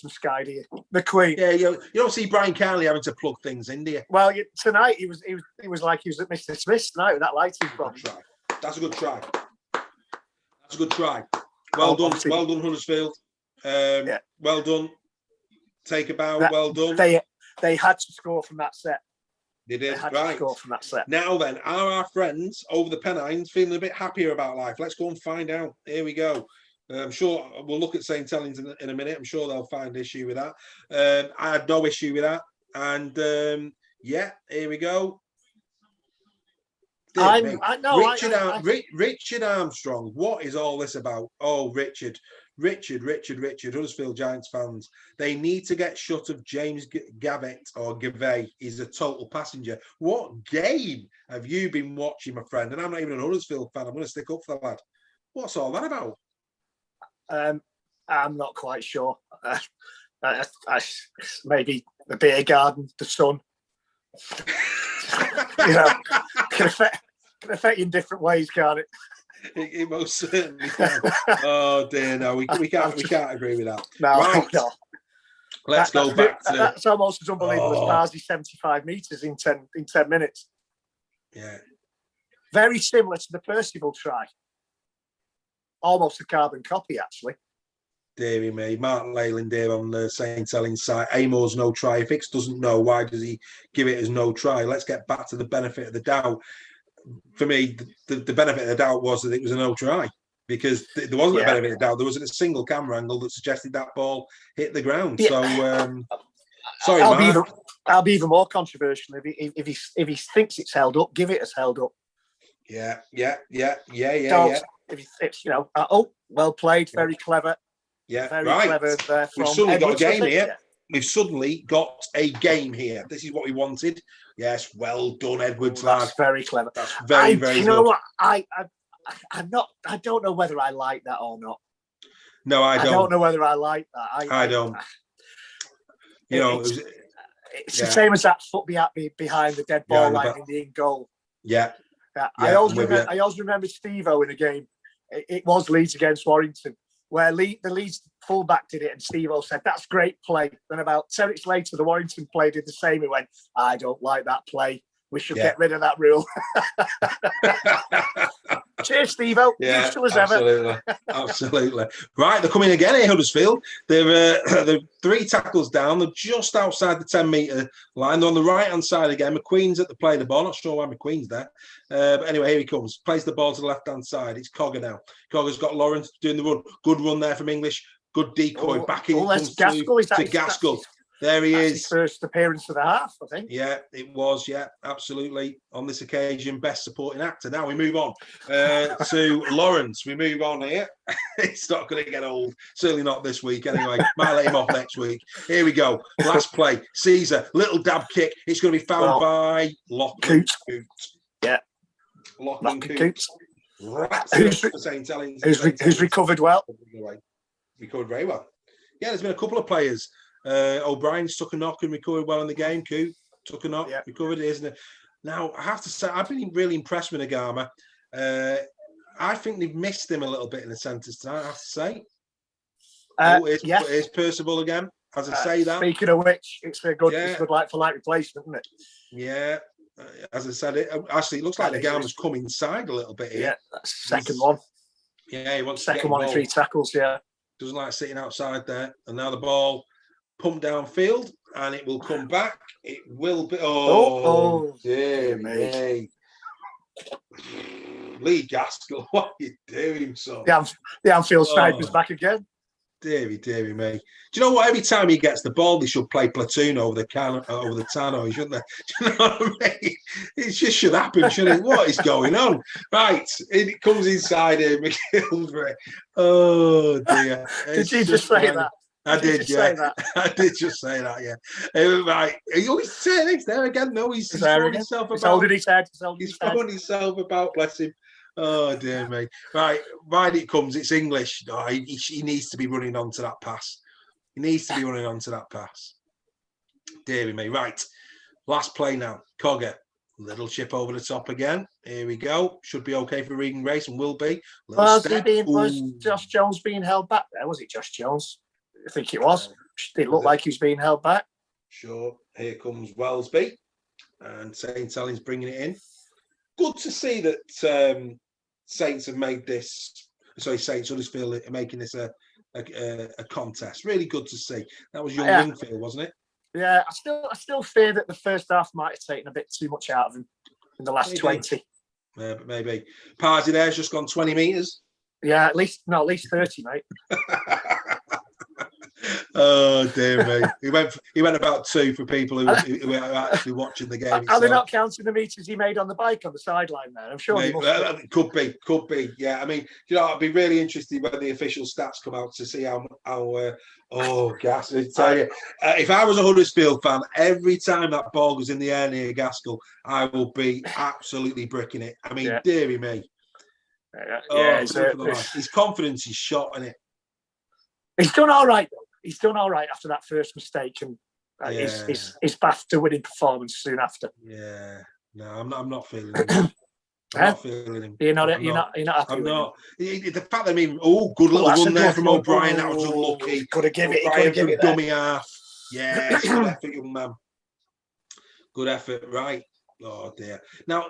from Sky, do you? McQueen. Yeah, you don't see Brian Carley having to plug things in, do you? Well, tonight he was like he was at Mr. Smith's tonight with that lighting problem. That's a good try. That's a good try. Well done, Huddersfield. Well done. Take a bow. Well done. They had to score from that set. They did. They had to score from that set. Now then, are our friends over the Pennines feeling a bit happier about life? Let's go and find out. Here we go. I'm sure we'll look at St. Helens in a minute. I'm sure they'll find issue with that. I had no issue with that. And here we go. Richard Armstrong. What is all this about? Oh, Richard, Huddersfield Giants fans. They need to get shut of James Gavet or Gavet. He's a total passenger. What game have you been watching, my friend? And I'm not even a Huddersfield fan. I'm going to stick up for the lad. What's all that about? I'm not quite sure. Maybe the beer garden, the sun. Can affect you in different ways, can't it? It most certainly can. Oh dear, no, we can't agree with that. No. Let's go back to that's almost as unbelievable as Barnsley 75 metres in 10 minutes. Yeah. Very similar to the Percival try. Almost a carbon copy, actually. Deary me. Mark Leyland there on the St. Helens site. Amor's no try. If Hicks doesn't know, why does he give it as no try? Let's get back to the benefit of the doubt. For me, the benefit of the doubt was that it was a no try, because there wasn't a benefit of the doubt. There wasn't a single camera angle that suggested that ball hit the ground. Yeah. So, sorry, Mark. I'll be even more controversial. If he thinks it's held up, give it as held up. Yeah. If it's well played, very clever. Yeah, very clever. We've suddenly got a game here. We've suddenly got a game here. This is what we wanted. Yes, well done, Edwards. That's very clever. That's very good. You know what? I'm not. I don't know whether I like that or not. No, I don't. I don't know whether I like that. I don't. It's the same as that foot behind the dead ball line in the in goal. Yeah. I always remember Steve-O in a game. It was Leeds against Warrington, where the Leeds fullback did it, and Steve-O said, "That's great play." Then about 10 minutes later, the Warrington player did the same. He went, "I don't like that play. We should get rid of that rule." Cheers, Steve-O. Yeah, Useful as absolutely. ever. Absolutely. Right, they're coming again here, Huddersfield. They're 3 tackles down. They're just outside the 10-metre line. They're on the right-hand side again. McQueen's at the play of the ball. Not sure why McQueen's there. But anyway, here he comes. Plays the ball to the left-hand side. It's Cogger now. Cogger's got Lawrence doing the run. Good run there from English. Good decoy. Back in comes Gaskell. to Gaskell. There he is. His first appearance for the half, I think. Yeah, it was. Yeah, absolutely. On this occasion, best supporting actor. Now we move on to Lawrence. We move on here. It's not going to get old. Certainly not this week. Anyway, might let him off next week. Here we go. Last play. Caesar, little dab kick. It's going to be found by Lachlan Coote. Yeah. Lachlan Coote. Who's recovered well. Recovered very well. Yeah, there's been a couple of players. O'Brien's took a knock and recovered well in the game. Coote took a knock, recovered, isn't it? Now, I have to say, I've been really impressed with Nagama. I think they've missed him a little bit in the centres tonight, I have to say. Here's Percival again, as I say that. Speaking of which, it's a good like-for-like replacement, isn't it? Yeah. As I said, it looks like Nagama's come inside a little bit here. Yeah, that's the second one. Yeah, he wants second one in 3 tackles, yeah. Doesn't like sitting outside there. And now the ball pumped downfield, and it will come back. It will be. Oh dear me. Lee Gaskell, what are you doing, son? The Anfield sniper's back again. Deary me. Do you know what? Every time he gets the ball, they should play platoon over the Tannoy, shouldn't they? Do you know what I mean? It just should happen, shouldn't it? What is going on? Right, it comes inside here, McGillivray. Oh dear. Did you just say that? I did, yeah. I did just say that, yeah. Right. He always saying things there again. No, he's throwing himself about. He's holding his head. He's throwing himself about, bless him. Oh, dear me. Right it comes. It's English. Oh, he needs to be running onto that pass. He needs to be running onto that pass. Dear me. Right. Last play now. Cogger. Little chip over the top again. Here we go. Should be okay for Regan Grace and will be. Was Josh Jones being held back there? Was it Josh Jones? I think it was. It looked like he was being held back. Sure. Here comes Wellesby. And St. Helens bringing it in. Good to see that Saints have made this. Sorry, Saints Huddersfield are making this a contest. Really good to see. That was young Wingfield, wasn't it? Yeah, I still fear that the first half might have taken a bit too much out of him in the last 20. Yeah, but maybe. Party there's just gone 20 metres. Yeah, at least 30, mate. Oh dear me! He went about 2 for people who were actually watching the game. Are they not counting the meters he made on the bike on the sideline there? I'm sure. Could be. Yeah, I mean, I'd be really interested when the official stats come out to see how. Gas! I tell you, if I was a Huddersfield fan, every time that ball goes in the air near Gaskell, I will be absolutely bricking it. I mean, dearie me. His confidence is shot, isn't it? He's done all right, though. He's done all right after that first mistake, and his path to winning performance soon after. Yeah, no, I'm not feeling him. I'm not feeling him. You're not happy. I'm not. The fact that good little run there from O'Brien. That was unlucky. Could have given it. Dummy half. Yeah, good effort, young man. Good effort, right? Oh dear. Now,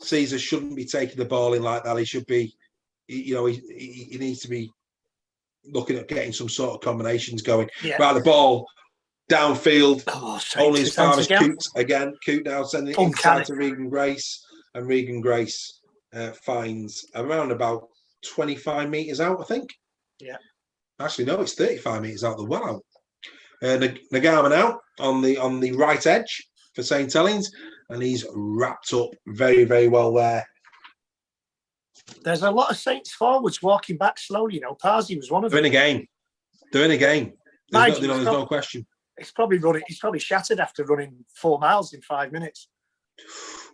Caesar shouldn't be taking the ball in like that. He should be. He needs to be looking at getting some sort of combinations going. Yeah. Right, the ball downfield, only as far as Coote again. Coote now sending it inside to Regan Grace, and Regan Grace finds around about 25 metres out, I think. Yeah. Actually, no, it's 35 metres out the well out. Nagama now on the right edge for St. Helens, and he's wrapped up very, very well there. There's a lot of Saints forwards walking back slowly. Parsi was one of them. They're in a game. There's no question. He's probably shattered after running 4 miles in 5 minutes.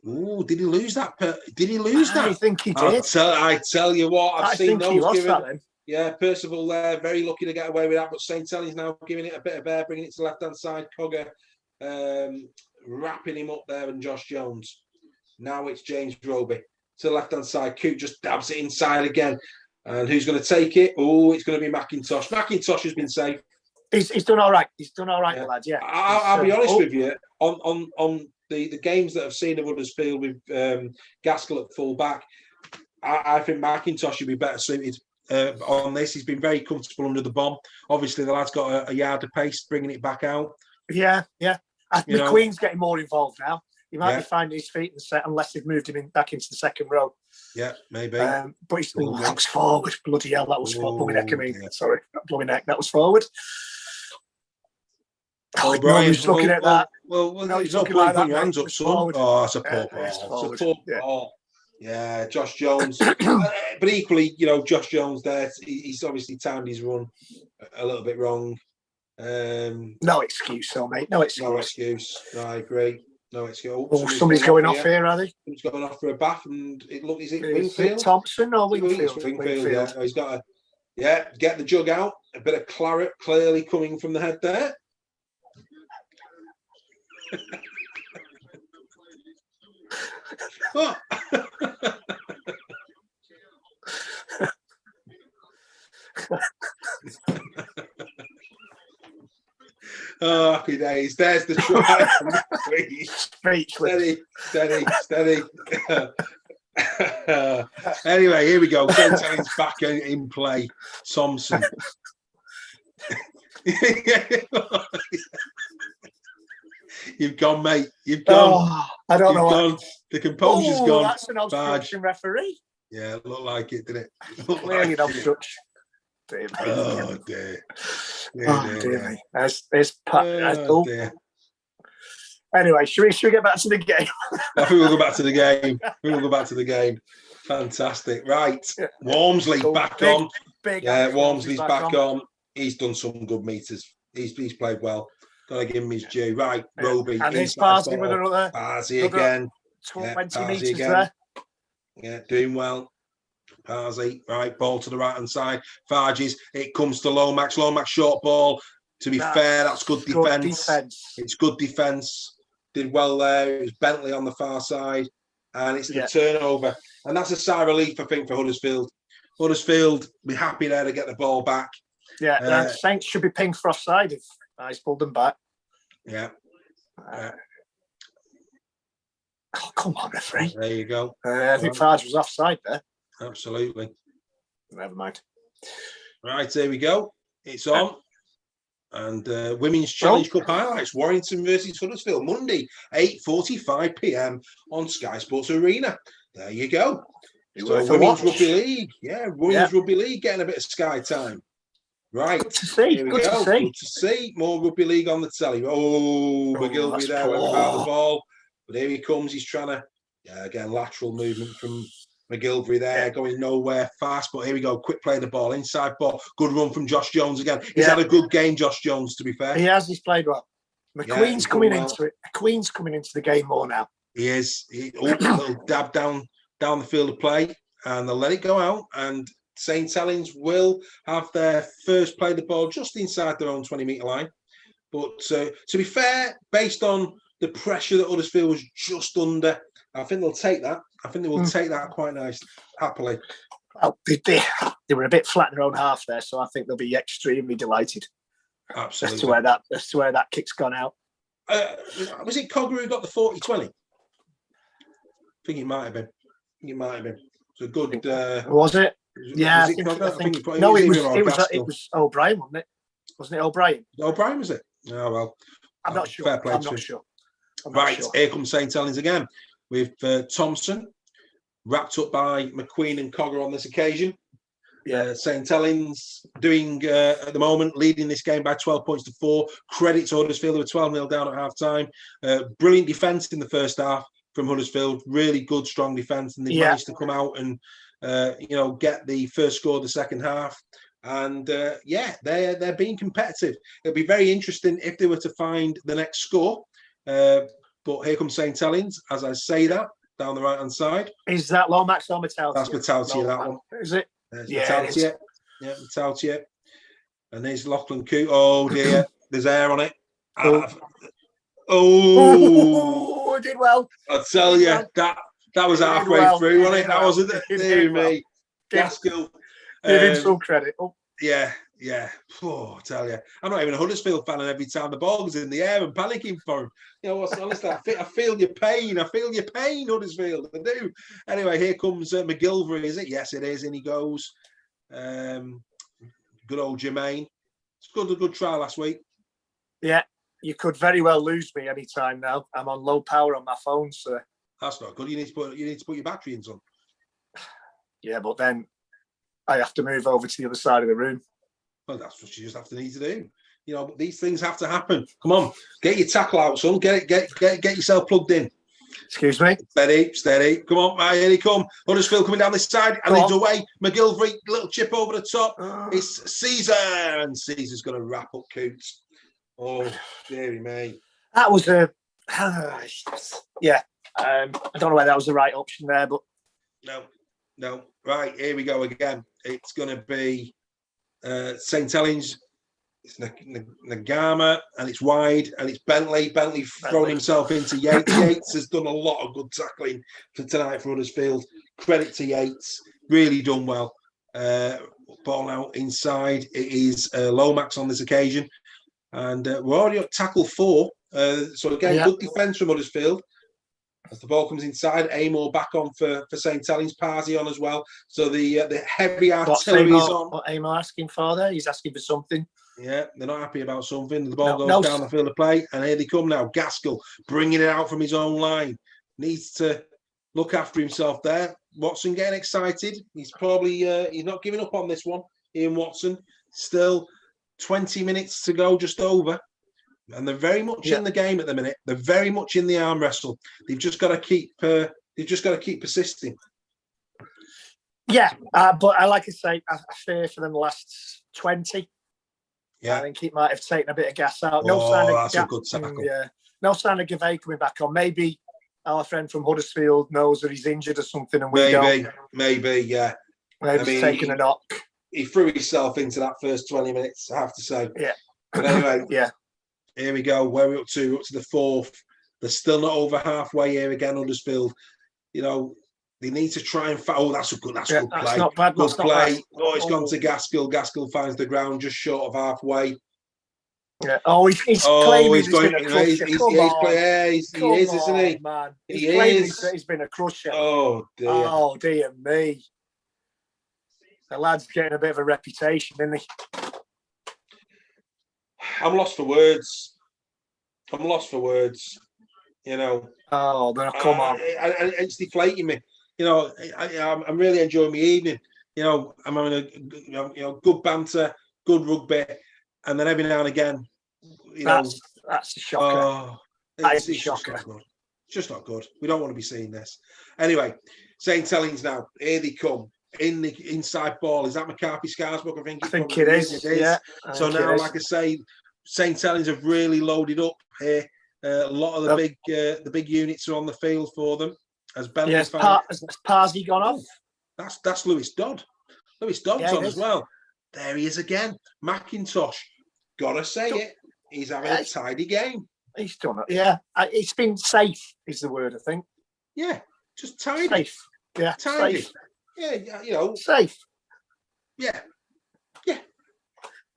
Ooh, did he lose that? I think he did. I tell you what, I've seen those he lost that then. Yeah, Percival there, very lucky to get away with that. But St. Helens now giving it a bit of air, bringing it to the left-hand side. Cogger wrapping him up there, and Josh Jones. Now it's James Roby. To the left-hand side, Coote just dabs it inside again. And who's going to take it? Oh, it's going to be McIntosh. McIntosh has been safe. He's done all right. The lad, yeah. I'll be honest with you. On the games that I've seen of Huddersfield with Gaskell at full back, I think McIntosh should be better suited on this. He's been very comfortable under the bomb. Obviously, the lad's got a yard of pace, bringing it back out. Yeah. McQueen's getting more involved now. He might be finding his feet in the set unless they've moved him back into the second row. Yeah, maybe. But he's looks forward. Bloody hell, that was forward. Sorry, not Bluminek. That was forward. Brian's looking at that. He's not putting your hands up, son. Oh, that's a poor ball. It's a poor ball. Yeah, Josh Jones. But equally, Josh Jones there, he's obviously timed his run a little bit wrong. No excuse, though, mate. No excuse. No excuse. No, I agree. No excuse. Somebody's going off here, are they? He's going off for a bath, and is it Wingfield? Thompson or Wingfield? Wingfield, yeah. He's got get the jug out. A bit of claret clearly coming from the head there. Oh. Oh, happy days. There's the try. Steady. Anyway, here we go. St. back in play. Thompson. You've gone, mate. You've gone. Oh, I don't know. Gone. The composure's gone. That's an obstruction referee. Yeah, it looked like it, didn't it? Clearly an obstruction. Oh, dear. Dear. Dear. Anyway, should we get back to the game? I think we'll go back to the game. Fantastic. Right. Walmsley back on. Walmsley's back on. He's done some good meters. He's played well. Gotta give him his due. Right, Roby. And it's Parsley with another. Parsley again. 20 metres there. Yeah, doing well. Parsley, right, ball to the right-hand side. Farges, it comes to Lomax. Lomax, short ball. To be fair, that's good defence. It's good defence. Did well there. It was Bentley on the far side. And it's the turnover. And that's a sigh of relief, I think, for Huddersfield. Huddersfield, be happy there to get the ball back. Yeah, Saints should be pinged for offside if he's pulled them back. Yeah. Oh, come on, referee. There you go. I think Farge was offside there. Absolutely. Never mind. Right, there we go. It's on. And Women's Challenge Cup highlights. Warrington versus Huddersfield. Monday, 8:45 p.m. on Sky Sports Arena. There you go. So Women's Rugby League. Yeah, Women's Rugby League getting a bit of Sky time. Right. Good to see. Good to see. More Rugby League on the telly. Oh, McGilvery there went without the ball. But here he comes. He's trying to, again, lateral movement from McGilvery there, going nowhere fast. But here we go. Quick play of the ball. Inside ball. Good run from Josh Jones again. He's had a good game, Josh Jones, to be fair. He has. He's played well. McQueen's coming into it. McQueen's coming into the game more now. He is. Little dab down the field of play. And they'll let it go out. And St. Helens will have their first play of the ball just inside their own 20-metre line. But to be fair, based on the pressure that Huddersfield was just under, I think they'll take that. I think they will take that quite nice, happily. Well, they were a bit flat in their own half there, so I think they'll be extremely delighted. Absolutely. As to where that kick's gone out. Was it Cogger who got the 40-20? I think it might have been. It's a good. Was it? Yeah, I think it was O'Brien, wasn't it? Wasn't it O'Brien? O'Brien, was it? Oh, well. I'm not sure. Fair play I'm not sure. Here comes St. Helens again with Thompson, wrapped up by McQueen and Cogger on this occasion. Yeah, St. Helens doing at the moment, leading this game by 12 points to 4. Credit to Huddersfield, they were 12-0 down at half time. Brilliant defence in the first half from Huddersfield, really good, strong defence, and they managed to come out and get the first score of the second half. And they're being competitive. It'll be very interesting if they were to find the next score. But here comes St. Helens, as I say that, down the right-hand side. Is that Lomax or Metaltia? That's Metaltia, that one. Is it? Metaltia. Yeah, Metaltia. And there's Lachlan Coote. Oh, dear. There's air on it. Oh, it did well. I tell you, that was halfway through, wasn't it? That wasn't it. Dear me. Gaskell. Give him some credit. Yeah, Yeah, I tell you, I'm not even a Huddersfield fan, and every time the ball goes in the air, I'm panicking for him. You know what's honestly, I feel your pain. I feel your pain, Huddersfield. I do. Anyway, here comes McGilvery, is it? Yes, it is. And he goes. Good old Jermaine. It's a good try last week. Yeah, you could very well lose me anytime now. I'm on low power on my phone, sir. That's not good. You need to put your battery in, son. Yeah, but then I have to move over to the other side of the room. Well, that's what you just have to need to do. You know, these things have to happen. Come on, get your tackle out, son. Get yourself plugged in. Excuse me. Steady. Come on, mate. Here he come. Huddersfield coming down this side, and he's away. McGilvery, little chip over the top. It's Caesar, and Caesar's going to wrap up Coots. Oh, dearie me. That was a yeah. I don't know whether that was the right option there, but no. Right, here we go again. It's going to be St. Helens. It's Nagama, and it's wide, and it's Bentley. Bentley thrown himself into Yates. Yates has done a lot of good tackling for tonight for Huddersfield. Credit to Yates, really done well. Ball out inside. It is Lomax on this occasion, and we're already at tackle 4. So again, good defence from Huddersfield. As the ball comes inside, Amor back on for St. Helens, Parsi on as well. So the heavy artillery is on. What Amor asking for there? He's asking for something. Yeah, they're not happy about something. The ball goes down the field of play, and here they come now. Gaskell bringing it out from his own line. Needs to look after himself there. Watson getting excited. He's probably he's not giving up on this one. Ian Watson. Still 20 minutes to go, just over. And they're very much in the game at the minute. They're very much in the arm wrestle. They've just got to keep. They've just got to keep persisting. Yeah, but I like to say, I fear for them the last 20. Yeah, I think he might have taken a bit of gas out. That's a good tackle. Yeah, no sign of Gavay coming back on. Maybe our friend from Huddersfield knows that he's injured or something, and we don't. Maybe, yeah. Maybe he's taking a knock. He threw himself into that first 20 minutes, I have to say. Yeah. But anyway, yeah. Here we go. Where are we up to? Up to the 4th. They're still not over halfway here again, Huddersfield. You know, they need to try and that's good play. That's not bad. Good play. It's gone to Gaskell. Gaskell finds the ground just short of halfway. Yeah. He's claiming he's been a crusher. He is, isn't he? Man. He's been a crusher. Oh dear. Oh dear me. The lad's getting a bit of a reputation, isn't he? I'm lost for words. You know. Oh, then come on. It's deflating me. You know, I'm really enjoying my evening. You know, I'm having a good banter, good rugby, and then every now and again, that's a shocker. Oh, it's a shocker. It's just not good. We don't want to be seeing this. Anyway, St. Helens now. Here they come. In the inside ball. Is that McCarthy Scarsburg? I think it is. Yeah. So now, like I say, St. Helens have really loaded up here. A lot of the big units are on the field for them. Has Parsi gone off? That's Lewis Dodd. Lewis Dodd's on as well. There he is again. McIntosh. Gotta say it. He's having a tidy game. He's done it. Yeah. It's been safe, is the word, I think. Yeah. Just tidy. Safe. Yeah. Tidy. Safe. Yeah, you know. Safe. Yeah.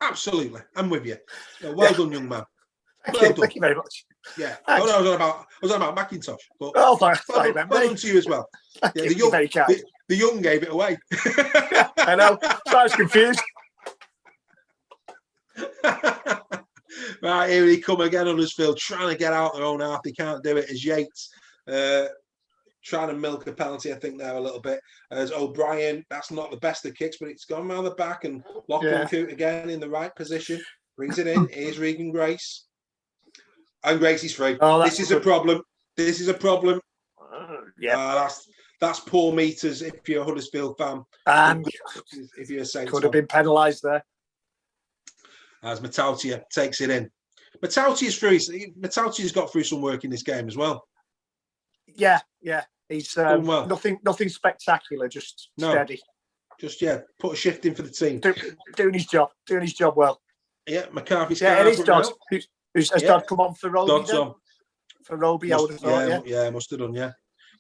Absolutely. I'm with you. Well done, young man. Thank you very much. Yeah. I was on about McIntosh. But thanks. Well done to you as well. The young gave it away. I know. So I was confused. Right, here he come again, Huddersfield, trying to get out their own half. They can't do it as Yates. Trying to milk a penalty, I think, there a little bit. As O'Brien, that's not the best of kicks, but it's gone around the back and Lachlan Coote again in the right position. Brings it in. Here's Regan Grace. And Gracie's free. This is a problem. That's poor meters if you're a Huddersfield fan. And if you're a Saints could have been penalised there. As Matautia takes it in. Matautia's got through some work in this game as well. Yeah. He's nothing spectacular, just steady. Just put a shift in for the team. Doing his job well. Yeah, McCarthy's it is Dodd. Has Dodd come on for Roby? Dodd's on. For Roby, I would have thought, yeah, must have done, yeah.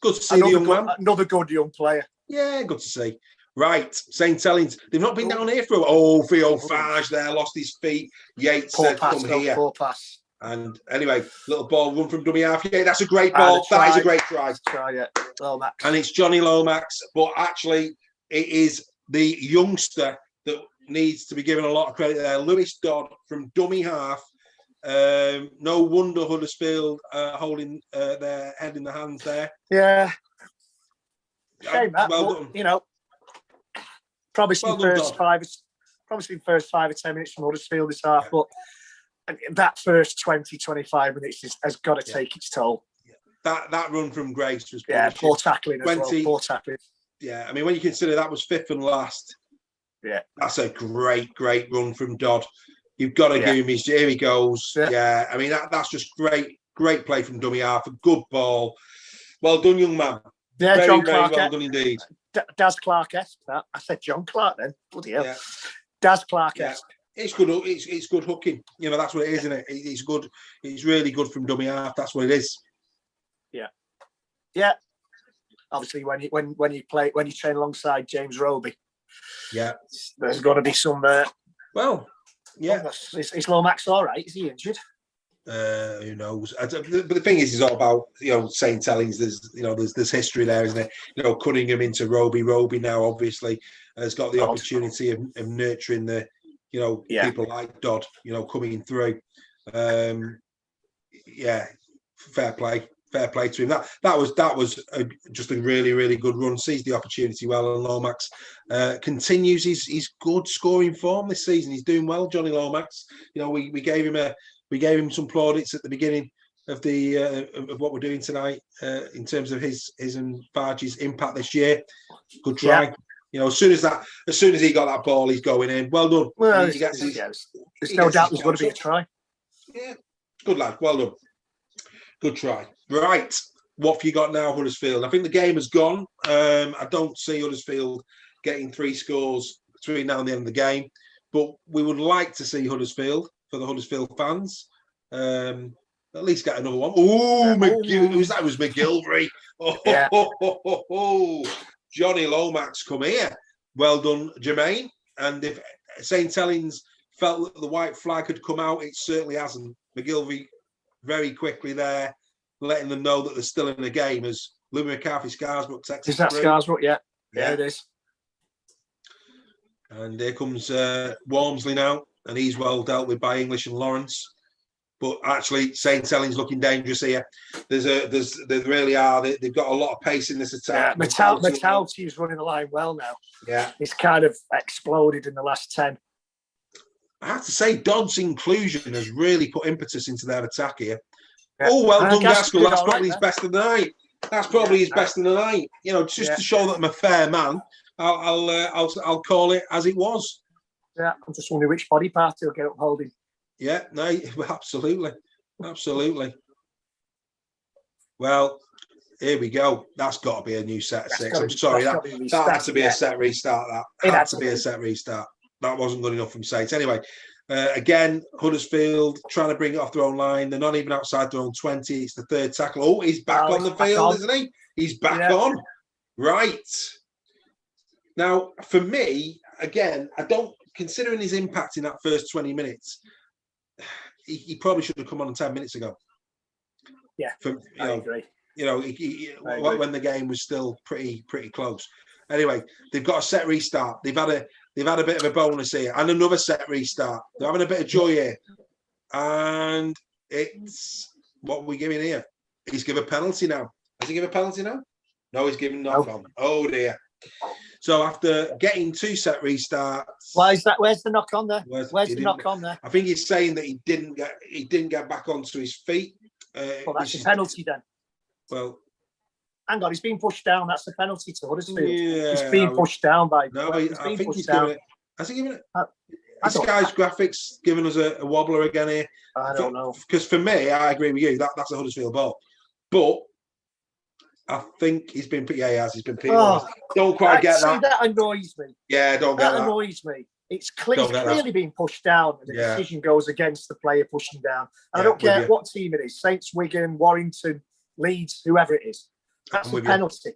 Good to see the young man. Another good young player. Yeah, good to see. Right, St. Helens. They've not been down here for Theo Farge there, lost his feet. Yates said, come here. Poor pass. And anyway, little ball run from dummy half. Yeah, that's a great ball. That is a great try. Lomax. And it's Johnny Lomax, but actually it is the youngster that needs to be given a lot of credit there. Lewis Dodd from dummy half. No wonder Huddersfield holding their head in the hands there. Yeah. Shame that, well done. You know, promising first 5 or 10 minutes from Huddersfield this half, but that first 20, 25 minutes has got to take its toll. That run from Grace was poor tackling as well. Poor tackling. Yeah, I mean, when you consider that was fifth and last, that's a great run from Dodd. You've got to give him his. Here he goes. Yeah, I mean that's just great play from dummy half. A good ball. Well done, young man. Yeah, very, John very Clark. Well done indeed. Daz Clark-esque. I said John Clark then. Bloody hell. Yeah. Daz Clark-esque. It's good. It's good hooking. You know, that's what it is, isn't it? It's good. It's really good from dummy half. That's what it is. Yeah. Obviously, when you train alongside James Roby, there's got to be some. Well, yeah. Is Lomax all right? Is he injured? Who knows? But the thing is all about St. Helens. There's history there, isn't it? Cunningham into Roby. Roby now obviously has got the opportunity of nurturing the people like Dodd. Coming through. Fair play to him. That was just a really good run. Sees the opportunity well, and Lomax continues his good scoring form this season. He's doing well, Johnny Lomax. We gave him some plaudits at the beginning of the of what we're doing tonight in terms of his and Farge's impact this year. Good try. As soon as he got that ball, he's going in. Well done. Well, there's no doubt there's going to be a try. Yeah, good lad. Well done. Good try. Right, what have you got now, Huddersfield? I think the game has gone. I don't see Huddersfield getting 3 scores between now and the end of the game, but we would like to see Huddersfield, for the Huddersfield fans, at least get another one. Oh, that was McGilvery. Johnny Lomax, come here. Well done, Jermaine. And if St. Helens felt that the white flag had come out, it certainly hasn't. McGilvery very quickly there, letting them know that they're still in the game as Louis McCarthy Scarsbrook takes Is that Scarsbrook? Yeah, it is. And here comes Walmsley now, and he's well dealt with by English and Lawrence. But actually, St. Helens looking dangerous here. They really are. They've got a lot of pace in this attack. Yeah, Metalti's running the line well now. Yeah, it's kind of exploded in the last 10. I have to say, Dodd's inclusion has really put impetus into their attack here. Yeah. Oh, well done, Gaskell. That's probably his best of the night. That's probably his best of the night. Just to show that I'm a fair man, I'll call it as it was. Yeah, I'm just wondering which body part he'll get up holding. Yeah, no, absolutely. Well, here we go. That's got to be a new set of 6. I'm sorry, that had to be a set restart. That had to be a set restart. That wasn't good enough from Saints. Anyway, again, Huddersfield trying to bring it off their own line. They're not even outside their own 20. It's the third tackle. Oh, he's back on the field, isn't he? He's back on. Right. Now, for me, again, considering his impact in that first 20 minutes, he probably should have come on 10 minutes ago. Yeah, I agree. When the game was still pretty close. Anyway, they've got a set restart. They've had a bit of a bonus here and another set restart. They're having a bit of joy here. And it's what we're giving here. He's given a penalty now. Has he given a penalty now? No, he's given knock on. Oh dear. So after getting 2 set restarts, why is that? Where's the knock on there? Where's the knock on there? I think he's saying that he didn't get back onto his feet. Well, that's a penalty then. Well, hang on, he's being pushed down. That's the penalty to Huddersfield. Yeah, he's being pushed down by. No, I think he's given it. Has he given it? This guy's graphics giving us a wobbler again here. I don't know. Because for me, I agree with you. That's a Huddersfield ball, but I think he's been. Yeah, he has. He's been. Don't quite get that. That annoys me. Yeah, don't get that. That annoys me. It's clearly being pushed down, and the decision goes against the player pushing down. And I don't care what team it is: Saints, Wigan, Warrington, Leeds, whoever it is. That's a penalty.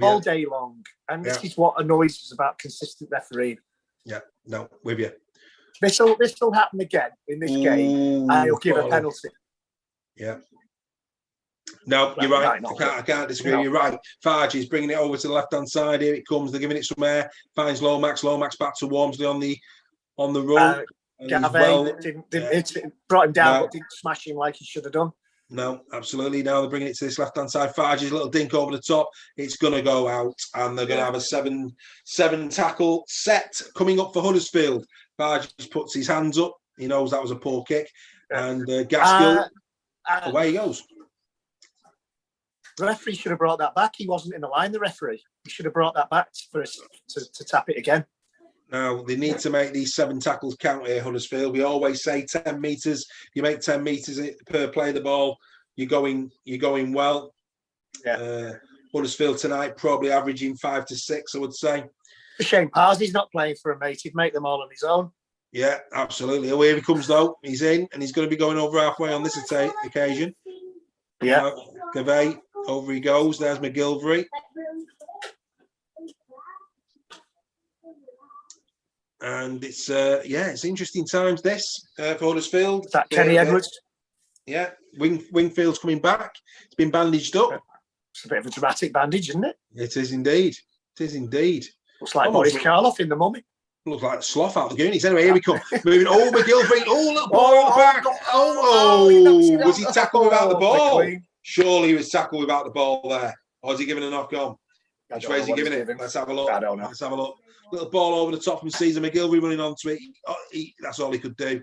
all day long. And this is what annoys us about consistent refereeing. Yeah, no, with you. This will happen again in this game, and he'll give a penalty. Yeah. No, you're right. I can't disagree. You're right. Farge is bringing it over to the left-hand side. Here it comes. They're giving it some air. Finds Lomax. Lomax back to Wormsley on the run. Gavay didn't brought him down, but didn't smash him like he should have done. No, absolutely. Now they're bringing it to this left-hand side. Farge's little dink over the top. It's going to go out, and they're going to have a seven tackle set coming up for Huddersfield. Farge just puts his hands up. He knows that was a poor kick, and Gaskill away he goes. The referee should have brought that back. He wasn't in the line, the referee. He should have brought that back for us to tap it again. Now, they need to make these 7 tackles count here, Huddersfield. We always say 10 metres. You make 10 metres per play the ball, you're going well. Yeah. Huddersfield tonight probably averaging 5 to 6, I would say. It's a shame Parsley's not playing for a mate. He'd make them all on his own. Yeah, absolutely. Oh, here he comes, though. He's in, and he's going to be going over halfway on this occasion. Yeah. Gavay. Over he goes. There's McGilvery. And it's it's interesting times this for Huddersfield. Is that Kenny Edwards? Yeah. Wingfield's coming back. It's been bandaged up. It's a bit of a dramatic bandage, isn't it? It is indeed. Looks like Boris Karloff in the Mummy. Looks like a sloth out the Goonies. Anyway, here we come. Moving. Oh, McGilvery. Oh, little ball at the back. Was he tackled without the ball? Surely he was tackled without the ball there. Or is he giving a knock on? Which way is he giving it? Let's have a look. I don't know. Let's have a look. Little ball over the top from Caesar McGilvery running onto it. That's all he could do.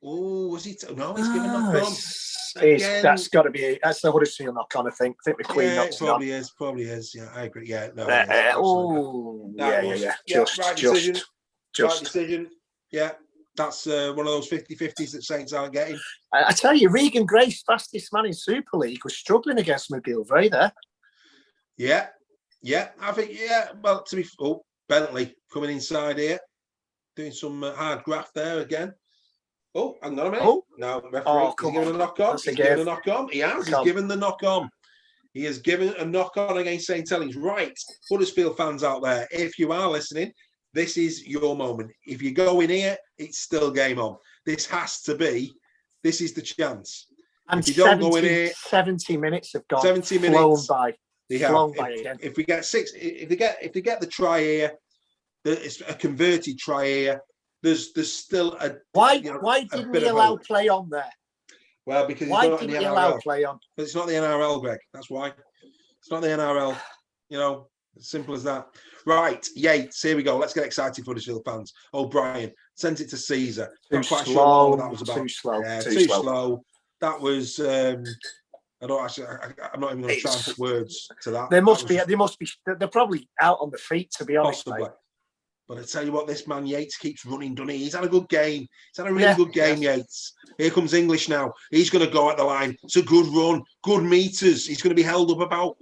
Oh, was he? No, he's giving a knock on. That's got to be. That's the Huddersfield knock on. I think McQueen knocks it probably is. Probably is. Yeah, I agree. Yeah. No. Yeah. Right decision. Yeah. That's one of those 50-50s that Saints aren't getting. I tell you, Regan Grace, fastest man in Super League, was struggling against McGilvery there. Yeah. I think, well, Bentley coming inside here, doing some hard graft there again. Oh, hang on a minute. Oh. No, referee, he's given a knock on. He's given a knock on. He has. He's given the knock on. He has given a knock on against St. Helens. Right, Huddersfield fans out there, if you are listening, this is your moment. If you go in here, it's still game on. This is the chance. And if you don't go in here, 70 minutes have gone. 70 minutes flown by. Flown by again. If we get 6, if they get the try here, it's a converted try here. There's still a why didn't we allow play on there? Well, because why didn't we allow play on? Because it's not the NRL, Greg. That's why. It's not the NRL. As simple as that. Right, Yates, here we go. Let's get excited for Huddersfield fans. O'Brien sent it to Caesar. Too slow. What that was about. Too slow. That was. I'm not even going to try and put words to that. They must be. They're probably out on the feet, to be honest. Possibly. Mate. But I tell you what, this man Yates keeps running, doesn't he? He's had a good game. He's had a really good game, Yates. Here comes English now. He's going to go at the line. It's a good run, good meters. He's going to be held up about,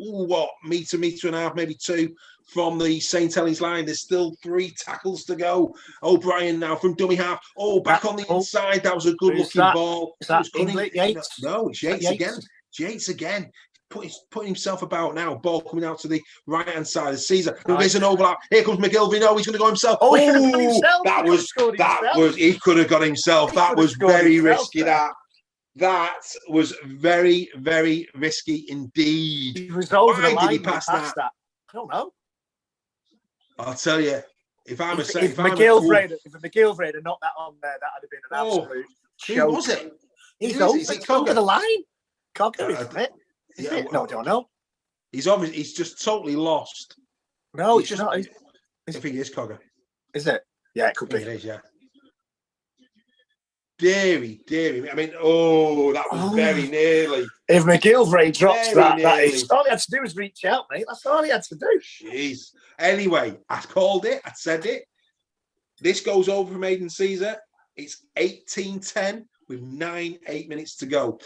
meter and a half, maybe 2 from the St. Helens line. There's still 3 tackles to go. O'Brien now from dummy half. Back on the inside. That was a good-looking ball. Is that Yates? No, it's Yates again. Yates again. Putting himself about now. Ball coming out to the right-hand side of Caesar. There's an overlap. Here comes McGilvery. No, he's going to go himself. He could have got himself. He could have got himself. That was very risky. That was very, very risky indeed. He was over the line. Why did he pass that? I don't know. I'll tell you. If McGilvery had knocked that on there, that would have been an absolute choke. Who was it? He's over the line. Cogger, isn't it? No, I don't know. He's just totally lost. No, it's not. I think it is Cogger. Is it? Yeah, it could be. It is, yeah. Deary. I mean, that was very nearly. If McGilvery drops that is all he had to do was reach out, mate. That's all he had to do. Jeez. Anyway, I called it. I said it. This goes over from Aidan Caesar. It's 18-10. With 8 minutes to go.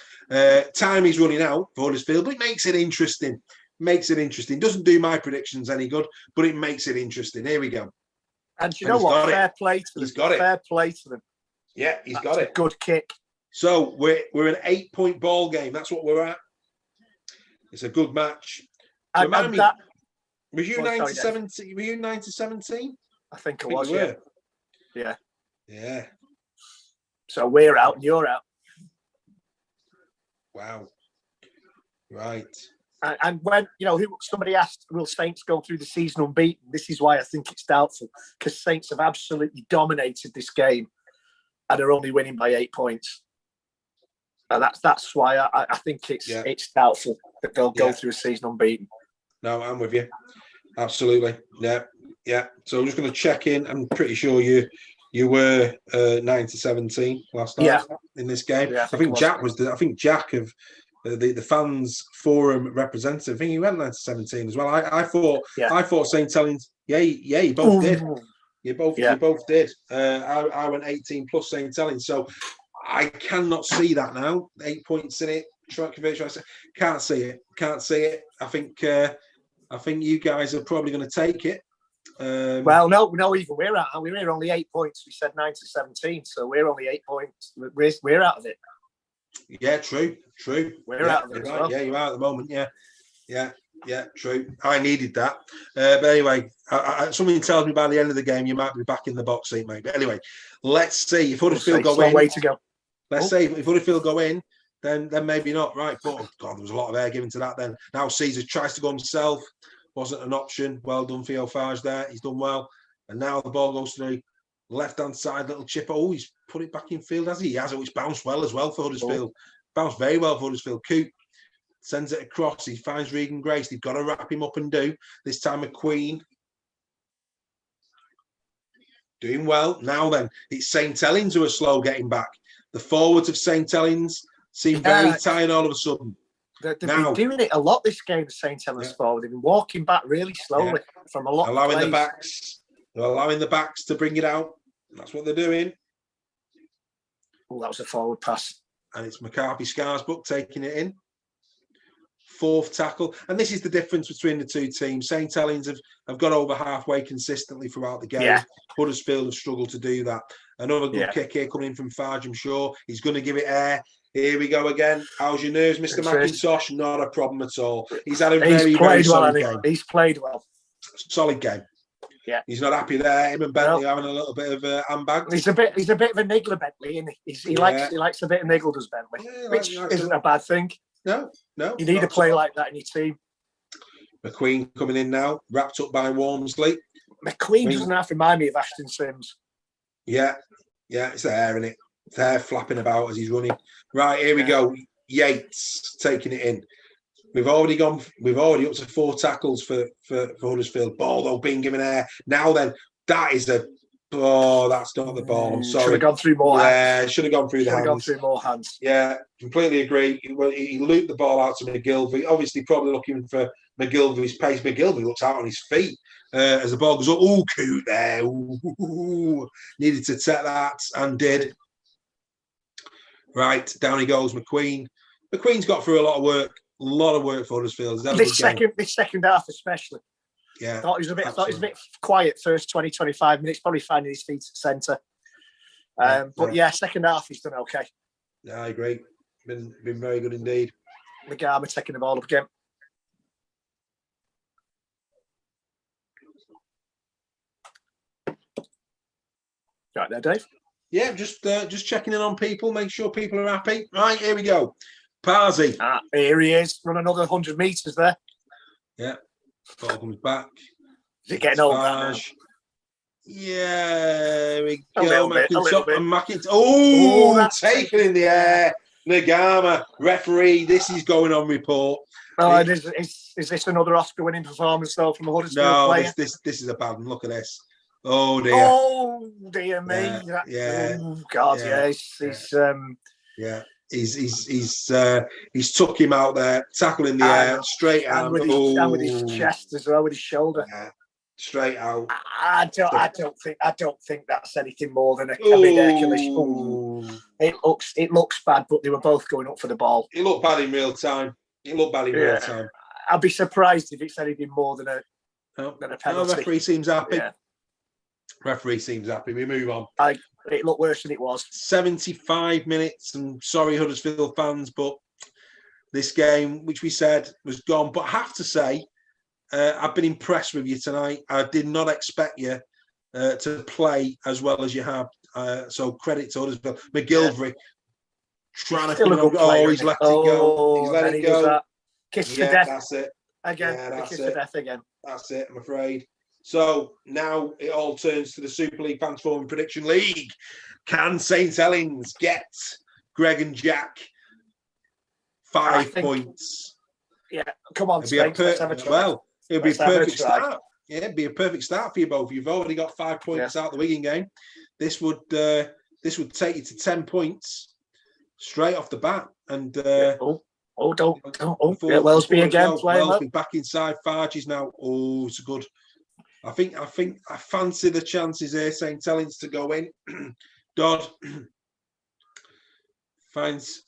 Time is running out for Huddersfield, but it makes it interesting. Doesn't do my predictions any good, but it makes it interesting. Here we go. And you know what? Fair play to them. He's got it. Fair play to them. Yeah, he's got it. Good kick. So we're an 8-point ball game. That's what we're at. It's a good match. Remind me, that, was you 9-17? Were you 9-17? I think I was, yeah. Yeah. So we're out and you're out. Wow. Right. And when, somebody asked, will Saints go through the season unbeaten? This is why I think it's doubtful, because Saints have absolutely dominated this game and are only winning by 8 points. And that's why I think it's doubtful that they'll go through a season unbeaten. No, I'm with you. Absolutely. Yeah. So I'm just going to check in. I'm pretty sure you were 9-17 last night in this game. Yeah, I think Jack was Jack of the fans forum representative. I think he went 9-17 as well. I thought St. Helens. Yeah, you both did. You both did. I went 18 plus St. Helens. So I cannot see that now. 8 points in it. Can't see it. I think you guys are probably going to take it. Well, no, even we're out. We're only 8 points. We said 9-17, so we're only 8 points. We're out of it. Yeah, true. We're out of it. Right. Well. Yeah, you're out at the moment. Yeah, true. I needed that. But anyway, something tells me by the end of the game you might be back in the box seat, mate. But anyway, let's see if Huddersfield go in. Way to go. Let's see if Huddersfield go in. Then maybe not. Right. But God, there was a lot of air given to that then. Now Caesar tries to go himself. Wasn't an option. Well done, Theo Farge there. He's done well. And now the ball goes to the left-hand side, little chip. Oh, he's put it back in field, has he? He has. It's bounced well as well for Huddersfield. Bounced very well for Huddersfield. Coop sends it across. He finds Regan Grace. They've got to wrap him up and do. This time McQueen. Doing well. Now then, it's St. Helens who are slow getting back. The forwards of St. Helens seem very tired all of a sudden. They've been doing it a lot this game, the St. Helens forward. They've been walking back really slowly from a lot of plays. They're allowing the backs to bring it out. That's what they're doing. Oh, that was a forward pass. And it's McCarthy Scarsbrook taking it in. Fourth tackle. And this is the difference between the two teams. St. Helens have got over halfway consistently throughout the game. Yeah. Huddersfield have struggled to do that. Another good kick here coming in from Farge, I'm sure. He's going to give it air. Here we go again. How's your nerves, Mr. McIntosh? Not a problem at all. He's had a very solid game. He's played well. Solid game. Yeah. He's not happy there. Him and Bentley having a little bit of handbag. He's a bit of a niggler, Bentley, and he likes a bit of niggle, does Bentley, which isn't a bad thing. No. You need a play like that in your team. McQueen coming in now, wrapped up by Walmsley. McQueen doesn't have to remind me of Ashton Sims. Yeah, it's there, isn't it? It's there flapping about as he's running. Right, here we go. Yates taking it in. We've already up to 4 tackles for Huddersfield. Ball though being given air. Now then, that's not the ball. I'm sorry. Should have gone through more hands. Yeah, should have gone through the hands. Should have gone through more hands. Yeah, completely agree. He looped the ball out to McGilvey. Obviously, probably looking for McGilvey's pace. McGilvey looks out on his feet as the ball goes up. Ooh, Coot there. Ooh. Needed to take that and did. Right, down he goes, McQueen. McQueen's got through a lot of work for Huddersfield. This second half especially. Yeah. I thought he was a bit quiet first 20, 25 minutes, probably finding his feet at centre. But second half he's done okay. Yeah, I agree. Been very good indeed. Nagama taking the ball up again. Right there, Dave. Yeah, just checking in on people, make sure people are happy. Right, here we go. Parsi. Here he is. Run another 100 metres there. Yeah. Ball comes back. Is it getting old now? Yeah, here we go. McIntosh. Oh, taken in the air. Nagama, referee. This is going on report. Is this another Oscar-winning performance though from a Huddersfield player? No, this is a bad one. Look at this. Oh dear. Oh dear me. Yeah. Oh God. Yeah. He's took him out there, tackle in the air, straight out, and with his chest as well, with his shoulder. Yeah. Straight out. I don't think that's anything more than a Hercules. It looks bad, but they were both going up for the ball. It looked bad in real time. I'd be surprised if it's anything more than a penalty. No, referee seems happy. Yeah. Referee seems happy. We move on. It looked worse than it was. 75 minutes. I'm sorry, Huddersfield fans, but this game, which we said was gone. But I have to say, I've been impressed with you tonight. I did not expect you to play as well as you have. So credit to Huddersfield. McGilvery trying to come on. He's let it go. He's let it go. Kiss to death. That's it. Again, the kiss to death again. That's it, I'm afraid. So now it all turns to the Super League Fanzone Prediction League. Can St Helens get Greg and Jack 5 points? Yeah, come on, it'll be a perfect start. Yeah, it'd be a perfect start for you both. You've already got 5 points out the Wigan game. This would take you to 10 points straight off the bat. And Wellesby again playing. Wellesby back inside. Farge is now. Oh, it's good. I think I fancy the chances here. St Helens to go in. Dodd finds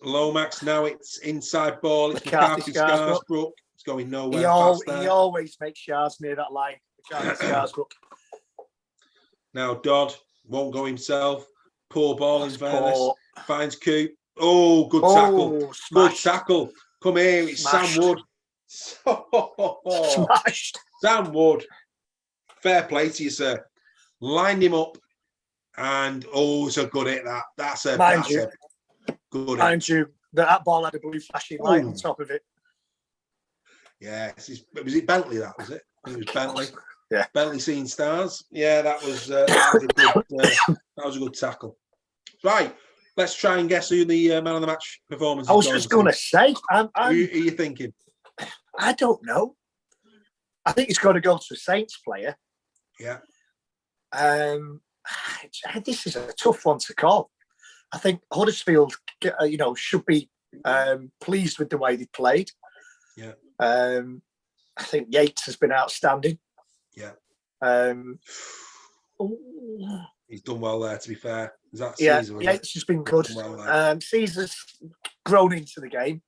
Lomax. Now it's inside ball. It's McCarthy Scarsbrook. It's going nowhere. He always makes yards near that line. Scarsbrook. Now Dodd won't go himself. Poor ball in fairness. Finds Coop. Oh, good tackle. Good tackle. Come here. It's Smashed. Sam Wood. Smashed. Sam Wood. Fair play to you, sir. Lined him up. And it's a good hit. That's a good Mind you, that ball had a blue flashing light on top of it. Yeah. Was it Bentley that, was it? I think it was Bentley. Yeah. Bentley seeing stars. Yeah, that was a good tackle. Right. Let's try and guess who the man of the match performance is. I was just going to say. Who are you thinking? I don't know. I think it's going to go to a Saints player. Yeah. This is a tough one to call. I think Huddersfield, should be pleased with the way they played. Yeah. I think Yates has been outstanding. Yeah. He's done well there, to be fair. Is that Caesar? Yates has been good. Caesar's grown into the game.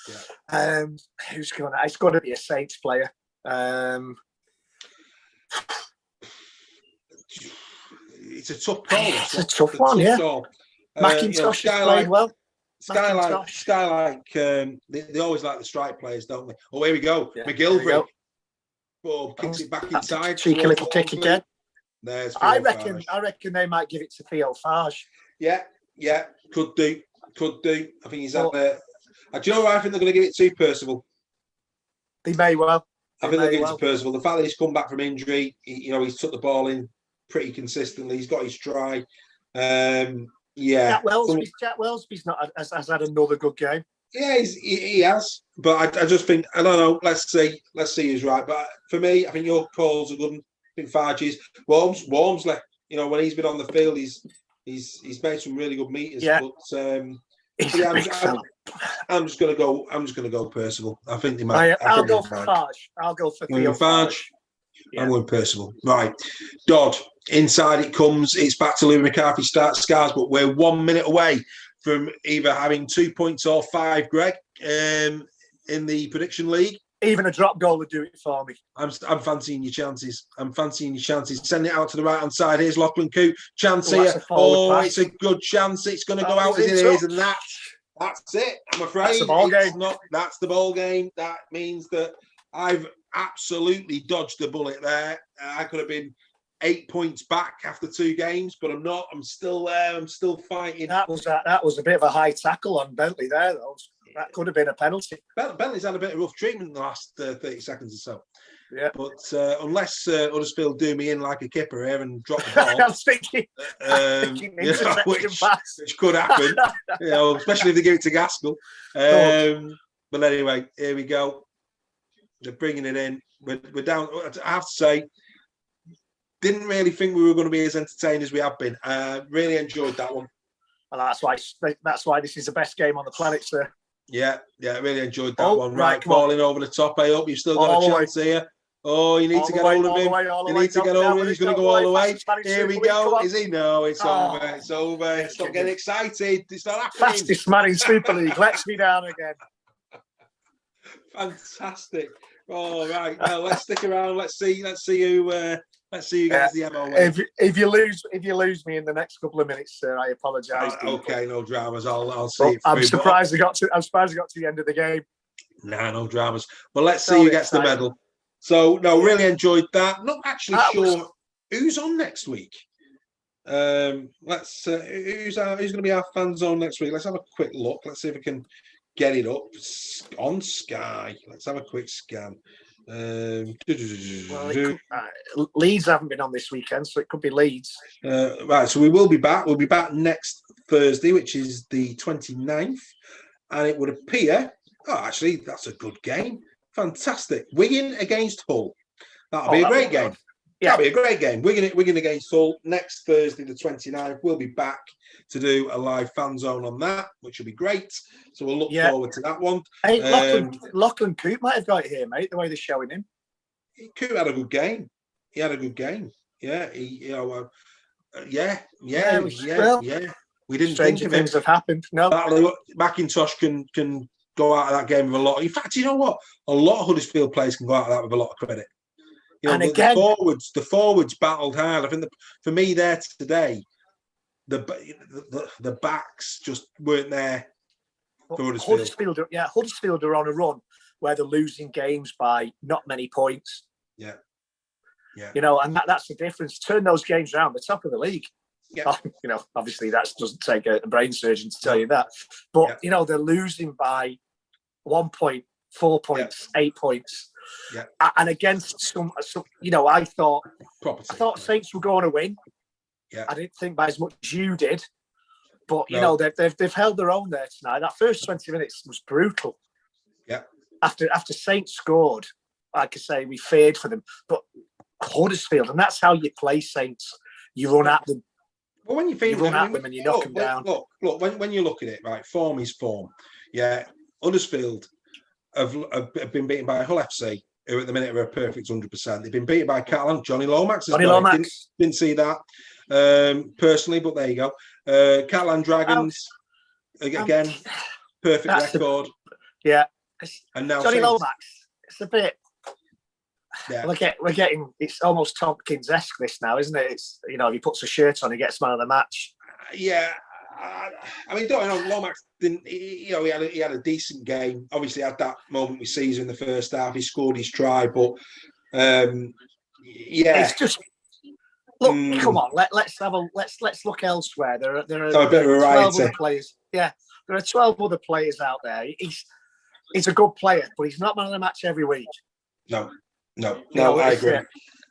Yeah. It's going to be a Saints player. It's a tough call. It's a tough one, yeah. McIntosh has played well. Skyline, they always like the strike players, don't they? Oh, here we go. Yeah, McGilvery. Kicks it back inside. Cheeky little kick again. There's I reckon they might give it to Theo Farge. Yeah, could do. I think he's had do you know what I think they're going to give it to Percival? They may well. I think they'll give it to Percival. The fact that he's come back from injury, he's took the ball in pretty consistently. He's got his stride. Jack Wellesby's has had another good game. Yeah, he has. But I just think, I don't know. Let's see who's right. But for me, I think your calls are good. I think Farge's Wormsley. When he's been on the field, he's made some really good meters. Yeah. But I'm just gonna go Percival. I think they might. I'll go for Farge. I'll go for Theo Farge. Yeah. I'm going Percival. Right. Dodd, inside it comes. It's back to Louis McCarthy Scars, but we're 1 minute away from either having 2 points or 5, Greg, in the prediction league. Even a drop goal would do it for me. I'm fancying your chances. Send it out to the right-hand side. Here's Lachlan Coote. Chance here. It's a good chance. It's going to go out as it is, and that's it. I'm afraid. That's the ball game. That's the ball game. That means that I've absolutely dodged the bullet there. I could have been 8 points back after 2 games, but I'm not. I'm still there. I'm still fighting. That was a bit of a high tackle on Bentley there, though. That could have been a penalty. Bentley's had a bit of rough treatment in the last 30 seconds or so. Yeah. But unless Huddersfield do me in like a kipper here and drop the ball. I was thinking which could happen, especially if they give it to Gaskell. But anyway, here we go. They're bringing it in. We're down. I have to say, didn't really think we were going to be as entertained as we have been. Really enjoyed that one. And that's why this is the best game on the planet, sir. Yeah, really enjoyed that one. Right, falling over the top. I hope you've still got a chance here. Oh, you need to get hold of him. You need to get hold of him. He's going to go all the way. Here we go. Is he? No, it's over. It's over. Stop getting excited. It's not happening. Fastest man in Super League. Lets me down again. Fantastic. All right. Well, let's stick around. Let's see who gets the MO. If you lose me in the next couple of minutes, sir, I apologise. Okay, no dramas. I'll see. I'm surprised I got to the end of the game. Nah, no dramas. Well, let's see who gets the medal. So no, really enjoyed that. Not actually sure who's on next week. Let's who's going to be our fan zone next week? Let's have a quick look. Let's see if we can get it up on Sky. Let's have a quick scan. Leeds haven't been on this weekend, so it could be Leeds. Right, so we will be back. We'll be back next Thursday, which is the 29th, and it would appear. Oh, actually, that's a good game. Fantastic. Wigan against Hull. That'll be a great game. Yeah. That'll be a great game. Wigan against Hull next Thursday, the 29th. We'll be back to do a live fan zone on that, which will be great. So we'll look forward to that one. Hey, Lachlan Coote might have got it here, mate, the way they're showing him. Coote had a good game. He had a good game. Yeah. We didn't think of things have happened. No. Macintosh can go out of that game with a lot. In fact, you know what? A lot of Huddersfield players can go out of that with a lot of credit. You know, the forwards battled hard. I think for me there today, the backs just weren't there for Huddersfield. Huddersfield are on a run where they're losing games by not many points. Yeah. You know, and that's the difference. Turn those games around, the top of the league. Yeah. You know, obviously that doesn't take a brain surgeon to tell you that. But, you know, they're losing by 1 point, 4 points, 8 points. Yeah. And against some, you know, I thought Saints were going to win. Yeah. I didn't think by as much as you did. But, you know, they've held their own there tonight. That first 20 minutes was brutal. Yeah. After Saints scored, like I say, we feared for them. But Huddersfield, and that's how you play Saints. You run at them. Well, when you run at them and you knock them down. Look, when you look at it, right, form is form. Yeah, Huddersfield have been beaten by Hull FC, who at the minute are a perfect 100%. They've been beaten by Catalan. Johnny Lomax. Didn't see that personally, but there you go. Catalan Dragons, again, perfect record. And now Johnny Lomax, it's a bit... Yeah. We're getting it's almost Tompkins-esque this now, isn't it? It's, you know, if he puts a shirt on, he gets man of the match. I mean, don't know, Lomax didn't. He had a decent game. Obviously, had that moment with Caesar in the first half. He scored his try, but it's just look. Come on, let's look elsewhere. There are a bit of 12 other players. Yeah, there are 12 other players out there. He's a good player, but he's not man of the match every week. No, I agree.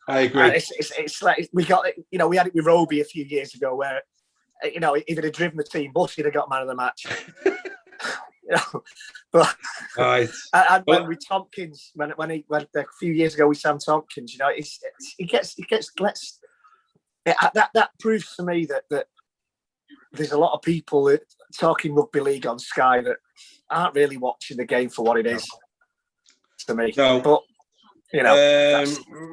It's like we got it. You know, we had it with Roby a few years ago, where you know, if he'd have driven the team bus, he'd have got man of the match. You know, but and when with Tompkins, when a few years ago with Sam Tompkins, you know, he gets less. That proves to me that there's a lot of people talking rugby league on Sky that aren't really watching the game for what it is. To me, but. You know,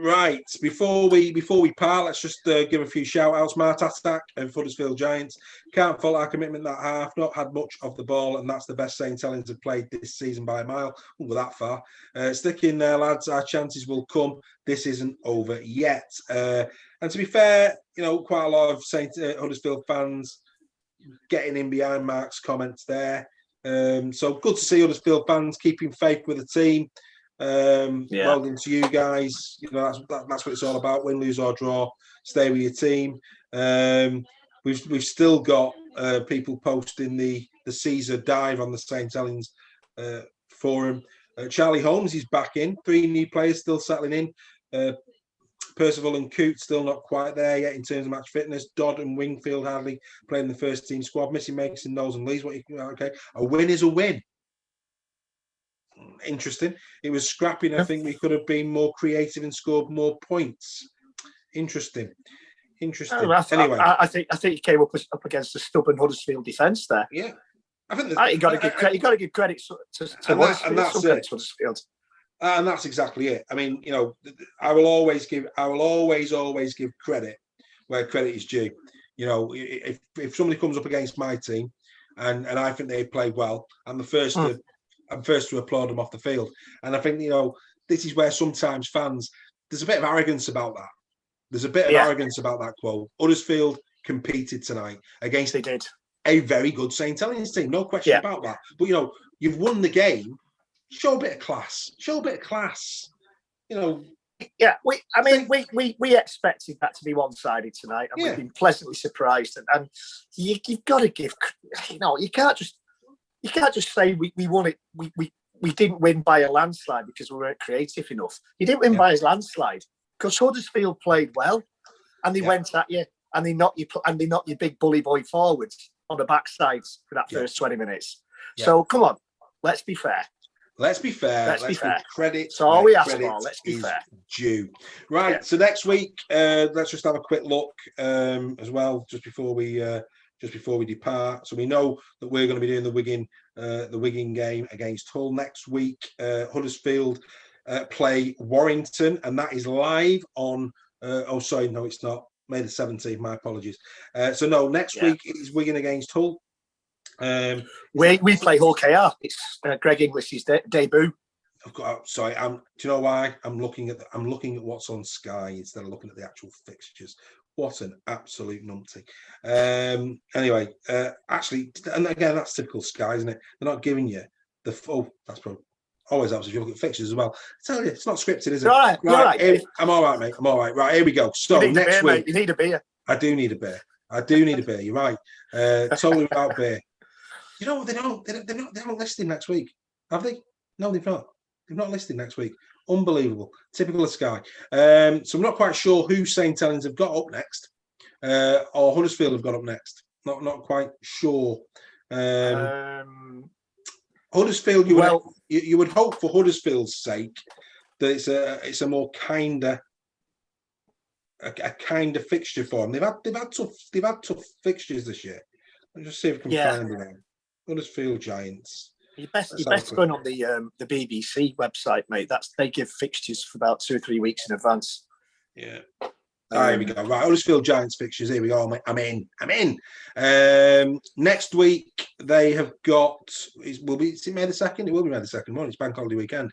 right. Before we part, let's just give a few shout outs. Mart Attack and Huddersfield Giants. Can't fault our commitment that half. Not had much of the ball, and that's the best St. Helens have played this season by a mile. Won't go that far. Stick in there, lads. Our chances will come. This isn't over yet. And to be fair, you know, quite a lot of Huddersfield fans getting in behind Mark's comments there. So good to see Huddersfield fans keeping faith with the team. Well done to you guys. You know, that's what it's all about. Win, lose or draw, stay with your team. We've still got people posting the Caesar dive on the St. Helens forum. Charlie Holmes is back in. 3 new players still settling in. Percival and Coote still not quite there yet in terms of match fitness. Dodd and Wingfield hardly playing the first team squad. Missing Mason, Knowles and Lees. A win is a win. Interesting. It was scrapping. I think we could have been more creative and scored more points. Interesting. Anyway, I think he came up against a stubborn Huddersfield defence there. Yeah, I think you got to give credit to Huddersfield. And that's exactly it. I mean, you know, I will always give credit where credit is due. You know, if somebody comes up against my team and I think they play well, I'm first to applaud them off the field. And I think, you know, this is where sometimes fans, there's a bit of arrogance about that. There's a bit of arrogance about that quote. Huddersfield competed tonight against a very good St. Helens team. No question about that. But, you know, you've won the game. Show a bit of class. Yeah, we expected that to be one-sided tonight, and we've been pleasantly surprised. And you've got to give, you can't just say we won it. We didn't win by a landslide because we weren't creative enough. You didn't win by a landslide because Huddersfield played well, and they went at you, and they knocked your big bully boy forwards on the backsides for that first 20 minutes. Yeah. So come on, let's be fair. Let's be fair. Let's be fair. Credit. That's all we ask for. Let's be fair. Due. Right. Yeah. So next week, let's just have a quick look as well, just before we depart. So we know that we're going to be doing the Wigan game against Hull next week. Huddersfield play Warrington, and that is live on. No, it's not. May the 17th. My apologies. So no, next week is Wigan against Hull. We play Hull KR. It's Greg English's debut. Do you know why? I'm looking at what's on Sky instead of looking at the actual fixtures. What an absolute numpty. Anyway, actually, and again, that's typical Sky, isn't it? They're not giving you the full. That's probably always happens if you look at fixtures as well. I tell you, it's not scripted, is it? You're all right. You're right. I'm all right, mate. I'm all right. Right, here we go. So next week, mate. You need a beer. I do need a beer. You're right. Totally without beer. You know, they're not listing next week, have they? No, they've not. They've not listed next week. Unbelievable. Typical of Sky. So I'm not quite sure who St. Helens have got up next, or Huddersfield have got up next. Not quite sure. Huddersfield. You would hope for Huddersfield's sake that it's a more kinder fixture for them. They've had tough fixtures this year. Let's just see if we can find them. Huddersfield Giants. You're best going on the BBC website, mate. They give fixtures for about 2 or 3 weeks in advance. Yeah. Here we go. Right, Huddersfield Giants fixtures. Here we go. I'm in. Next week they have got. Is it May the 2nd? It will be May the 2nd. It's Bank Holiday weekend.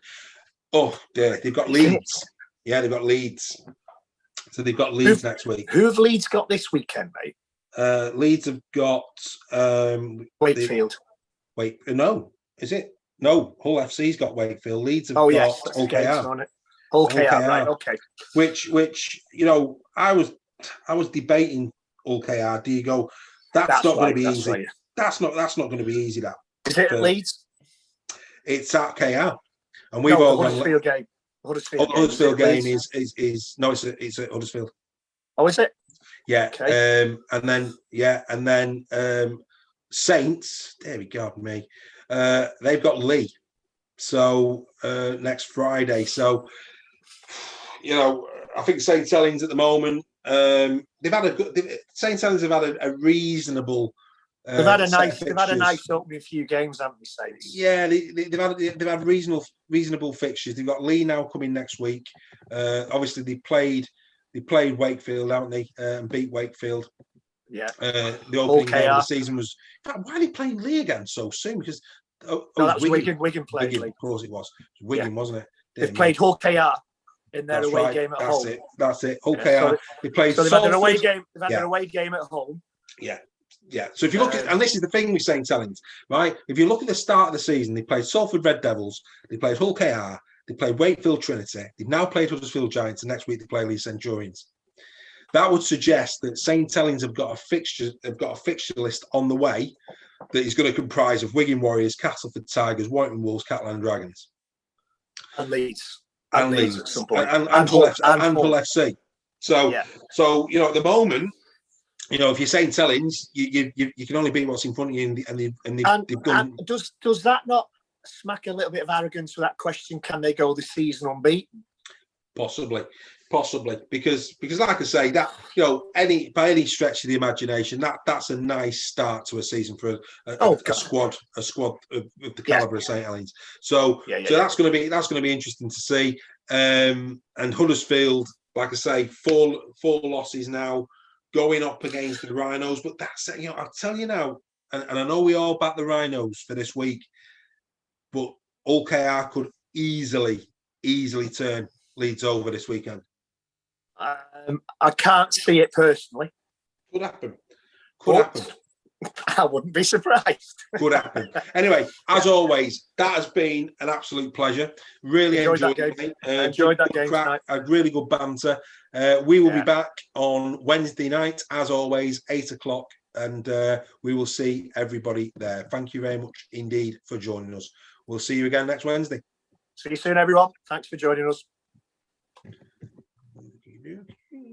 Oh dear, they've got Leeds. Yeah, they've got Leeds. So they've got Leeds next week. Who have Leeds got this weekend, mate? Leeds have got Wakefield. No, is it? No, Hull FC's got Wakefield. Leeds have got OKR. OKR, right? Okay. Which I was debating OKR. Do you go? That's not going to be easy. Right. That's not going to be easy. That is it at Leeds. It's at KR, and we've all gone. Huddersfield game. Huddersfield game is it's at Huddersfield. Oh, is it? Yeah. Okay. And then Saints. There we go. They've got Lee. So next Friday. So I think St. Helens at the moment. St. Helens have had a reasonable. They've had a nice opening few games, haven't they, Saints? Yeah, they've had reasonable fixtures. They've got Lee now coming next week. Obviously they played Wakefield, haven't they? And beat Wakefield. Yeah. The opening game of the season was. In fact, why are they playing Lee again so soon? Because that was Wigan played Lee. Of course it was. It was Wigan, wasn't it? They've played Hull KR in their away game at home. That's it. Hull KR. They played. So they've had an away game. They've had an away game at home. Yeah. Yeah. So if you look at, and this is the thing with St. Helens, right? If you look at the start of the season, they played Salford Red Devils, they played Hull KR, they played Wakefield Trinity, they've now played Huddersfield Giants, and next week they play Leeds Centurions. That would suggest that St. Helens have got a fixture list on the way that is going to comprise of Wigan Warriors, Castleford Tigers, Warrington Wolves, Catalan Dragons, and Leeds, and Leeds, at some point, and Hull FC. So at the moment. If you're St. Helens, you can only beat what's in front of you, and they've done. And does that not smack a little bit of arrogance with that question? Can they go this season unbeaten? Possibly, because like I say, that by any stretch of the imagination, that's a nice start to a season for a squad of the caliber of St. Helens. So that's going to be interesting to see. And Huddersfield, like I say, four losses now. Going up against the Rhinos, but that's I'll tell you now, and I know we all back the Rhinos for this week, but OKR could easily turn Leeds over this weekend. I can't see it personally. Could happen. I wouldn't be surprised. Could happen. Anyway, as always, that has been an absolute pleasure. Really enjoyed it. Enjoyed that game tonight. A really good banter. We will be back on Wednesday night, as always, 8 o'clock, and we will see everybody there. Thank you very much indeed for joining us. We'll see you again next Wednesday. See you soon, everyone. Thanks for joining us.